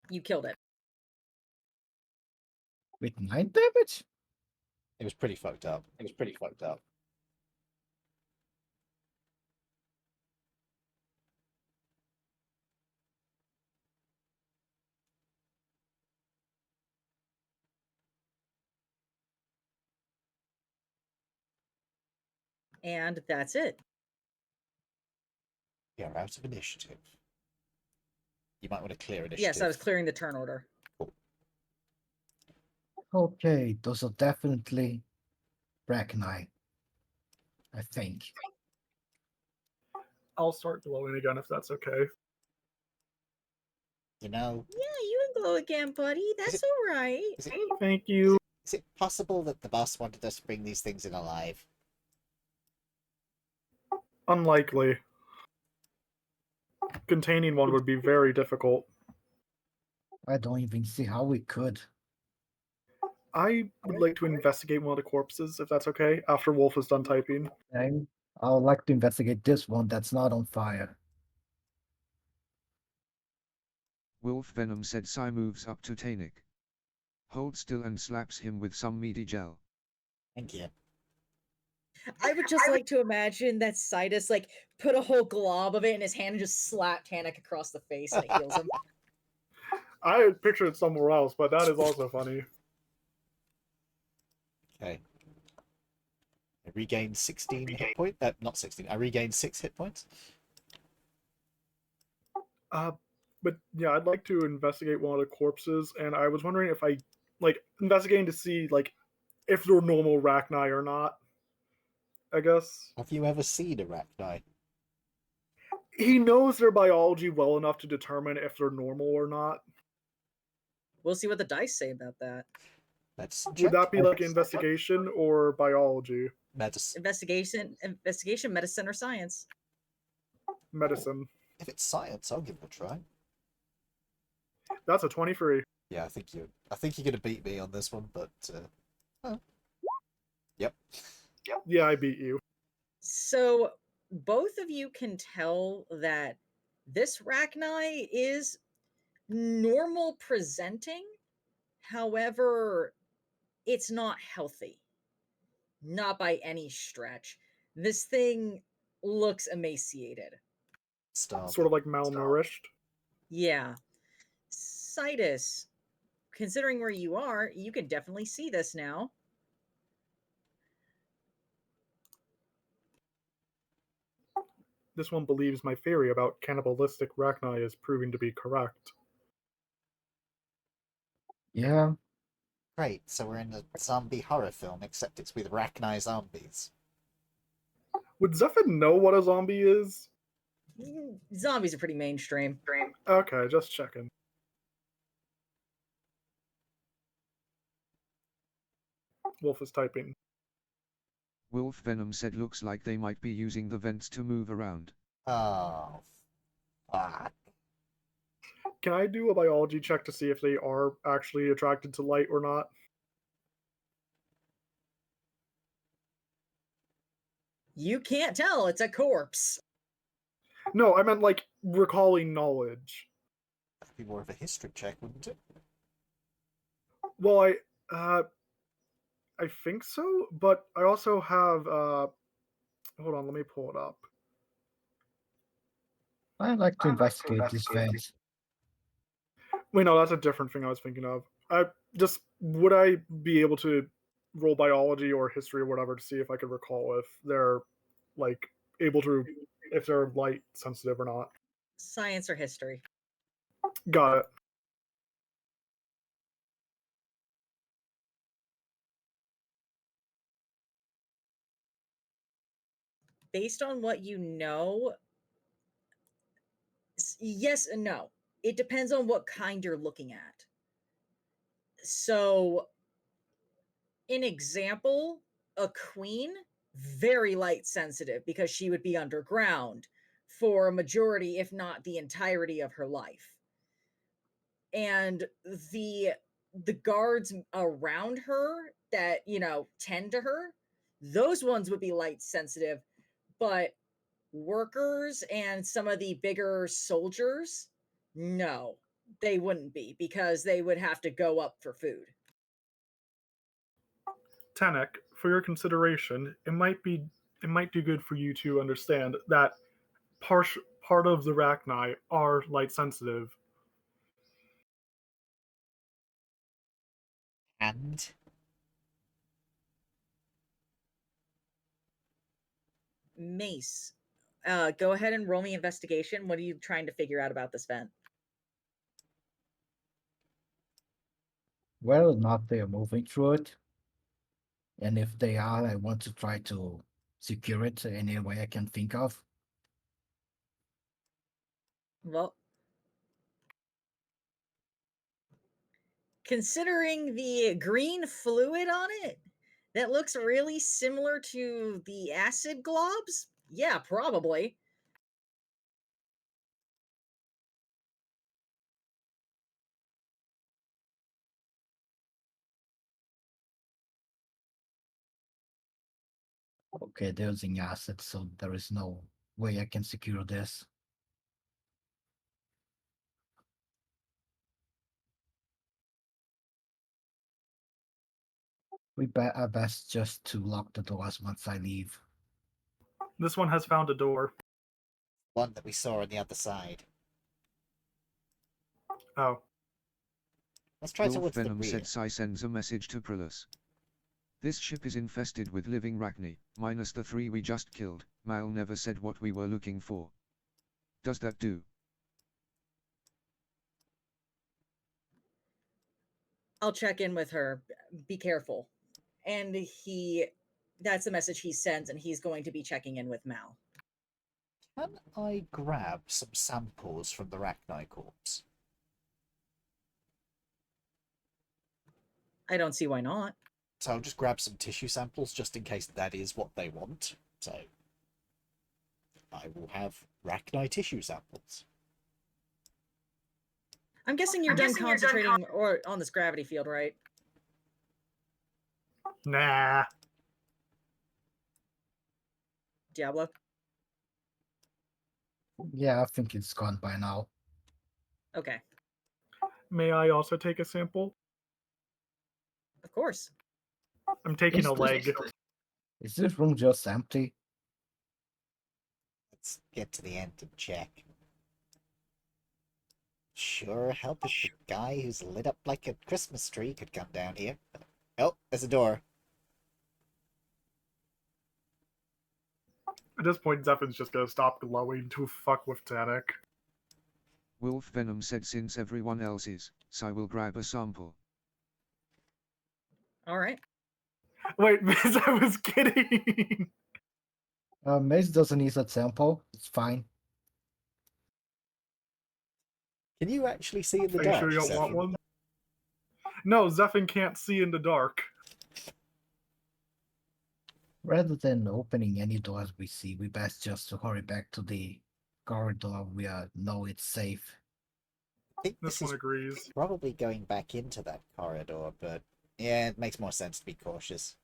You killed it. With 9 damage? It was pretty fucked up. And that's it. We are out of initiative. You might want to clear initiative. Yes, I was clearing the turn order. Okay, those are definitely Brackneye, I think. I'll start glowing again if that's okay. You know, Yeah, you can glow again, buddy. That's all right. is it Thank you. is it possible that the boss wanted us to bring these things in alive? Unlikely. Containing one would be very difficult. I don't even see how we could. I would like to investigate one of the corpses, if that's okay, after Wolf is done typing. Okay. I would like to investigate this one that's not on fire. Wolf Venom said Sai moves up to Tanik. Hold still and slaps him with some meaty gel. Thank you. I would just like to imagine that Citus like put a whole glob of it in his hand and just slap Tanik across the face and it heals him. I had pictured it somewhere else, but that is also funny. Okay. I regained 16 hit points. Not 16. I regained 6 hit points. But yeah, I'd like to investigate one of the corpses, and I was wondering if I investigating to see if they're normal Arachni or not. I guess. Have you ever seen Arachni? He knows their biology well enough to determine if they're normal or not. We'll see what the dice say about that. Medicine Would check? that be like investigation or biology? Medicine. Investigation, medicine, or science. Medicine. If it's science, I'll give it a try. That's a 23. Yeah, I think you're gonna beat me on this one, but yep. Yeah, I beat you. So both of you can tell that this Rachni is normal presenting. However, it's not healthy. Not by any stretch. This thing looks emaciated. Starving. Sort of like malnourished. Yeah. Citus, considering where you are, you can definitely see this now. This one believes my theory about cannibalistic Rachni is proving to be correct. Yeah, Great, so we're in a zombie horror film, except it's with Rachni zombies. Would Zephyr know what a zombie is? Zombies are pretty mainstream. Okay, just checking. Wolf is typing. Wolf Venom said looks like they might be using the vents to move around. Oh, fuck. Can I do a biology check to see if they are actually attracted to light or not? You can't tell, it's a corpse. No, I meant like recalling knowledge. That'd be more of a history check, wouldn't it? Well, I think so, but I also have hold on, let me pull it up. I'd like to investigate this vent. Wait, no, that's a different thing I was thinking of. Would I be able to roll biology or history or whatever to see if I could recall if they're like able to, if they're light sensitive or not? Science or history. Got it. Based on what you know, yes and no. It depends on what kind you're looking at. So, an example, a queen, very light sensitive because she would be underground for a majority, if not the entirety of her life. And the guards around her that, tend to her, those ones would be light sensitive, but workers and some of the bigger soldiers, no, they wouldn't be because they would have to go up for food. Tanek, for your consideration, it might do good for you to understand that part of the Rachni are light sensitive. And Mace, go ahead and roll me investigation. What are you trying to figure out about this vent? Whether or not they are moving through it, and if they are, I want to try to secure it any way I can think of. Well, considering the green fluid on it, that looks really similar to the acid globs. Yeah, probably. Okay, they're using acid, so there is no way I can secure this. Are best just to lock the doors once I leave. This one has found a door. one that we saw on the other side. Oh. Let's try Wolf towards the Venom rear. said Sai sends a message to Prillus. This ship is infested with living Rachni, minus the 3 we just killed. Mal never said what we were looking for. Does that do? I'll check in with her. Be careful. And that's the message he sends, and he's going to be checking in with Mal. Can I grab some samples from the Rachni corpse? I don't see why not. So I'll just grab some tissue samples just in case that is what they want. So I will have Rachni tissue samples. I'm guessing you're done concentrating or on this gravity field, right? Nah. Diablo? Yeah, I think it's gone by now. Okay, May I also take a sample? of course. I'm taking a leg. Is this room just empty? Let's get to the end and check. Sure help if the guy who's lit up like a Christmas tree could come down here. Oh, there's a door. At this point, Zephin's just gonna stop glowing to fuck with Tanic. Wolf Venom said since everyone else is, Sai will grab a sample. All right. Wait, Miss, I was kidding! Mace doesn't need a sample. It's fine. Can you actually see in the Are dark? you sure you don't Zephyr? want one? No, Zephin can't see in the dark. Rather than opening any doors we see, we best just to hurry back to the corridor. We know it's safe. I think This this one is agrees. probably going back into that corridor, but yeah, it makes more sense to be cautious.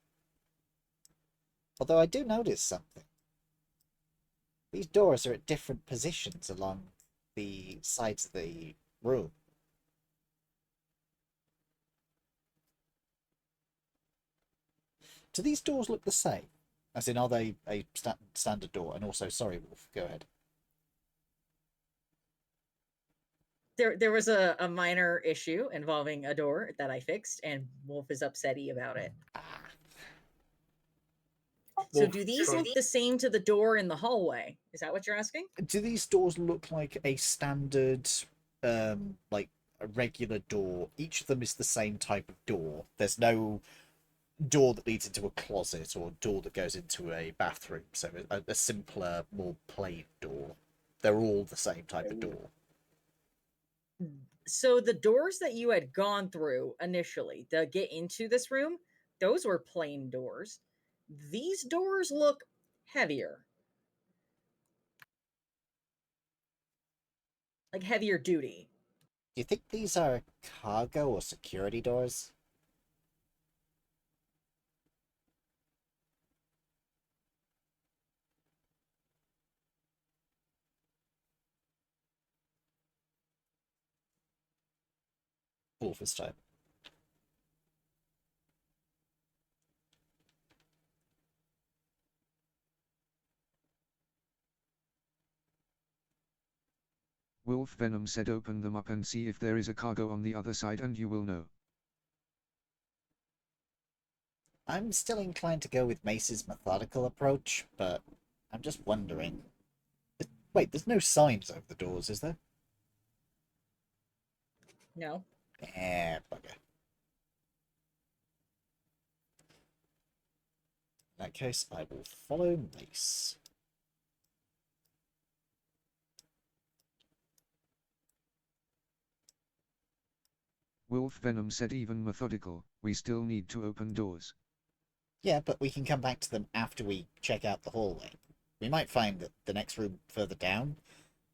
Although I do notice something. These doors are at different positions along the sides of the room. Do these doors look the same? As in, are they a standard door? And also, sorry, Wolf, go ahead. There was a minor issue involving a door that I fixed, and Wolf is upsetty about it. So Wolf, do these sorry. look the same to the door in the hallway? Is that what you're asking? Do these doors look like a standard, like a regular door? Each of them is the same type of door. There's no door that leads into a closet or door that goes into a bathroom. So a simpler, more plain door. They're all the same type of door. So the doors that you had gone through initially to get into this room, those were plain doors. These doors look heavier. Like heavier duty. Do you think these are cargo or security doors? Wolf this time. Wolf Venom said open them up and see if there is a cargo on the other side and you will know. I'm still inclined to go with Mace's methodical approach, but I'm just wondering. Wait, there's no signs over the doors, is there? No. Eh, bugger. In that case, I will follow Mace. Wolf Venom said even methodical, we still need to open doors. Yeah, but we can come back to them after we check out the hallway. We might find that the next room further down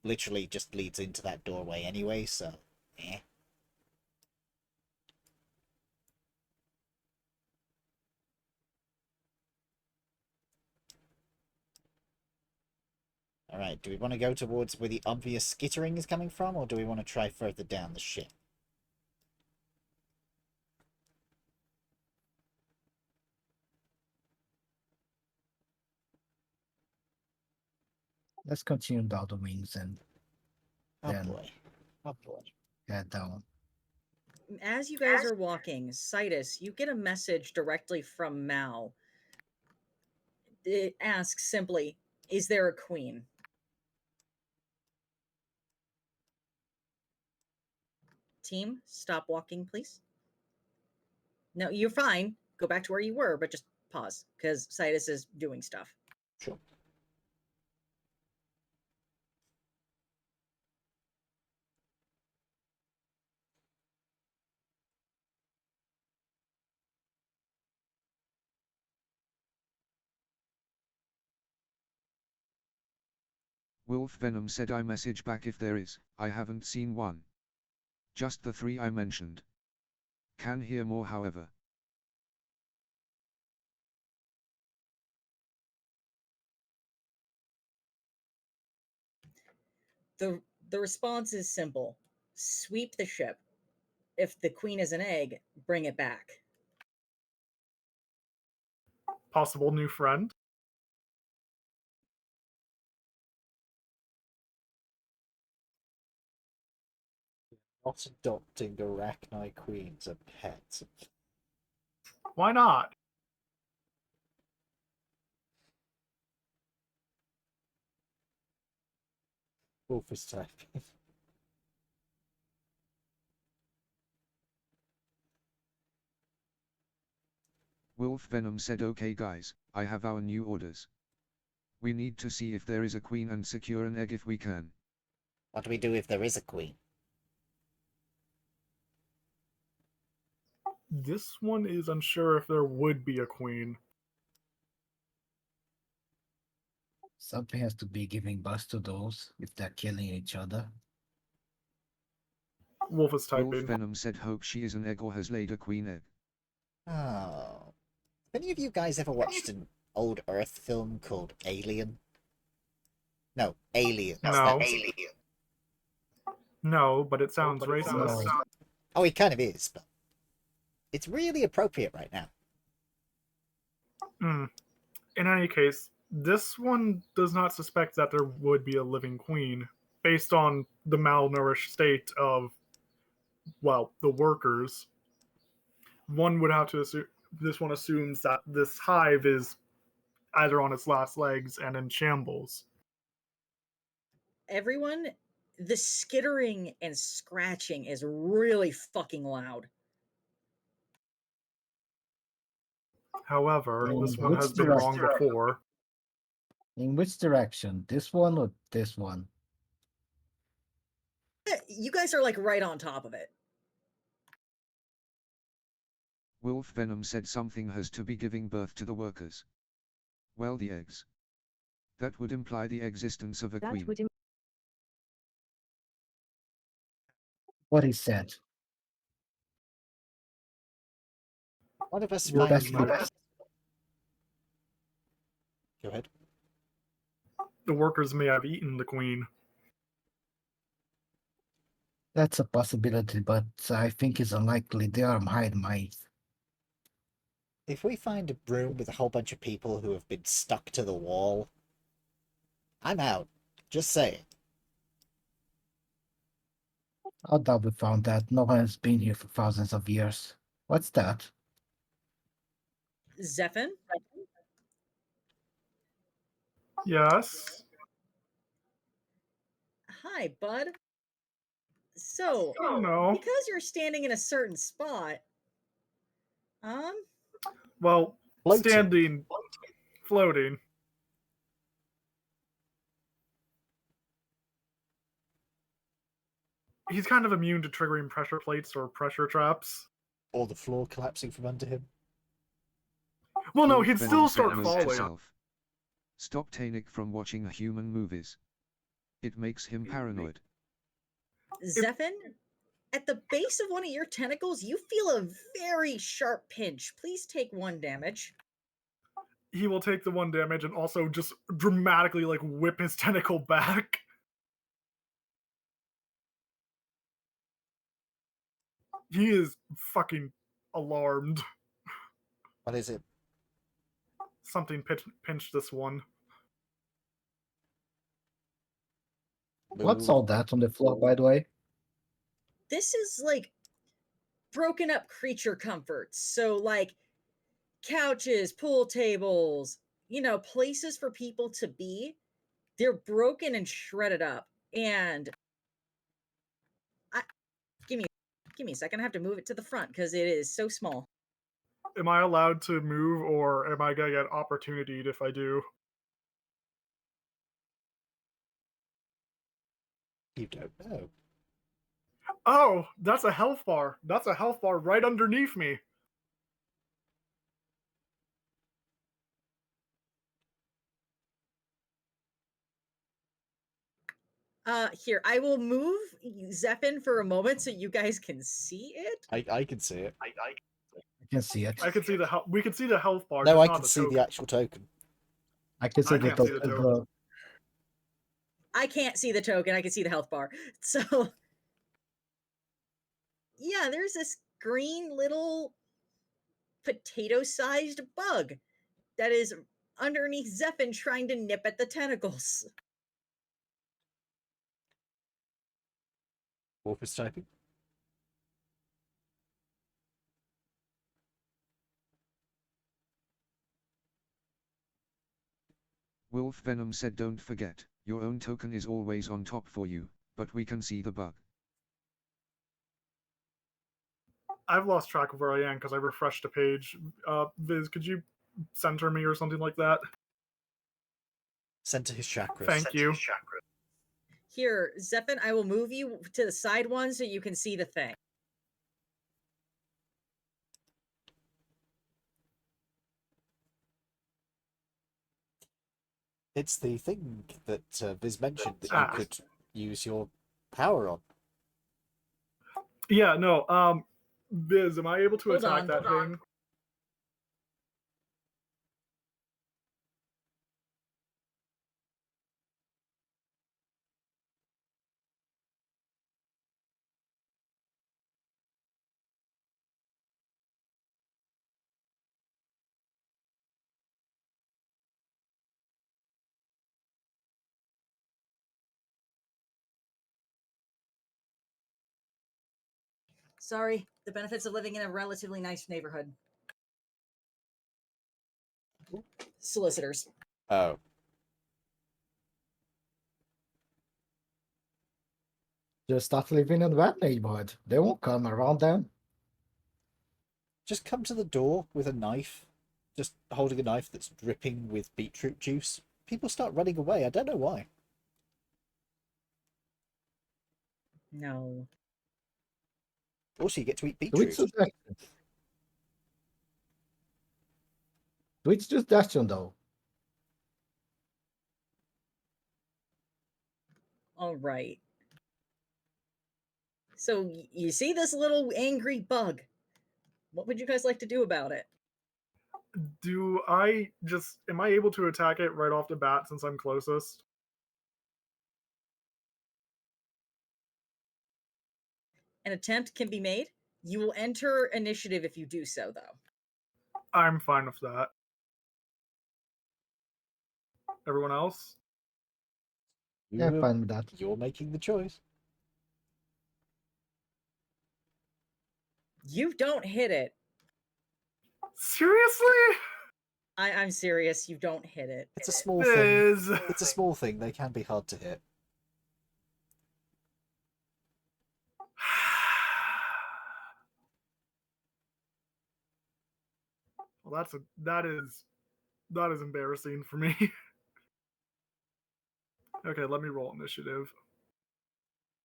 literally just leads into that doorway anyway, so eh. Alright, do we want to go towards where the obvious skittering is coming from, or do we want to try further down the ship? Let's continue down the wings and Oh then boy. Oh boy. head down. As you guys are walking, Citus, you get a message directly from Mal. It asks simply, is there a queen? Team, stop walking, please. No, you're fine. Go back to where you were, but just pause, because Citus is doing stuff. Sure. Wolf Venom said I message back if there is. I haven't seen one. Just the 3 I mentioned. Can hear more however. The response is simple. Sweep the ship. If the queen is an egg, bring it back. Possible new friend. Not adopting arachni queens as pets. Why not? Wolf is typing. Wolf Venom said okay guys, I have our new orders. We need to see if there is a queen and secure an egg if we can. What do we do if there is a queen? This one is unsure if there would be a queen. Something has to be giving birth to those if they're killing each other. Wolf is Wolf typing. Venom said hope she is an egg or has laid a queen egg. Oh. Have any of you guys ever watched an old Earth film called Alien? No, Aliens. No. That's Alien. No, but it sounds racist. No. Oh, it kind of is, but it's really appropriate right now. In any case, this one does not suspect that there would be a living queen, based on the malnourished state of, well, the workers. One would have to assume, this one assumes that this hive is either on its last legs and in shambles. Everyone, the skittering and scratching is really fucking loud. However, In this one which has been direction? wrong before. In which direction? This one or this one? You guys are like right on top of it. Wolf Venom said something has to be giving birth to the workers. Well, the eggs. That would imply the existence of a queen. What he said. One of us Well, finds that's the... not- Go ahead. The workers may have eaten the queen. That's a possibility, but I think it's unlikely. They are hide mice. If we find a room with a whole bunch of people who have been stuck to the wall, I'm out. Just saying. I doubt we found that. No one has been here for thousands of years. What's that? Zephin? Yes. Hi, bud. So, Oh no. because you're standing in a certain spot, Well, Floating. standing, floating. He's kind of immune to triggering pressure plates or pressure traps. Or the floor collapsing from under him. Well, no, Wolf he'd Venom still said start note to falling. self. Stop Tanik from watching human movies. It makes him paranoid. Zephin, at the base of one of your tentacles, you feel a very sharp pinch. Please take 1 damage. He will take the 1 damage and also just dramatically like whip his tentacle back. He is fucking alarmed. What is it? Something pinched this one. What's Move. all that on the floor, by the way? This is like broken up creature comforts. So, like couches, pool tables, places for people to be. They're broken and shredded up. And give me a second. I have to move it to the front because it is so small. Am I allowed to move, or am I gonna get opportunityed if I do? You don't know. Oh, that's a health bar. That's a health bar right underneath me. Here, I will move Zephyr for a moment so you guys can see it. I can see it. I can see it. I can see the health. We can see the health bar. No, just I not can the see the token. actual token. I can see I the, can't see the token. I can't see the token. I can see the health bar. So, yeah, there's this green little potato-sized bug that is underneath Zephyr trying to nip at the tentacles. Wolf is typing. Wolf Venom said don't forget, your own token is always on top for you, but we can see the bug. I've lost track of where I am because I refreshed a page. Viz, could you center me or something like that? Center his chakras. Thank you. Here, Zephyr, I will move you to the side one so you can see the thing. It's the thing that Viz mentioned that you Ah. could use your power on. Yeah, no. Viz, am I able to Hold attack on, that hold on. thing? Sorry, the benefits of living in a relatively nice neighborhood. Solicitors. Oh. Just start living in that neighborhood. They won't come around them. Just come to the door with a knife. Just holding a knife that's dripping with beetroot juice. People start running away. I don't know why. No. Also, you get to eat Twitch beetroot. suggestion. Twitch suggestion though. All right. So you see this little angry bug. What would you guys like to do about it? Am I able to attack it right off the bat since I'm closest? An attempt can be made. You will enter initiative if you do so, though. I'm fine with that. Everyone else? Yeah, fine with that. You're making the choice. You don't hit it. Seriously? I'm serious. You don't hit it. It's a small thing. Viz. It's a small thing. They can be hard to hit. Well, that is embarrassing for me. Okay, let me roll initiative.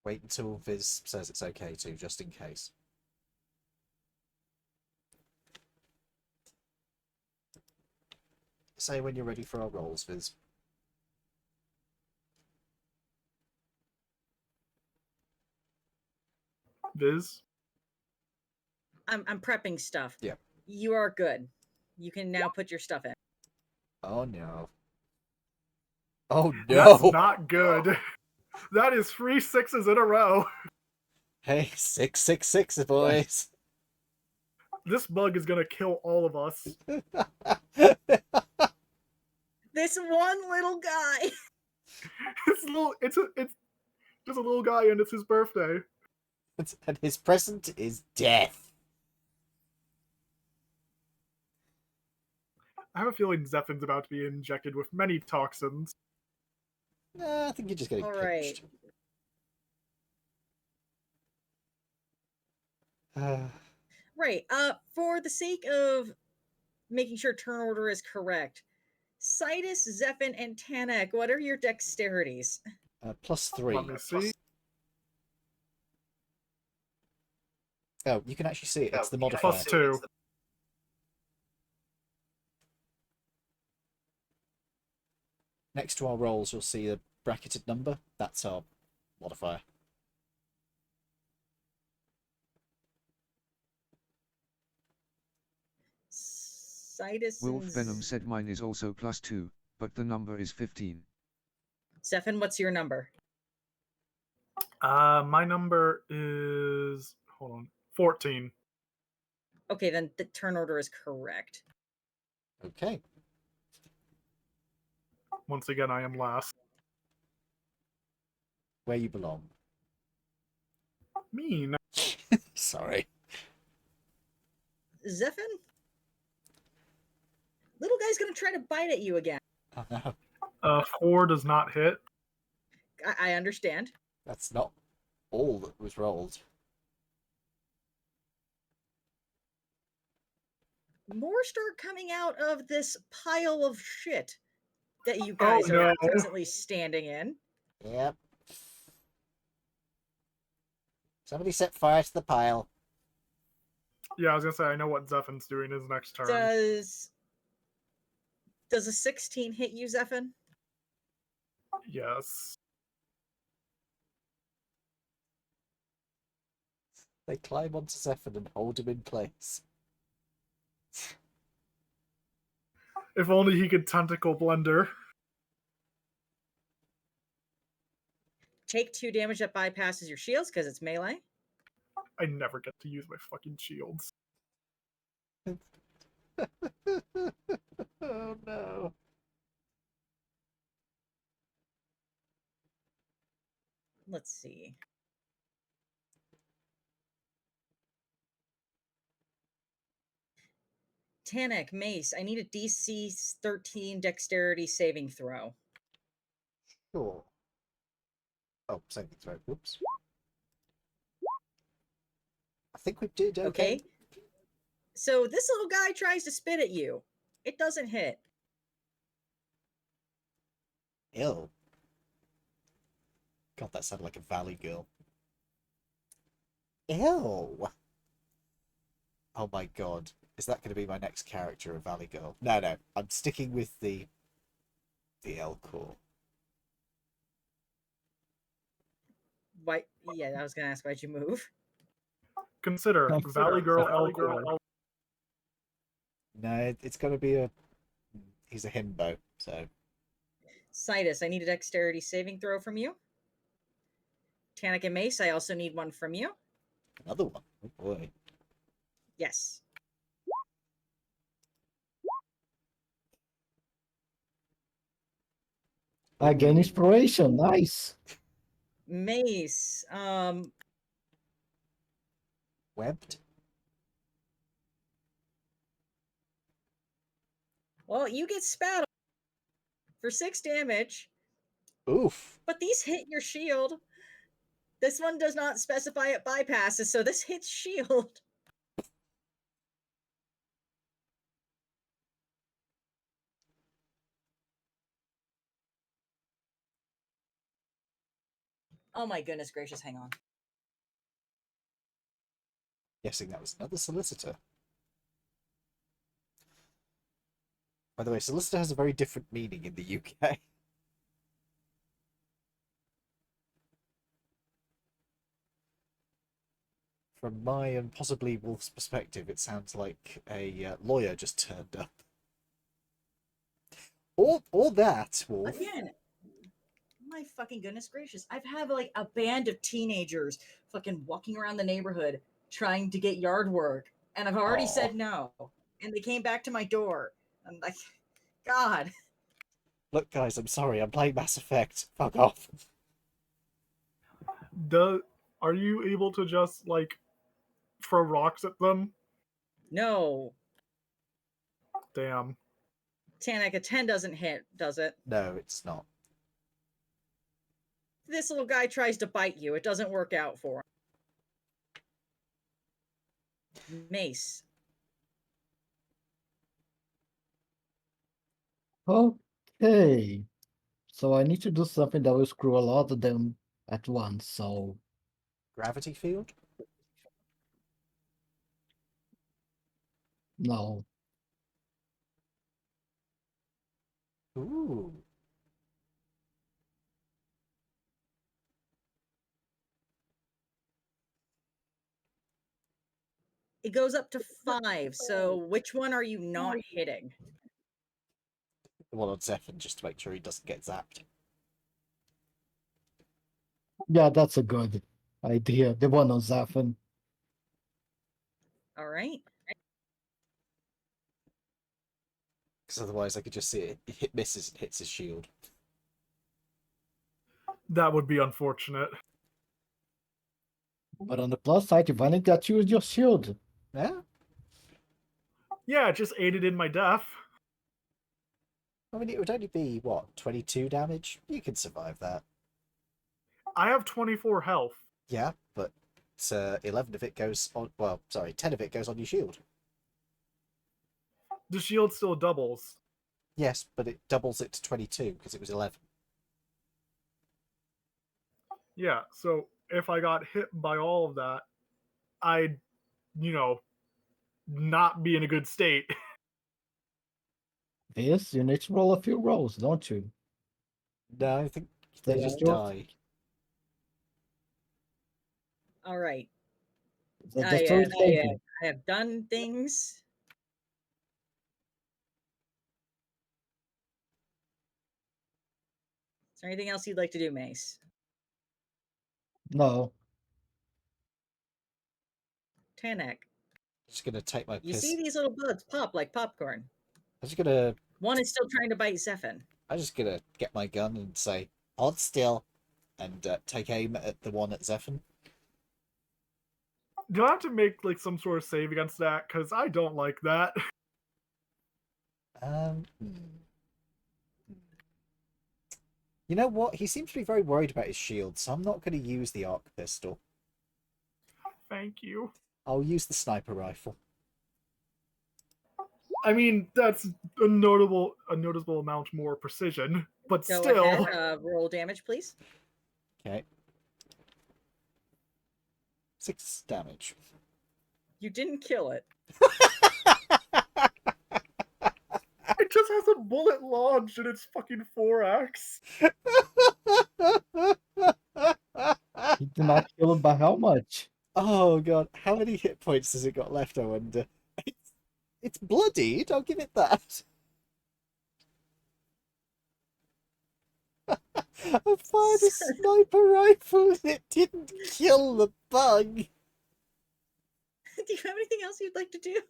Wait until Viz says it's okay to, just in case. Say when you're ready for our rolls, Viz. Viz? I'm prepping stuff. Yeah. You are good. You can now put your stuff in. Oh no. Oh That's no! not good. That is 3 6s in a row. Hey, 666, boys. This bug is gonna kill all of us. This one little guy. It's just a little guy and it's his birthday. And his present is death. I have a feeling Zephyn's about to be injected with many toxins. Nah, I think you're just getting All right. pinched. Right. For the sake of making sure turn order is correct, Citus, Zephyr, and Tanak, what are your dexterities? +3. Let me see. Oh, you can actually see it. It's the modifier. +2. Next to our rolls, you'll see a bracketed number. That's our modifier. Wolf Venom Citus. said mine is also +2, but the number is 15. Zephyr, what's your number? My number is, hold on, 14. Okay, then the turn order is correct. Okay. Once again, I am last. Where you belong. Mean. Sorry. Zephyr? Little guy's gonna try to bite at you again. Oh no. 4 does not hit. I understand. That's not all that was rolled. More start coming out of this pile of shit that you Oh, guys are no. presently standing in. Yep. Somebody set fire to the pile. Yeah, I was gonna say, I know what Zephyn's doing his next turn. Does a 16 hit you, Zephyr? Yes. They climb onto Zephyr and hold him in place. If only he could tentacle blender. Take 2 damage that bypasses your shields because it's melee. I never get to use my fucking shields. Oh no. Let's see. Tanik, Mace, I need a DC 13 dexterity saving throw. Sure. Oh, saving throw. Whoops. I think we did okay. So this little guy tries to spit at you. It doesn't hit. Ew. God, that sounded like a valley girl. Ew. Oh my god. Is that going to be my next character, a valley girl? No, no. I'm sticking with the L-core. Why? Yeah, I was gonna ask why'd you move. Consider Valley Girl L. No, it's going to be he's a himbo, so. Citus, I need a dexterity saving throw from you. Tanik and Mace, I also need one from you. Another one. Oh boy. Yes. I gain inspiration. Nice. Mace, Webbed? well, you get spat on for 6 damage, Oof. but these hit your shield. This one does not specify it bypasses, so this hits shield. Oh my goodness gracious, hang on. Guessing that was another solicitor. By the way, solicitor has a very different meaning in the UK. From my and possibly Wolf's perspective, it sounds like a lawyer just turned up. Or that, Wolf. Again, my fucking goodness gracious. I've had like a band of teenagers fucking walking around the neighborhood trying to get yard work, and I've already Aw. said no. And they came back to my door. I'm like, God. Look, guys, I'm sorry. I'm playing Mass Effect. Fuck off. Are you able to just, like, throw rocks at them? No. Damn. Tanik, a 10 doesn't hit, does it? No, it's not. This little guy tries to bite you. It doesn't work out for him. Mace. Okay. So I need to do something that will screw a lot of them at once. So Gravity field? no. Ooh. It goes up to 5. So which one are you not hitting? The one on Zephyr, just to make sure he doesn't get zapped. Yeah, that's a good idea. The one on Zafin. All right. Because otherwise I could just see it hit misses and hits his shield. That would be unfortunate. But on the plus side, you finally got to use your shield. Yeah? Yeah, it just aided in my death. I mean, it would only be, what, 22 damage? You can survive that. I have 24 health. Yeah, but 11 of it goes on... Well, sorry, 10 of it goes on your shield. The shield still doubles. Yes, but it doubles it to 22 because it was 11. Yeah, so if I got hit by all of that, I'd, not be in a good state. This, you need to roll a few rolls, don't you? No, I think they Yeah. just die. All right. That's so I have done things. Is there anything else you'd like to do, Mace? No. Tanak, Just gonna take my you piss. see these little bugs pop like popcorn. I'm just gonna One is still trying to bite Zephyr. I'm just gonna get my gun and say, hold still, and take aim at the one at Zephyr. Do I have to make like some sort of save against that? Because I don't like that. You know what? He seems to be very worried about his shield, so I'm not going to use the arc pistol. Thank you. I'll use the sniper rifle. I mean, that's a noticeable amount more precision, but Go still. ahead, roll damage, please. Okay. 6 damage. You didn't kill it. It just has a bullet launch and it's fucking 4x. You did not kill him by how much? Oh god, how many hit points has it got left, I wonder? It's bloodied, I'll give it that. I fired a sniper rifle and it didn't kill the bug. Do you have anything else you'd like to do?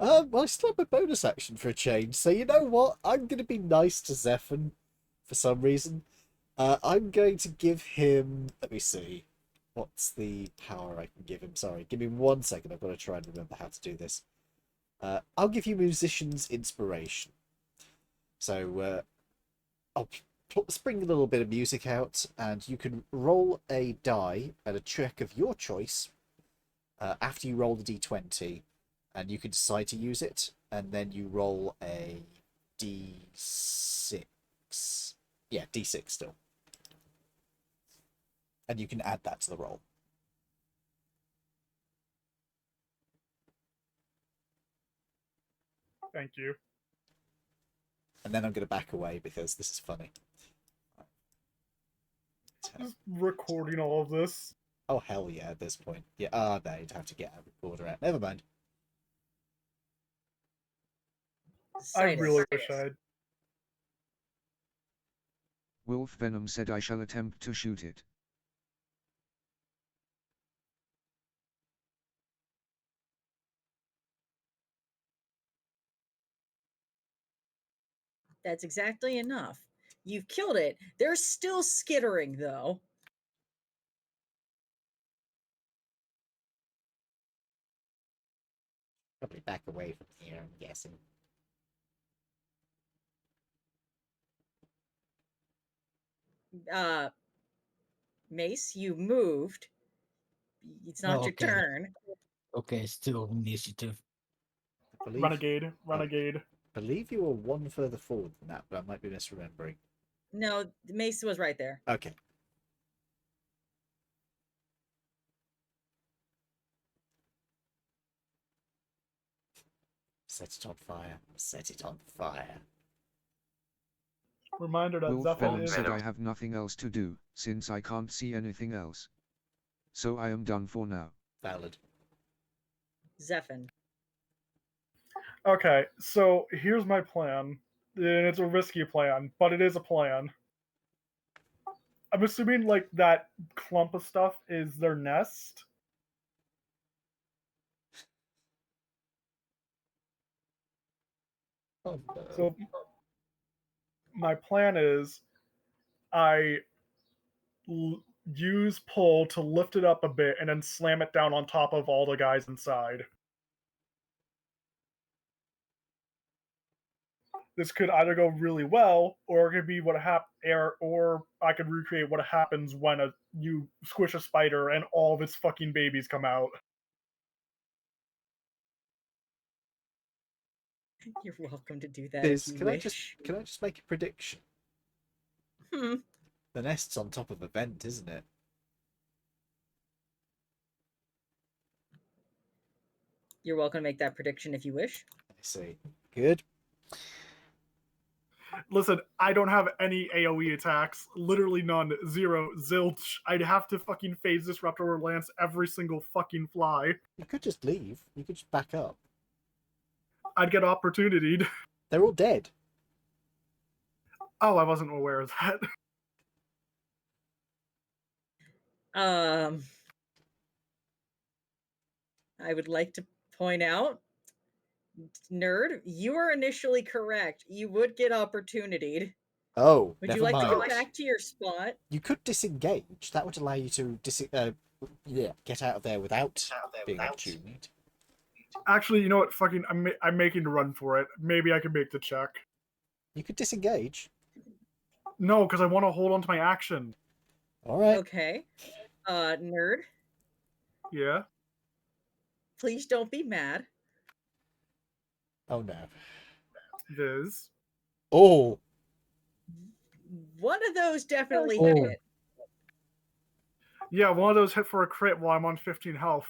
Well, I still have a bonus action for a change, so you know what? I'm going to be nice to Zephyr for some reason. I'm going to give him... Let me see. What's the power I can give him? Sorry, give me 1 second. I've got to try and remember how to do this. I'll give you Musician's Inspiration. So, I'll spring a little bit of music out, and you can roll a die at a check of your choice after you roll the d20, and you can decide to use it, and then you roll a d6. Yeah, d6 still. And you can add that to the roll. Thank you. And then I'm going to back away because this is funny. Just recording all of this. Oh, hell yeah, at this point. Yeah, no, you'd have to get a recorder out. Never mind. I Citus. really wish I'd. Wolf Venom said I shall attempt to shoot it. That's exactly enough. You've killed it. They're still skittering, though. Probably back away from here, I'm guessing. Mace, you moved. It's not your Okay. turn. Okay, still initiative. I believe, Renegade. believe you were 1 further forward than that, but I might be misremembering. No, Mace was right there. Okay. Set it on fire. Set it on fire. Reminder that Wolf Zephyr Venom is. said I have nothing else to do, since I can't see anything else. So I am done for now. Valid. Zephin. Okay, so here's my plan. And it's a risky plan, but it is a plan. I'm assuming like that clump of stuff is their nest. Oh, no. So my plan is I use pull to lift it up a bit and then slam it down on top of all the guys inside. This could either go really well, or it could be what or I could recreate what happens when you squish a spider and all of its fucking babies come out. You're welcome to do that Biz, if you can wish. I just make a prediction? Hmm. The nest's on top of a vent, isn't it? You're welcome to make that prediction if you wish. I see. Good. Listen, I don't have any AoE attacks. Literally none. Zero. Zilch. I'd have to fucking phase disruptor or lance every single fucking fly. You could just leave. You could just back up. I'd get opportunityed. They're all dead. Oh, I wasn't aware of that. I would like to point out, nerd, you are initially correct. You would get opportunityed. Oh, Would never you like mind. to go back to your spot? You could disengage. That would allow you to get out of there without being opportuned. Actually, you know what? Fucking, I'm making a run for it. Maybe I can make the check. You could disengage. No, because I want to hold on to my action. All right. Okay. Nerd, Yeah. please don't be mad. Oh no. Viz. Oh. One of those definitely Oh. hit. Yeah, one of those hit for a crit while I'm on 15 health.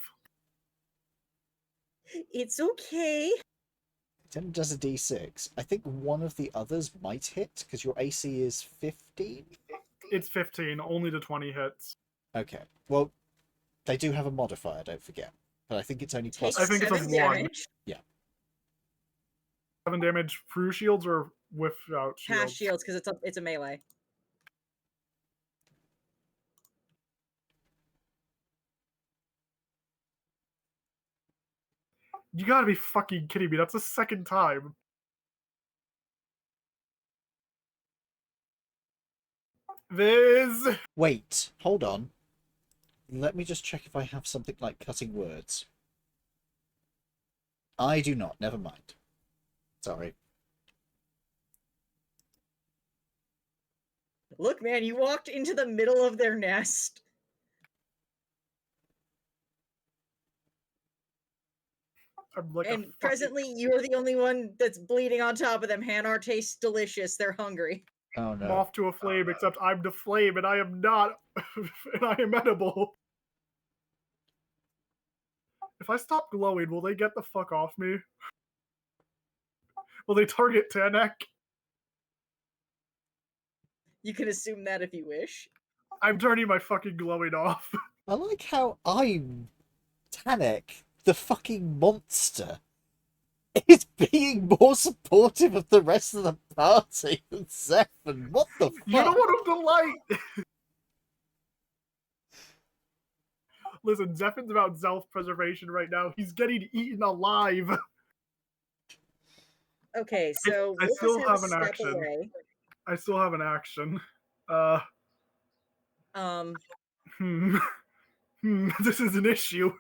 It's okay. It only does a d6. I think one of the others might hit because your AC is 15. It's 15, only the 20 hits. Okay. Well, they do have a modifier. Don't forget. But I think it's only plus. Take I think it's a 7 one. damage. 7 damage through shields or without shields? Past shields because it's a melee. You gotta be fucking kidding me. That's the second time. Viz! Wait. Hold on. Let me just check if I have something like cutting words. I do not. Never mind. Sorry. Look, man, you walked into the middle of their nest. I'm like And presently, you're the only one that's bleeding on top of them. Hanar tastes delicious. They're hungry. Oh no. moth to a flame, except I'm the flame and I am not. And I am edible. If I stop glowing, will they get the fuck off me? Will they target Tanek? You can assume that if you wish. I'm turning my fucking glowing off. I like how I'm Tanek, the fucking monster, is being more supportive of the rest of the party than Zephyr. What the fuck? You don't want him to light! Listen, Zephyr's about self-preservation right now. He's getting eaten alive. Okay, so I Wolf still is have a an step action. away. I still have an action. This is an issue.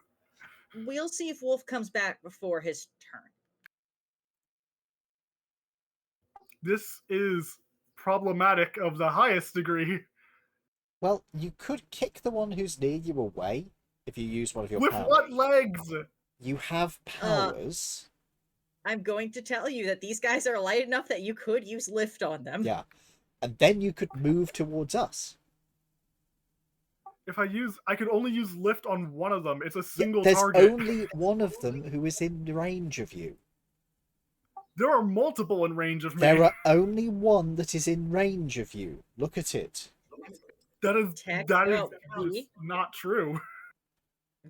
We'll see if Wolf comes back before his turn. This is problematic of the highest degree. Well, you could kick the one who's near you away if you use one of your With powers. what legs? You have powers. I'm going to tell you that these guys are light enough that you could use lift on them. Yeah. And then you could move towards us. If I could only use lift on one of them. It's a single There's target. only one of them who is in range of you. There are multiple in range of me. There are only one that is in range of you. Look at it. That is Text that is out, just not true.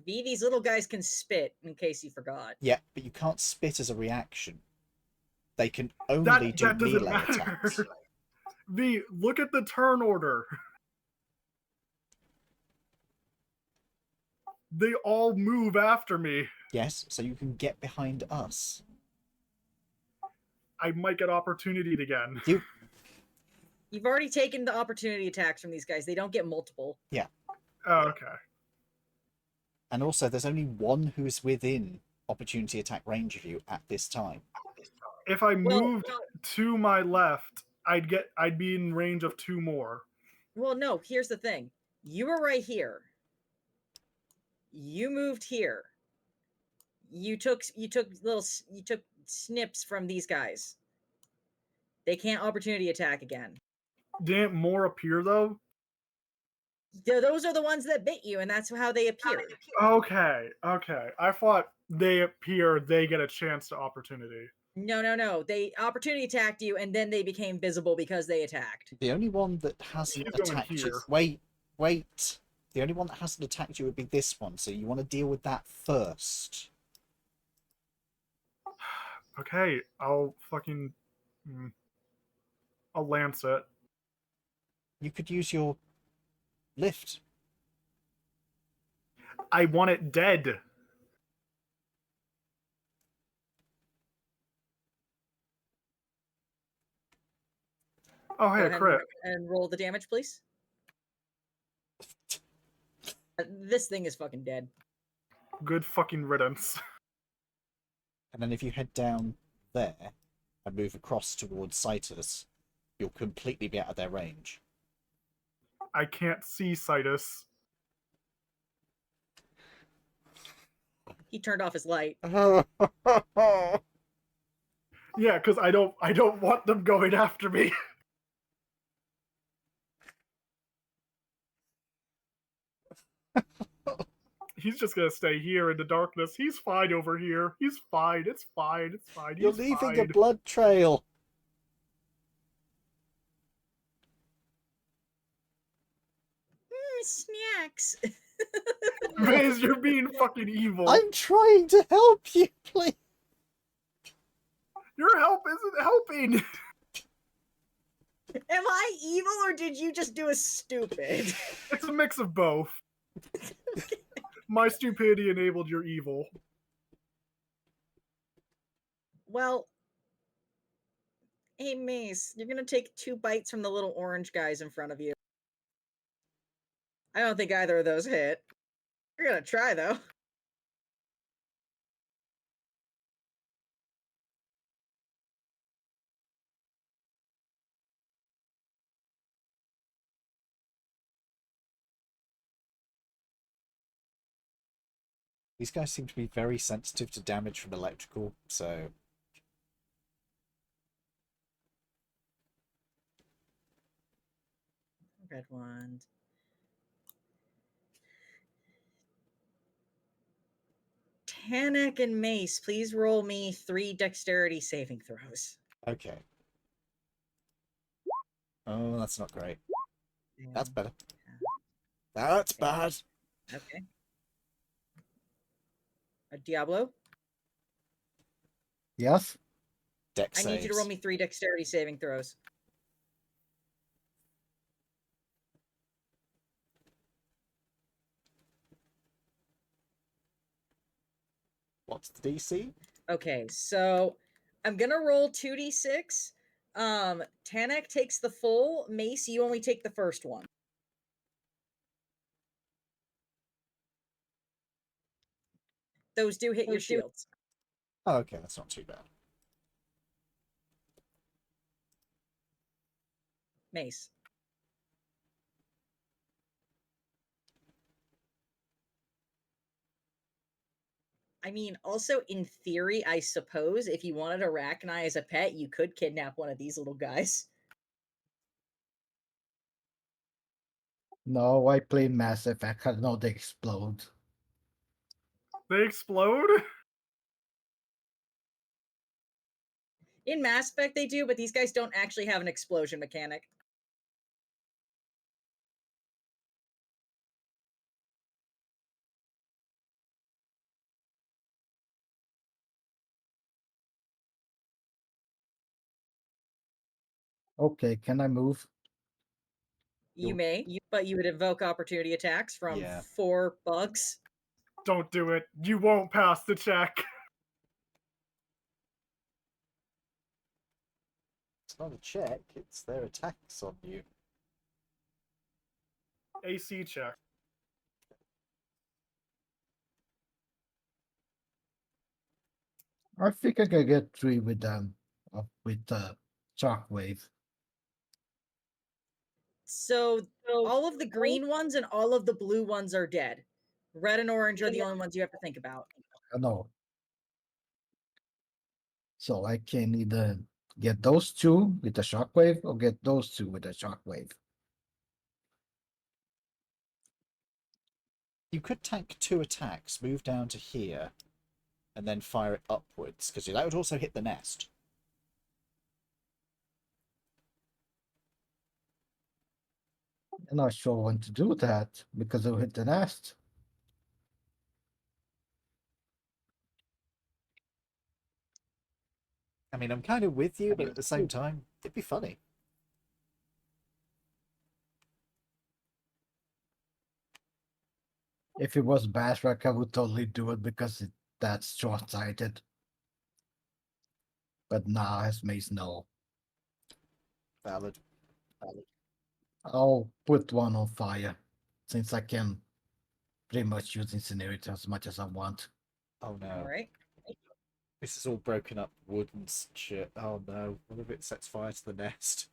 These little guys can spit, in case you forgot. Yeah, but you can't spit as a reaction. They can only do That doesn't melee matter. attacks. V, look at the turn order. They all move after me. Yes, so you can get behind us. I might get opportunity again. You've already taken the opportunity attacks from these guys. They don't get multiple. Oh, okay. And also, there's only one who is within opportunity attack range of you at this time. If I Well, moved to my left, I'd be in range of 2 more. Well, no, here's the thing. You were right here. You moved here. You took snips from these guys. They can't opportunity attack again. Didn't more appear though? Those are the ones that bit you, and that's how they appeared. Okay. I thought they appear, they get a chance to opportunity. No. They opportunity attacked you, and then they became visible because they attacked. The only one that hasn't He's going attacked you... here. Wait. The only one that hasn't attacked you would be this one, so you want to deal with that first. Okay, I'll fucking... I'll lance it. You could use your lift. I want it dead. Oh, Go hey, a ahead crit. and roll the damage, please. This thing is fucking dead. Good fucking riddance. And then if you head down there and move across towards Citus, you'll completely be out of their range. I can't see Citus. He turned off his light. Yeah, because I don't want them going after me. He's just gonna stay here in the darkness. He's fine over here. He's fine. It's fine. It's fine. You're He's leaving fine. a blood trail. Snacks. Maze, you're being fucking evil. I'm trying to help you, please. Your help isn't helping. Am I evil, or did you just do a stupid? It's a mix of both. My stupidity enabled your evil. Well, hey Mace, you're gonna take 2 bites from the little orange guys in front of you. I don't think either of those hit. You're gonna try though. These guys seem to be very sensitive to damage from electrical, so... Red wand. Tanak and Mace, please roll me 3 dexterity saving throws. Okay. Oh, that's not great. That's better. That's bad. Okay. Diablo, Yes? Dex I need you to saves. roll me 3 dexterity saving throws. What's the DC? Okay, so I'm gonna roll 2d6. Tanak takes the full. Mace, you only take the first one. Those do hit your shields. Oh, okay, that's not too bad. Mace. I mean, also in theory, I suppose if you wanted Arachni as a pet, you could kidnap one of these little guys. No, I play Mass Effect. I know they explode. They explode? In Mass Effect, they do, but these guys don't actually have an explosion mechanic. Okay, can I move? You You're- may, but you would invoke opportunity attacks from Yeah. 4 bugs. Don't do it. You won't pass the check. It's not a check, it's their attacks on you. AC check. I think I can get 3 with with shockwave. So all of the green ones and all of the blue ones are dead. Red and orange are the only ones you have to think about. No. So I can either get those 2 with the shockwave or get those 2 with the shockwave. You could tank 2 attacks, move down to here, and then fire it upwards, because that would also hit the nest. I'm not sure when to do that because it'll hit the nest. I mean, I'm kind of with you, but at the same time, it'd be funny. If it was Basrak, I would totally do it because that's short-sighted. But nah, as Mace, no. Valid. I'll put one on fire since I can pretty much use Incinerator as much as I want. Oh no. All right. This is all broken up wood and shit. Oh no. What if it sets fire to the nest?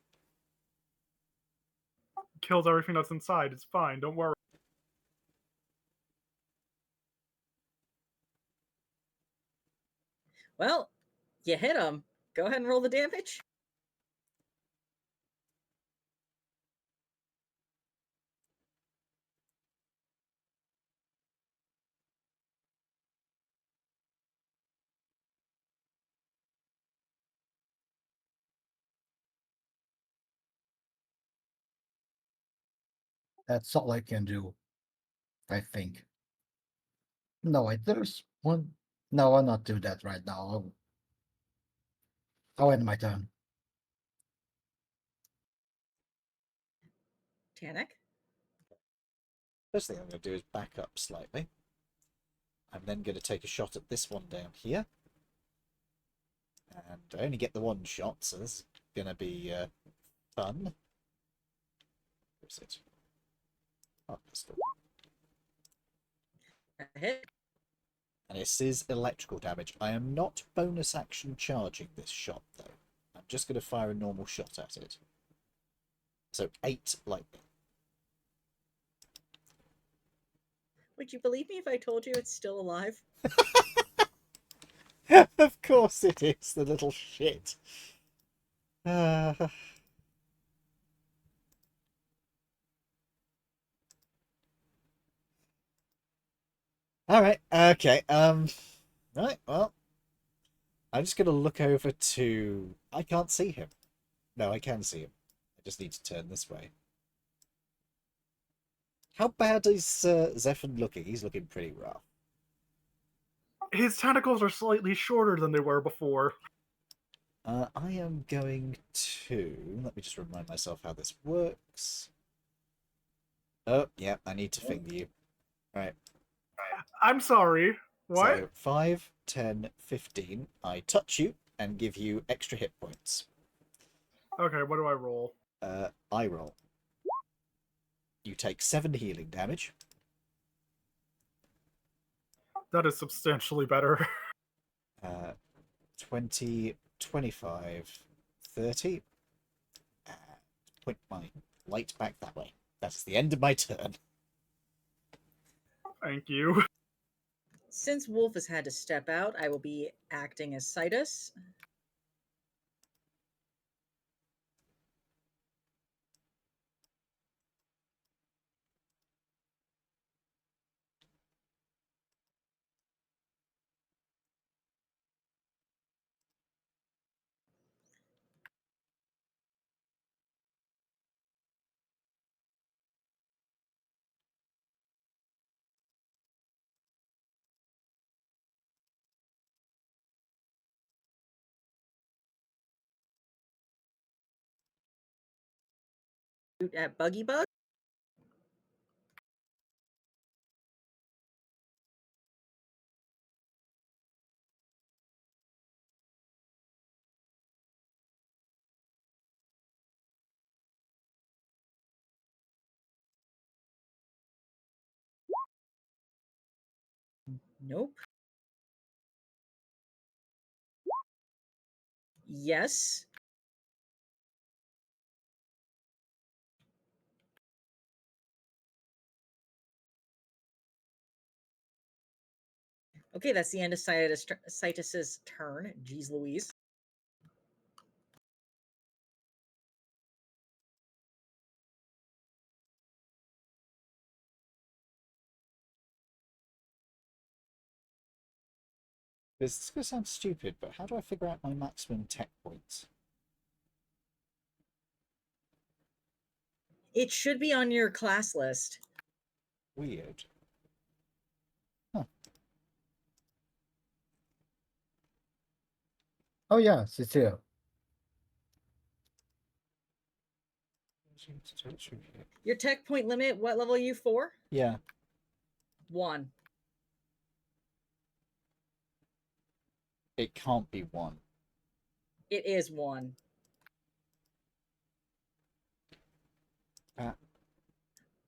Kills everything that's inside. It's fine. Don't worry. Well, you hit them. Go ahead and roll the damage. That's all I can do, I think. No, wait, there's one. No, I'll not do that right now. I'll end my turn. Tanek. First thing I'm going to do is back up slightly. I'm then going to take a shot at this one down here. And I only get the one shot, so this is going to be fun. Where's it? Oh, pistol. A hit. And this is electrical damage. I am not bonus action charging this shot, though. I'm just going to fire a normal shot at it. So 8 lightning. Would you believe me if I told you it's still alive? Of course it is, the little shit. Alright, okay. Right, well. I'm just going to look over to... I can't see him. No, I can see him. I just need to turn this way. How bad is Zephyr looking? He's looking pretty rough. His tentacles are slightly shorter than they were before. I am going to... Let me just remind myself how this works. Oh, yeah, I need to finger you. Right. I'm sorry. What? So 5, 10, 15. I touch you and give you extra hit points. Okay, what do I roll? I roll. You take 7 healing damage. That is substantially better. 20, 25, 30. And point my light back that way. That is the end of my turn. Thank you. Since Wolf has had to step out, I will be acting as Citus. At Buggy Bug? Nope. Yes. Okay, that's the end of Citus's turn. Jeez Louise. This is going to sound stupid, but how do I figure out my maximum tech points? It should be on your class list. Weird. Oh yeah, Cecile. Your tech point limit, what level are you for? Yeah. 1. It can't be 1. It is 1.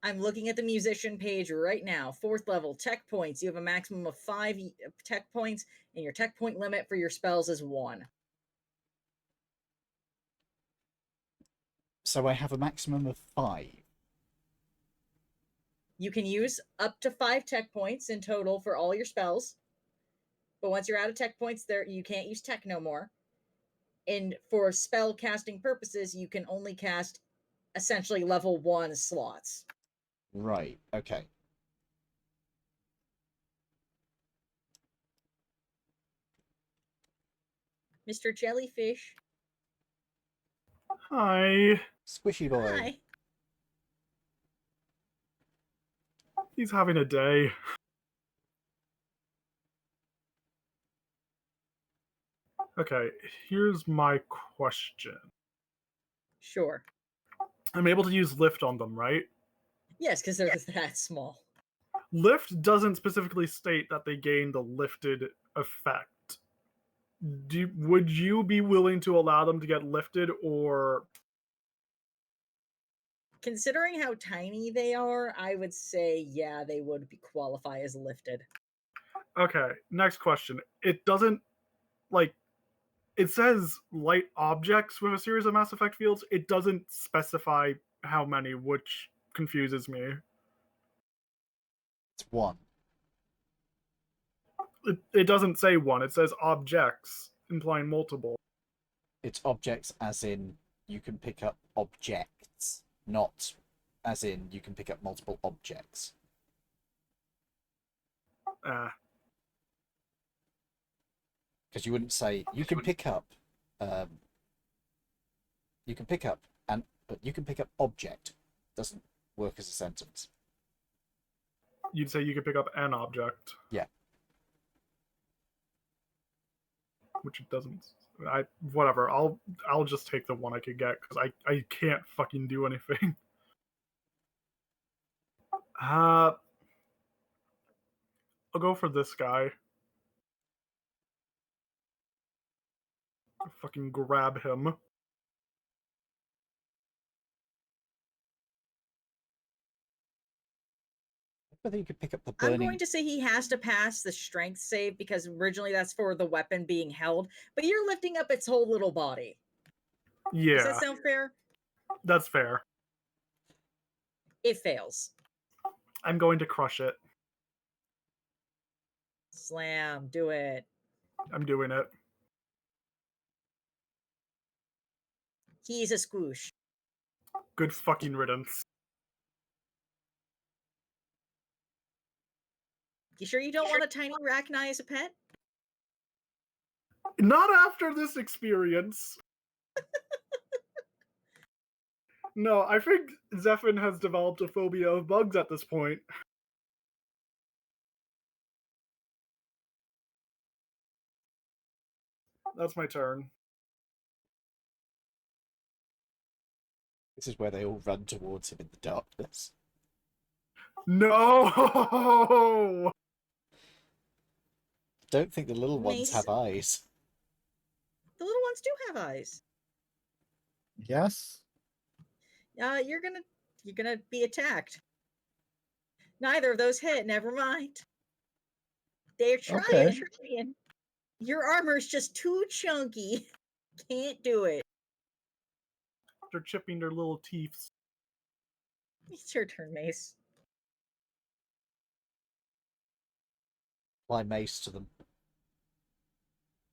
I'm looking at the musician page right now. 4th level, tech points. You have a maximum of 5 tech points, and your tech point limit for your spells is 1. So I have a maximum of 5. You can use up to 5 tech points in total for all your spells. But once you're out of tech points, there you can't use tech no more. And for spell casting purposes, you can only cast essentially level 1 slots. Right, okay. Mr. Jellyfish. Hi. Squishy boy. Hi. He's having a day. Okay, here's my question. Sure. I'm able to use lift on them, right? Yes, because they're that small. Lift doesn't specifically state that they gain the lifted effect. Would you be willing to allow them to get lifted, or Considering how tiny they are, I would say, yeah, they would qualify as lifted. okay, next question. It doesn't, like, it says light objects with a series of Mass Effect fields. It doesn't specify how many, which confuses me. It's 1. It doesn't say one, it says objects, implying multiple. It's objects as in you can pick up objects, not as in you can pick up multiple objects. Because you wouldn't say you can pick up but you can pick up object. Doesn't work as a sentence. You'd say you could pick up an object. Yeah. Which it doesn't. Whatever. I'll just take the one I could get because I can't fucking do anything. I'll go for this guy. Fucking grab him. Whether you could pick up the I'm burning. going to say he has to pass the strength save because originally that's for the weapon being held, but you're lifting up its whole little body. Yeah, Does that sound fair? that's fair. It fails. I'm going to crush it. Slam. Do it. I'm doing it. He's a squoosh. Good fucking riddance. You sure you don't want a tiny Rachni as a pet? Not after this experience. No, I think Zephin has developed a phobia of bugs at this point. That's my turn. This is where they all run towards him in the darkness. No! Don't think the little ones Mace. have eyes. The little ones do have eyes. Yes. You're gonna be attacked. Neither of those hit. Never mind. They're trying. Okay. Your armor's just too chunky. Can't do it. They're chipping their little teeth. It's your turn, Mace. Apply mace to them.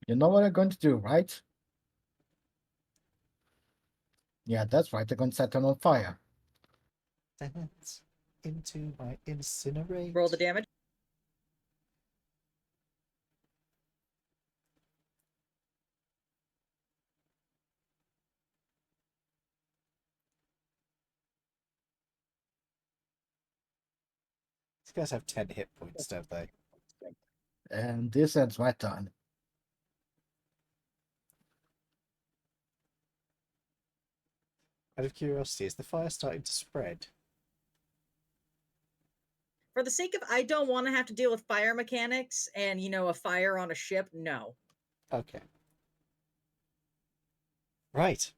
You know what I'm going to do, right? Yeah, that's right. They're going to set them on fire. Dance into my incinerate. Roll the damage. These guys have 10 hit points, don't they? And this ends my turn. Out of curiosity, is the fire starting to spread? For the sake of I don't want to have to deal with fire mechanics and, a fire on a ship, no. Okay. Right.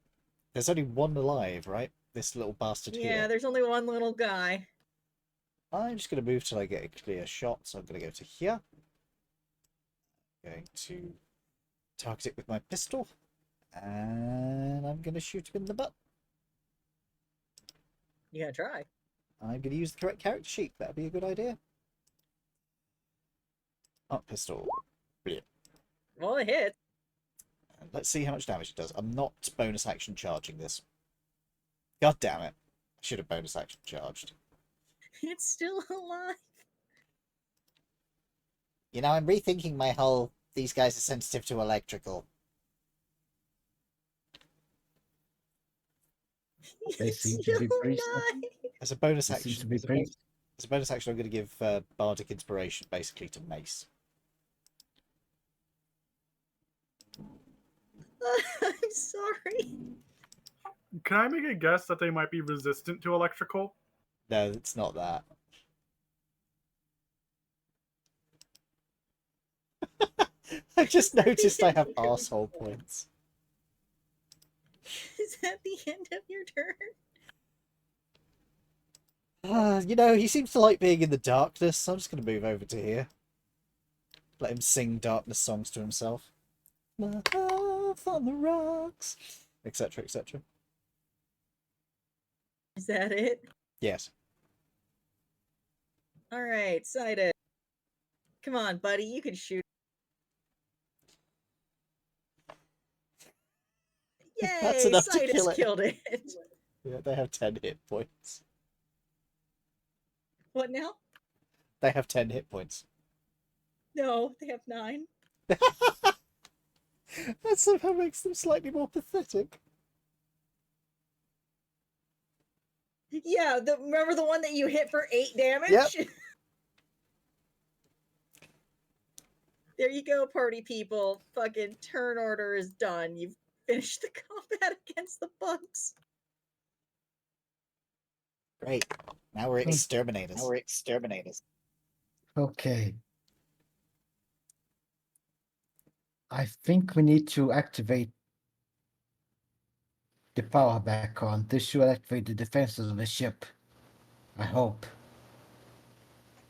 There's only one alive, right? This little bastard Yeah, here. there's only one little guy. I'm just going to move till I get a clear shot, so I'm going to go to here. Going to target it with my pistol. And I'm going to shoot him in the butt. You gonna try? I'm going to use the correct character sheet. That'd be a good idea. Up pistol. Brilliant. Well, it hit. And let's see how much damage it does. I'm not bonus action charging this. God damn it. I should have bonus action charged. It's still alive. You know, I'm rethinking my whole, these guys are sensitive to electrical. They It's seem to still be pretty. alive. As a bonus They seem action, to be pretty. as a bonus action, I'm going to give Bardic Inspiration basically to Mace. I'm sorry. Can I make a guess that they might be resistant to electrical? No, it's not that. I just noticed I have arsehole points. Is that the end of your turn? You know, he seems to like being in the darkness, so I'm just going to move over to here. Let him sing darkness songs to himself. My love on the rocks, etc., etc. Is that it? Yes. All right, Sidus. Come on, buddy, you can shoot. Yay! That's enough to Sidus kill it. killed it. Yeah, they have 10 hit points. What now? They have 10 hit points. No, they have 9. That somehow makes them slightly more pathetic. Yeah, remember the one that you hit for 8 damage? Yep. There you go, party people. Fucking turn order is done. You've finished the combat against the bugs. Great. Now we're exterminators. Okay. I think we need to activate the power back on. This should activate the defenses of the ship. I hope.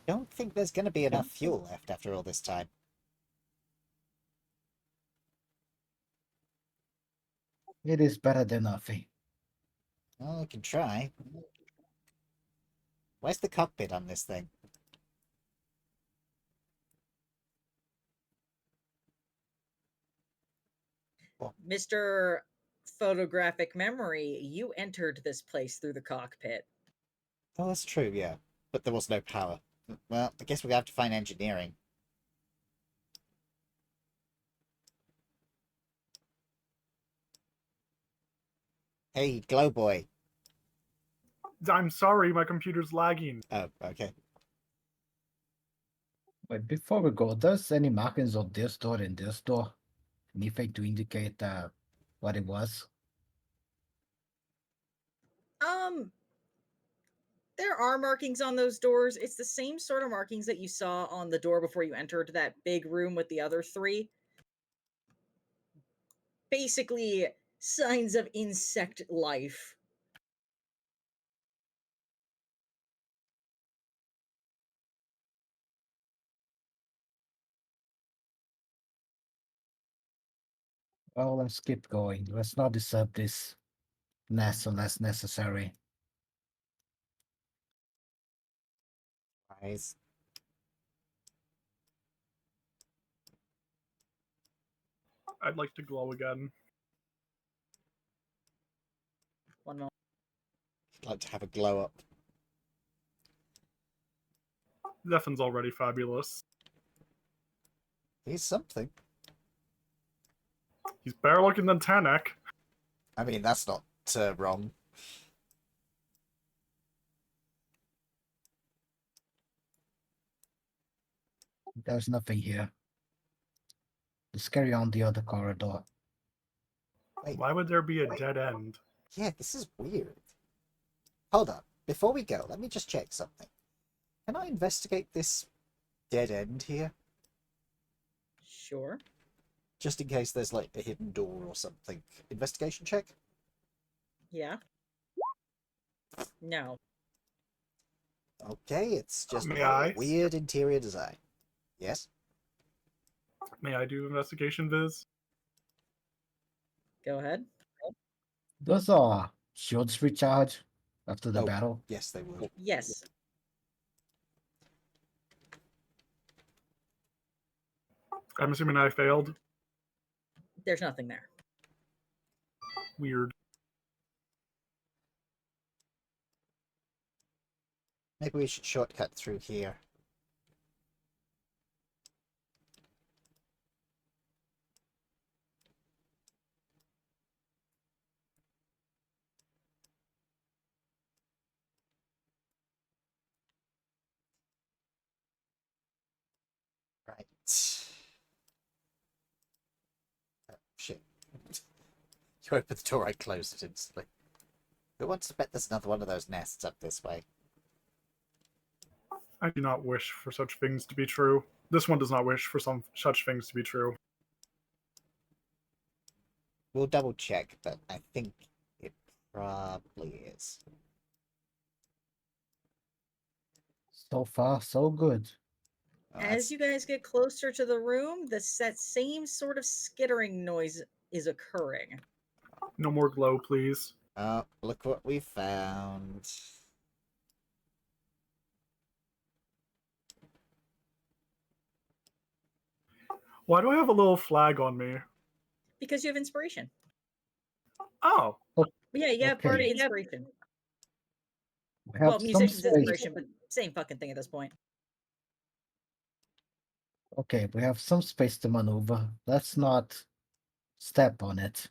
Don't think there's going to be enough fuel left after all this time. It is better than nothing. Well, I can try. Where's the cockpit on this thing? Mr. Photographic Memory, you entered this place through the cockpit. Oh, that's true, yeah. But there was no power. Well, I guess we're going to have to find engineering. Hey, Glow Boy. I'm sorry, my computer's lagging. Oh, okay. But before we go, does any markings on this door and this door? Anything to indicate what it was? There are markings on those doors. It's the same sort of markings that you saw on the door before you entered that big room with the other three. Basically, signs of insect life. Well, let's keep going. Let's not disturb this nest unless necessary. Guys, I'd like to glow again. One moment. I'd like to have a glow up. Zephin's already fabulous. He's something. He's better looking than Tanek. I mean, that's not wrong. There's nothing here. Let's carry on the other corridor. Wait, Why would there be a dead end? yeah, this is weird. Hold on. Before we go, let me just check something. Can I investigate this dead end here? Sure. Just in case there's like a hidden door or something. Investigation check? Yeah. No. Okay, it's just May I? weird interior design. Yes? May I do investigation viz? Go ahead. Does shields recharge after the Oh. battle? Yes, they would. Yes. I'm assuming I failed. There's nothing there. Weird. Maybe we should shortcut through here. Right. Oh, shit. You opened the door, I closed it instantly. Who wants to bet there's another one of those nests up this way? I do not wish for such things to be true. This one does not wish for such things to be true. We'll double check, but I think it probably is. So far, so good. Oh, As you guys get closer to the room, that same sort of skittering noise is occurring. No more glow, please. Oh, look what we found. Why do I have a little flag on me? Because you have inspiration. Oh, Yeah, you have Okay. bardic inspiration. We have Well, some musician's space. inspiration, but same fucking thing at this point. Okay, we have some space to maneuver. Let's not step on it.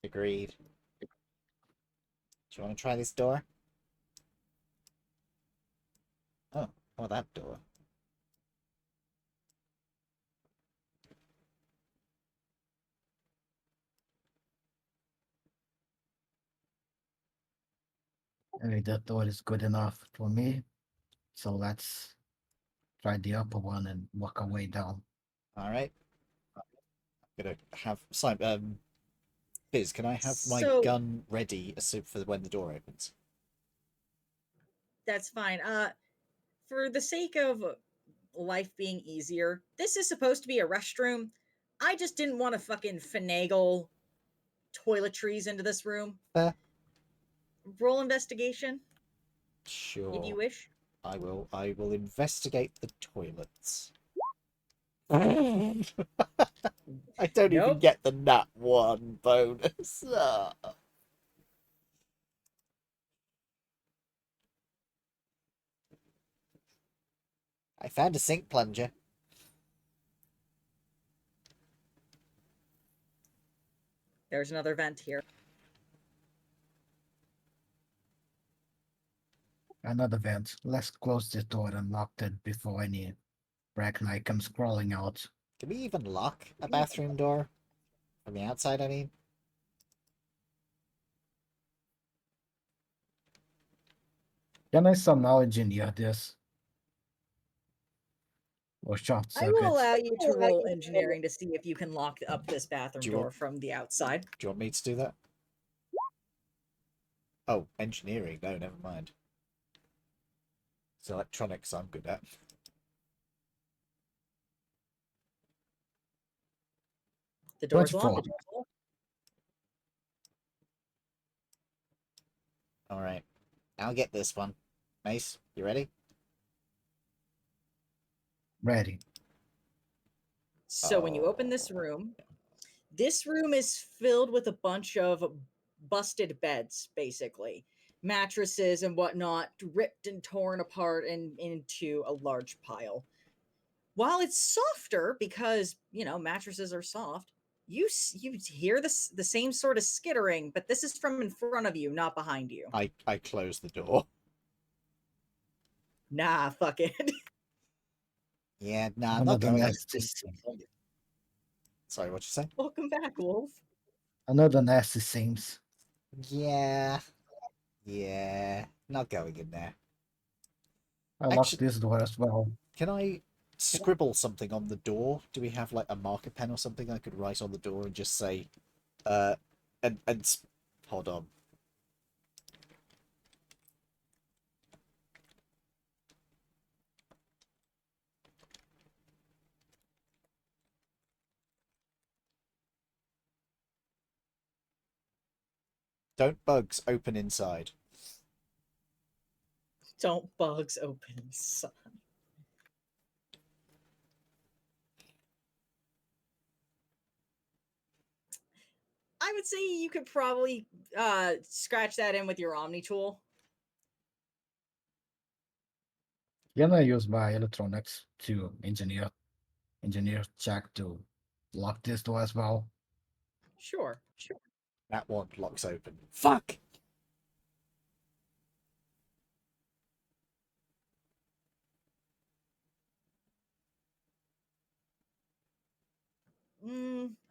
Agreed. Do you want to try this door? Oh, that door. I mean, that door is good enough for me. So let's try the upper one and work our way down. All right. I'm gonna have Simon. Biz, can I have my So- gun ready for when the door opens? That's fine. For the sake of life being easier, this is supposed to be a restroom. I just didn't want to fucking finagle toiletries into this room. Fair. Roll investigation, Sure. if you wish. I will investigate the toilets. I don't even Nope. get the nat 1 bonus. Ah. I found a sink plunger. There's another vent here. Another vent. Let's close this door and lock it before any Bracknite comes crawling out. Can we even lock a bathroom door? From the outside, I mean? Can I somehow engineer this? Or short I will circuit? allow you to roll engineering to see if you can lock up this bathroom Do you door want- from the outside. Do you want me to do that? Oh, engineering. No, never mind. It's electronics I'm good at. The door's 24. locked. All right. I'll get this one. Mace, you ready? Ready. So when you open this room is filled with a bunch of busted beds, basically. Mattresses and whatnot, ripped and torn apart and into a large pile. While it's softer because, mattresses are soft, you hear the same sort of skittering, but this is from in front of you, not behind you. I close the door. Nah, fuck it. Yeah, nah, I'm not Another going. nasty scene. Sorry, what'd you say? Welcome back, Wolf. Another nasty seams. Yeah. Yeah. Not going in there. I locked Actually- this door as well. Can I scribble something on the door? Do we have like a marker pen or something I could write on the door and just say, hold on. Don't bugs open inside. Don't bugs open inside. I would say you could probably scratch that in with your Omni tool. Can I use my electronics to engineer check to lock this door as well? Sure. That one locks open. Fuck!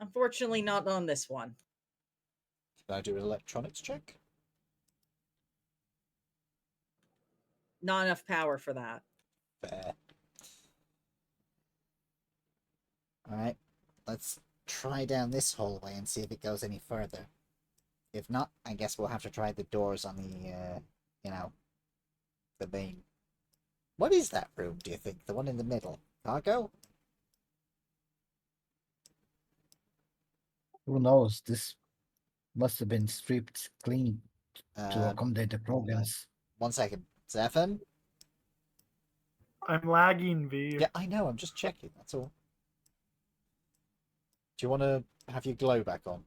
Unfortunately, not on this one. Can I do an electronics check? Not enough power for that. Fair. Alright, let's try down this hallway and see if it goes any further. If not, I guess we'll have to try the doors on the, the main. What is that room, do you think? The one in the middle? Cargo? Who knows? This must have been stripped clean to Um, accommodate the programs. 1 second. Zephan? I'm lagging, V. Yeah, I know, I'm just checking, that's all. Do you want to have your glow back on?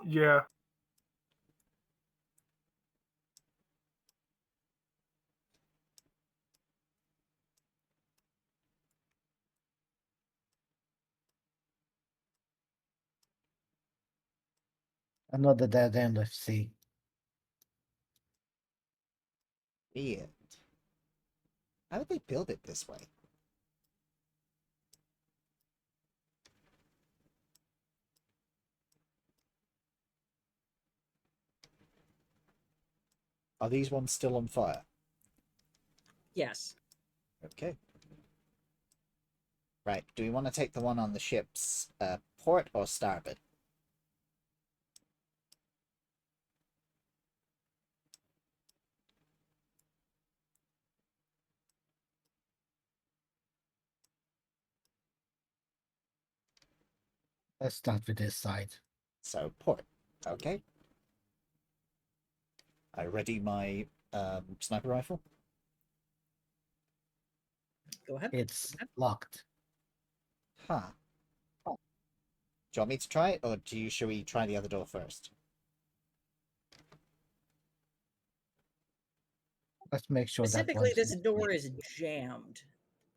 Yeah. Another dead end, I see. Weird. How did they build it this way? Are these ones still on fire? Yes. Okay. Right, do we want to take the one on the ship's port or starboard? Let's start with this side. So, port. Okay. I ready my sniper rifle. Go ahead. It's locked. Huh. Do you want me to try it, or should we try the other door first? Let's make sure that Specifically, one's this not door made. is jammed.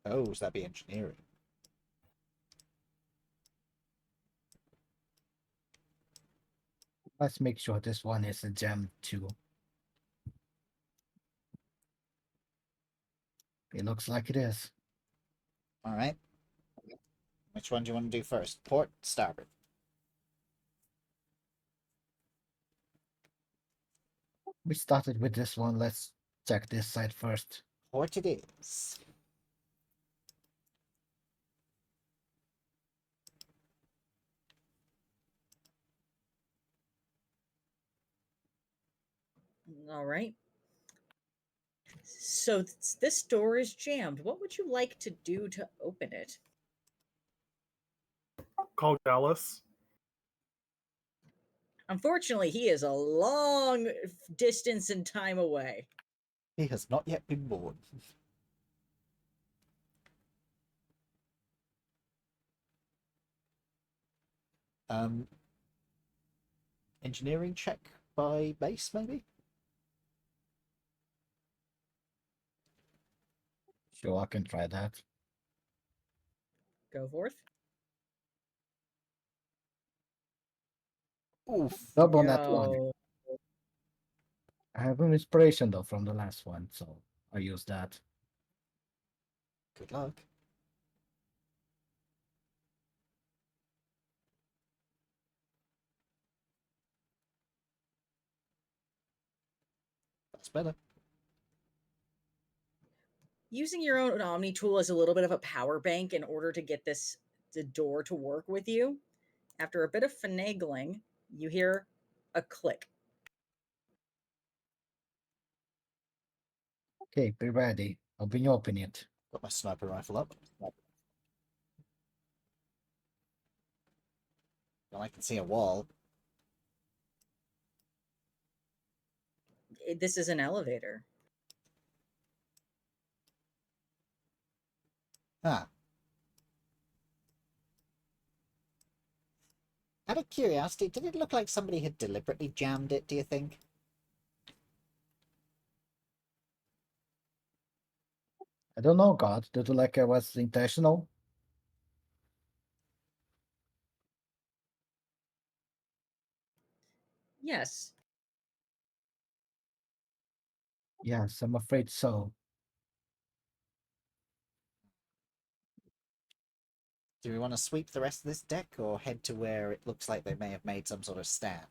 Oh, so that'd be engineering. Let's make sure this one is a gem too. It looks like it is. Alright. Which one do you want to do first? Port, starboard. We started with this one. Let's check this side first. What it is. All right. So this door is jammed. What would you like to do to open it? Call Gallus. Unfortunately, he is a long distance and time away. He has not yet been born. um, Engineering check by base, maybe? Sure, I can try that. Go forth. Oof. Double that one. Yo. I have an inspiration though from the last one, so I use that. Good luck. That's better. Using your own Omni tool as a little bit of a power bank in order to get the door to work with you. After a bit of finagling, you hear a click. Okay, be ready. I'll be opening it. Got my sniper rifle up. Well, I can see a wall. This is an elevator. Ah. Out of curiosity, did it look like somebody had deliberately jammed it, do you think? I don't know, God. Did you like it was intentional? Yes. Yes, I'm afraid so. Do we want to sweep the rest of this deck or head to where it looks like they may have made some sort of stand?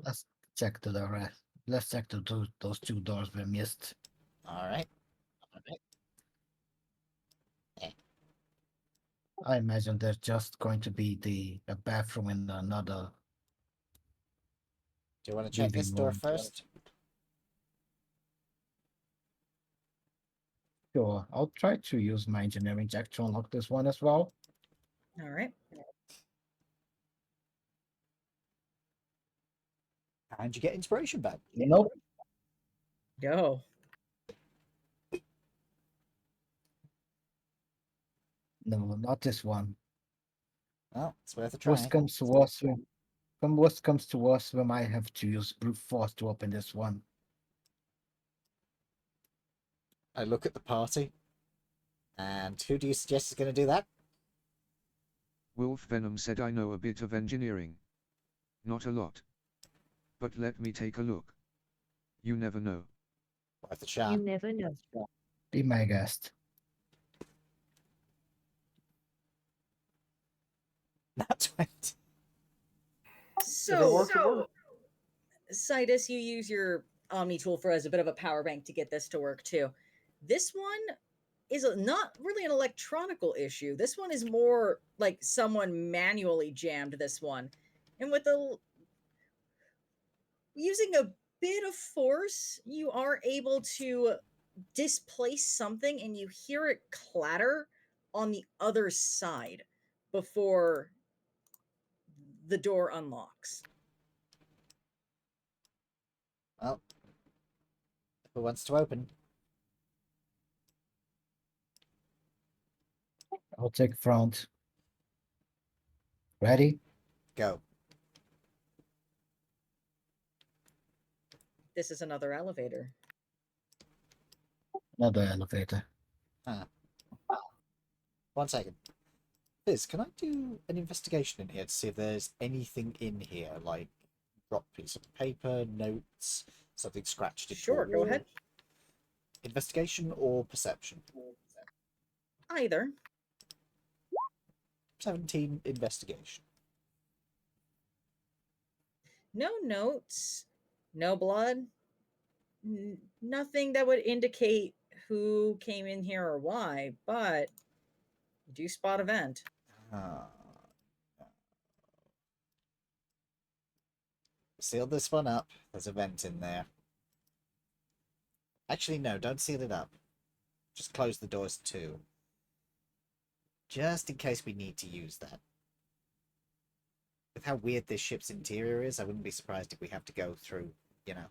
Let's check to the rest. Let's check to those two doors we missed. Alright. I imagine there's just going to be a bathroom in another Do you want to check this living door room. first? Sure, I'll try to use my engineering check to unlock this one as well. All right. And you get inspiration back. Nope. Go. No, not this one. Well, it's worth a Worst try. comes to worst, from worst comes to worst, we might have to use brute force to open this one. I look at the party. And who do you suggest is going to do that? Wolf Venom said I know a bit of engineering. Not a lot. But let me take a look. You never know. Worth a shot. You never know. Be my guest. Not 20. So, Citus, you use your Omni tool for as a bit of a power bank to get this to work too. This one is not really an electronical issue. This one is more like someone manually jammed this one. And with using a bit of force, you are able to displace something and you hear it clatter on the other side before the door unlocks. Well, who wants to open? I'll take front. Ready? Go. This is another elevator. Another elevator. Huh. 1 second. Liz, can I do an investigation in here to see if there's anything in here, like dropped piece of paper, notes, something scratched into Sure, a go wall? ahead. Investigation or perception? Either. 17 investigation. No notes, no blood, nothing that would indicate who came in here or why, but you do spot a vent. Seal this one up. There's a vent in there. Actually, no, don't seal it up. Just close the doors too. Just in case we need to use that. With how weird this ship's interior is, I wouldn't be surprised if we have to go through, you know,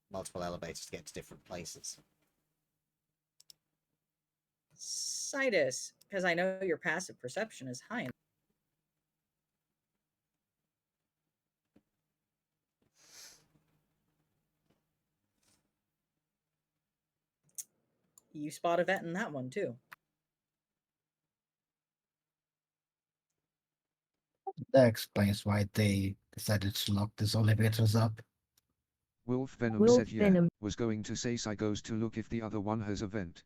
multiple elevators to get to different places. Sidus, because I know your passive perception is high. You spot a vent in that one too. That explains why they decided to lock these elevators up. Wolf Venom Wolf said yeah, Venom. was going to say Psy goes to look if the other one has a vent.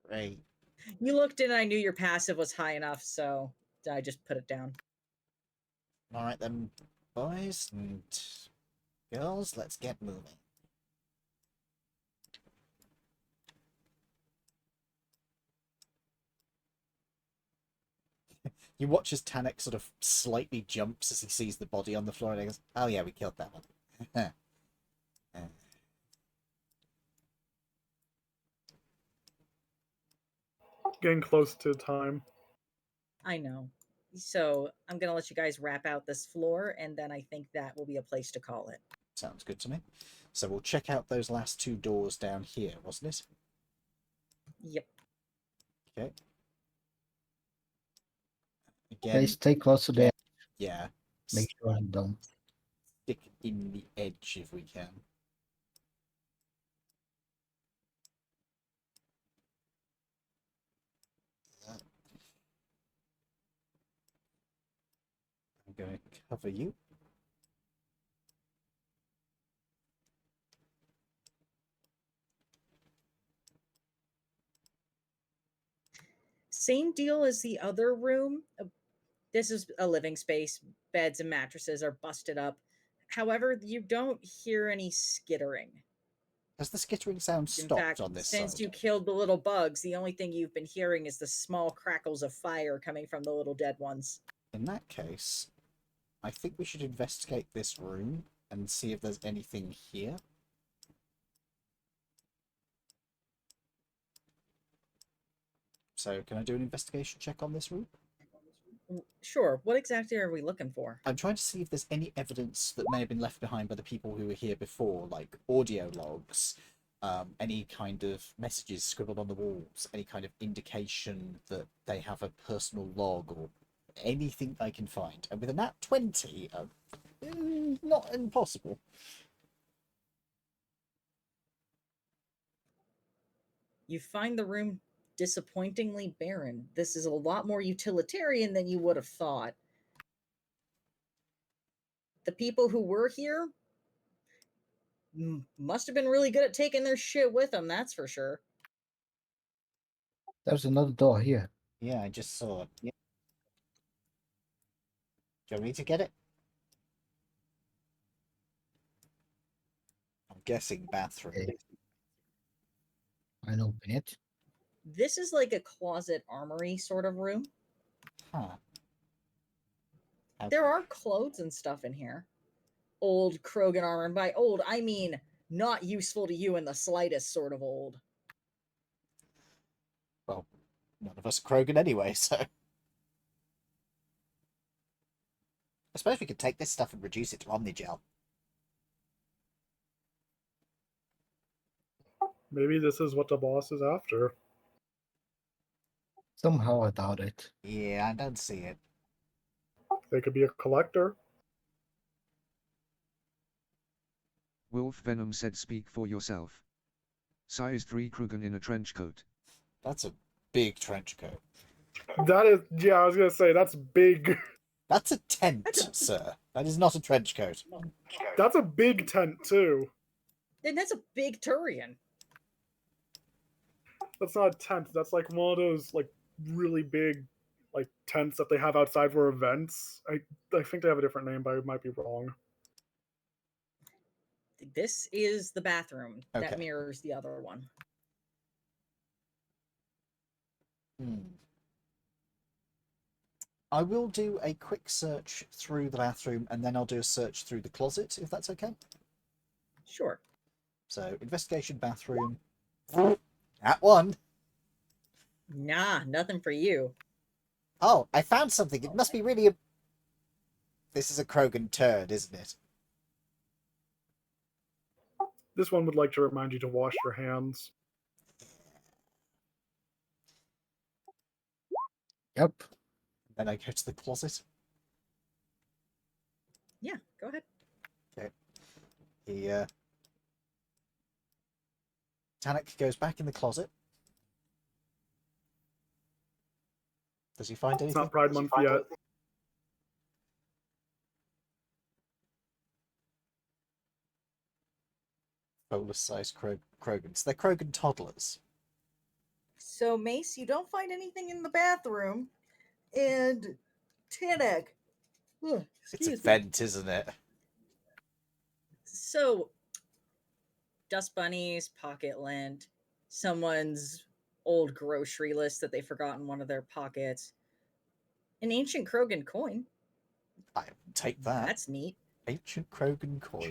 Great. You looked and I knew your passive was high enough, so I just put it down. Alright then, boys and girls, let's get moving. You watch as Tanek sort of slightly jumps as he sees the body on the floor and he goes, oh yeah, we killed that one. Getting close to time. I know. So I'm going to let you guys wrap out this floor, and then I think that will be a place to call it. Sounds good to me. So we'll check out those last two doors down here, wasn't it? Yep. Okay. They Again, stay close to the yeah. make sure I don't. Stick in the edge if we can. I'm going to cover you. Same deal as the other room. This is a living space. Beds and mattresses are busted up. However, you don't hear any skittering. Has the skittering sound In stopped fact, on this since side? you killed the little bugs, the only thing you've been hearing is the small crackles of fire coming from the little dead ones. In that case, I think we should investigate this room and see if there's anything here. So, can I do an investigation check on this room? Sure. What exactly are we looking for? I'm trying to see if there's any evidence that may have been left behind by the people who were here before, like audio logs, any kind of messages scribbled on the walls, any kind of indication that they have a personal log or anything I can find. And with a nat 20, not impossible. You find the room disappointingly barren. This is a lot more utilitarian than you would have thought. The people who were here must have been really good at taking their shit with them, that's for sure. There's another door here. Yeah, I just saw it. Yeah. Do you want me to get it? I'm guessing bathroom. Okay. I'll open it. This is like a closet armory sort of room. Huh. There are clothes and stuff in here. Old Krogan armor, and by old, I mean not useful to you in the slightest sort of old. Well, none of us are Krogan anyway, so... I suppose we could take this stuff and reduce it to Omnigel. Maybe this is what the boss is after. Somehow I doubt it. Yeah, I don't see it. They could be a collector. Wolf Venom said speak for yourself. Size 3 Krugen in a trench coat. That's a big trench coat. That is, yeah, I was gonna say, that's big. That's a tent, sir. That is not a trench coat. That's a big tent, too. And that's a big Turian. That's not a tent, that's like one of those, like, really big like tents that they have outside for events. I think they have a different name, but I might be wrong. This is the bathroom Okay. that mirrors the other one. I will do a quick search through the bathroom, and then I'll do a search through the closet, if that's okay. Sure. So, investigation bathroom. At one. Nah, nothing for you. Oh, I found something. It must be really a... This is a Krogan turd, isn't it? This one would like to remind you to wash your hands. Yep. Then I go to the closet. Yeah, go ahead. Okay. Tanik goes back in the closet. Does he find It's anything? not Pride Month yet. Bolus-sized Krogans. They're Krogan toddlers. So, Mace, you don't find anything in the bathroom. And Tanek. It's a vent, isn't it? So, dust bunnies, pocket lint, someone's old grocery list that they forgot in one of their pockets, an ancient Krogan coin. I take that. That's neat. Ancient Krogan coin.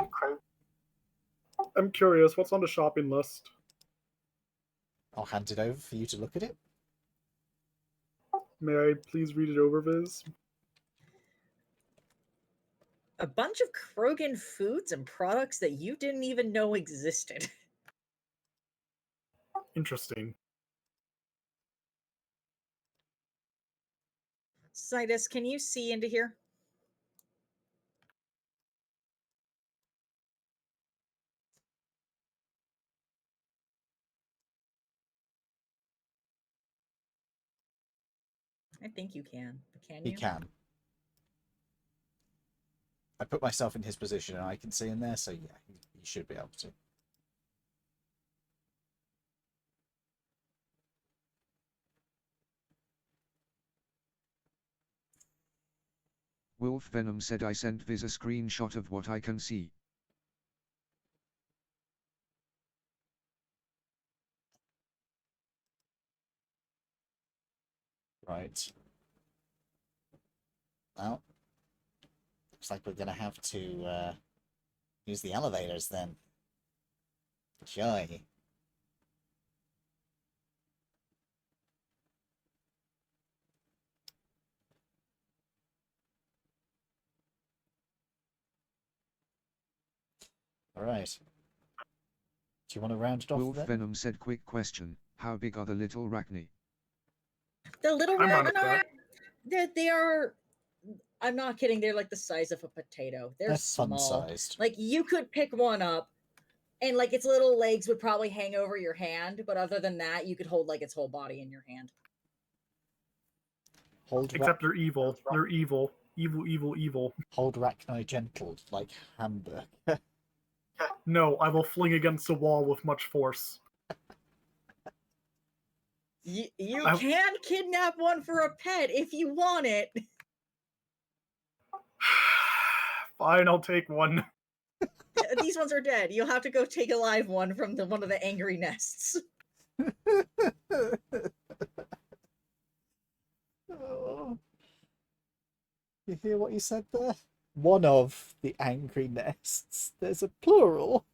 I'm curious, what's on the shopping list? I'll hand it over for you to look at it. May I please read it over, Viz? A bunch of Krogan foods and products that you didn't even know existed. Interesting. Sidus, can you see into here? I think you can. But can you? He can. I put myself in his position and I can see in there, so yeah, he should be able to. Wolf Venom said I sent Viz a screenshot of what I can see. Right. Well, looks like we're going to have to use the elevators then. Joy. Alright. Do you want to round it off Wolf then? Venom said quick question, how big are the little Rachni? The little I'm on Ragnar, that. they are. I'm not kidding. They're like the size of a potato. They're small. fun-sized. Like you could pick one up, and like its little legs would probably hang over your hand. But other than that, you could hold like its whole body in your hand. Except they're evil. They're evil. Evil, evil, evil. Hold Rachni gentle, like Hamburg. No, I will fling against the wall with much force. You can kidnap one for a pet if you want it. Fine, I'll take one. These ones are dead. You'll have to go take a live one from one of the angry nests. Oh. You hear what you said there? One of the angry nests. There's a plural.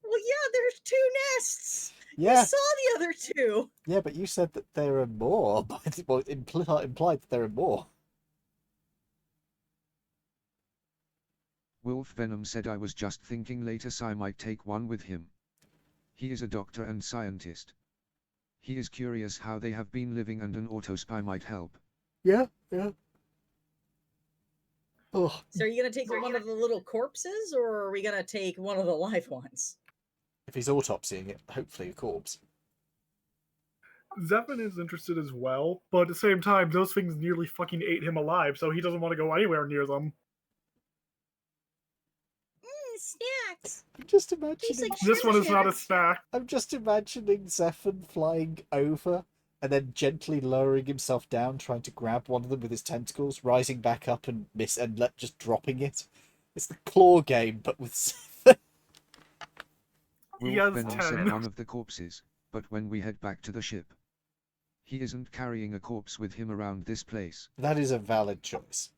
Well, yeah, there's 2 nests. Yeah. You saw the other 2. Yeah, but you said that there are more. Well, implied that there are more. Wolf Venom said I was just thinking later I might take one with him. He is a doctor and scientist. He is curious how they have been living and an autospy might help. Yeah. Oh. So are you going to take one of the little corpses, or are we going to take one of the live ones? If he's autopsying it, hopefully a corpse. Zephyr is interested as well, but at the same time, those things nearly fucking ate him alive, so he doesn't want to go anywhere near them. Snacks. I'm just imagining. Like This one is not a snacks. snack. I'm just imagining Zephyr flying over and then gently lowering himself down, trying to grab one of them with his tentacles, rising back up and just dropping it. It's the claw game, but with He Wolf has Venom said 10. one of the corpses, but when we head back to the ship, he isn't carrying a corpse with him around this place. that is a valid choice.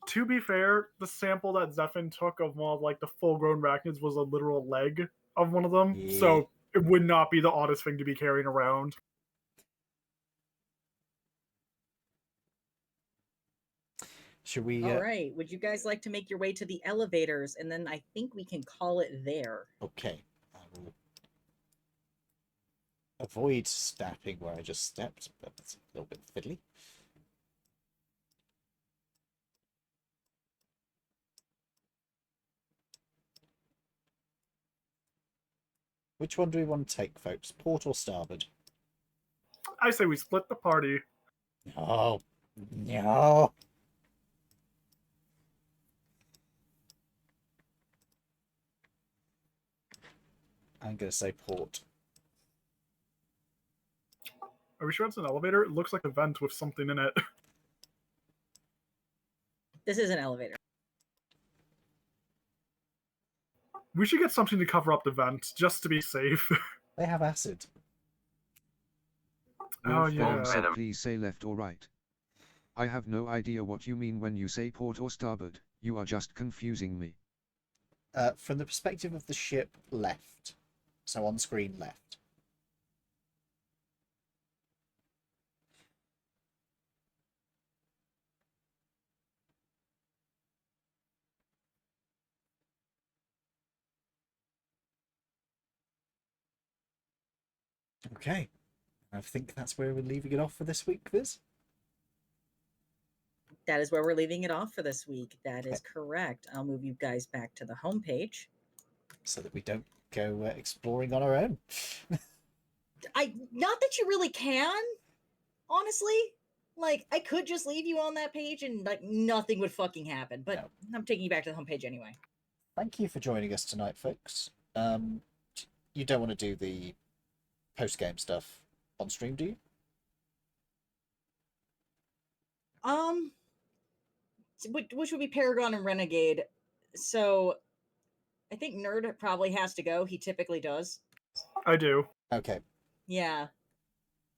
To be fair, the sample that Zephin took of one of like the full-grown arachnids was a literal leg of one of them, Yeah. so it would not be the oddest thing to be carrying around. Should we? All right. Would you guys like to make your way to the elevators, and then I think we can call it there. Okay. I will avoid stepping where I just stepped, but it's a little bit fiddly. Which one do we want to take, folks? Port or starboard? I say we split the party. No. No. I'm going to say port. Are we sure it's an elevator? It looks like a vent with something in it. This is an elevator. We should get something to cover up the vent, just to be safe. They have acid. Oh, Wolf Venom yeah. said please say left or right. I have no idea what you mean when you say port or starboard, you are just confusing me. From the perspective of the ship, left. So on screen, left. Okay. I think that's where we're leaving it off for this week, Viz. That is where we're leaving it off for this week. That is correct. I'll move you guys back to the homepage. So that we don't go exploring on our own. Not that you really can, honestly. Like, I could just leave you on that page and like nothing would fucking happen. But No. I'm taking you back to the homepage anyway. Thank you for joining us tonight, folks. You don't want to do the post-game stuff on stream, do you? Which would be Paragon and Renegade. So I think Nerd probably has to go. He typically does. I do. Okay. Yeah.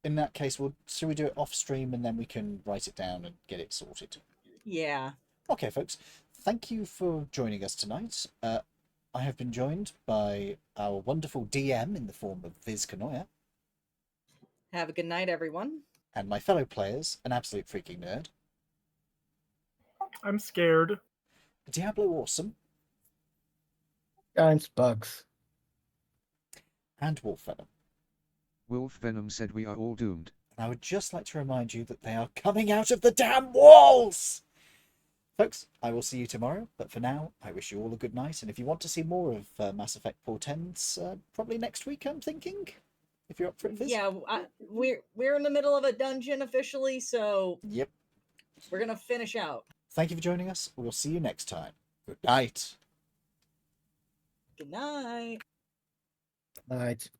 In that case, should we do it off stream and then we can write it down and get it sorted? Yeah. Okay, folks. Thank you for joining us tonight. I have been joined by our wonderful DM in the form of Viz Kanoya, Have a good night, everyone. and my fellow players, an absolute freaking nerd, I'm scared. Diablo Awesome, Giants bugs. and Wolf Venom. Wolf Venom said we are all doomed. And I would just like to remind you that they are coming out of the damn walls! Folks, I will see you tomorrow, but for now, I wish you all a good night, and if you want to see more of Mass Effect Portents, probably next week, I'm thinking, if you're up for it, Viz. Yeah, we're in the middle of a dungeon officially, so Yep. we're gonna finish out. Thank you for joining us. We'll see you next time. Good night. Good night. Night.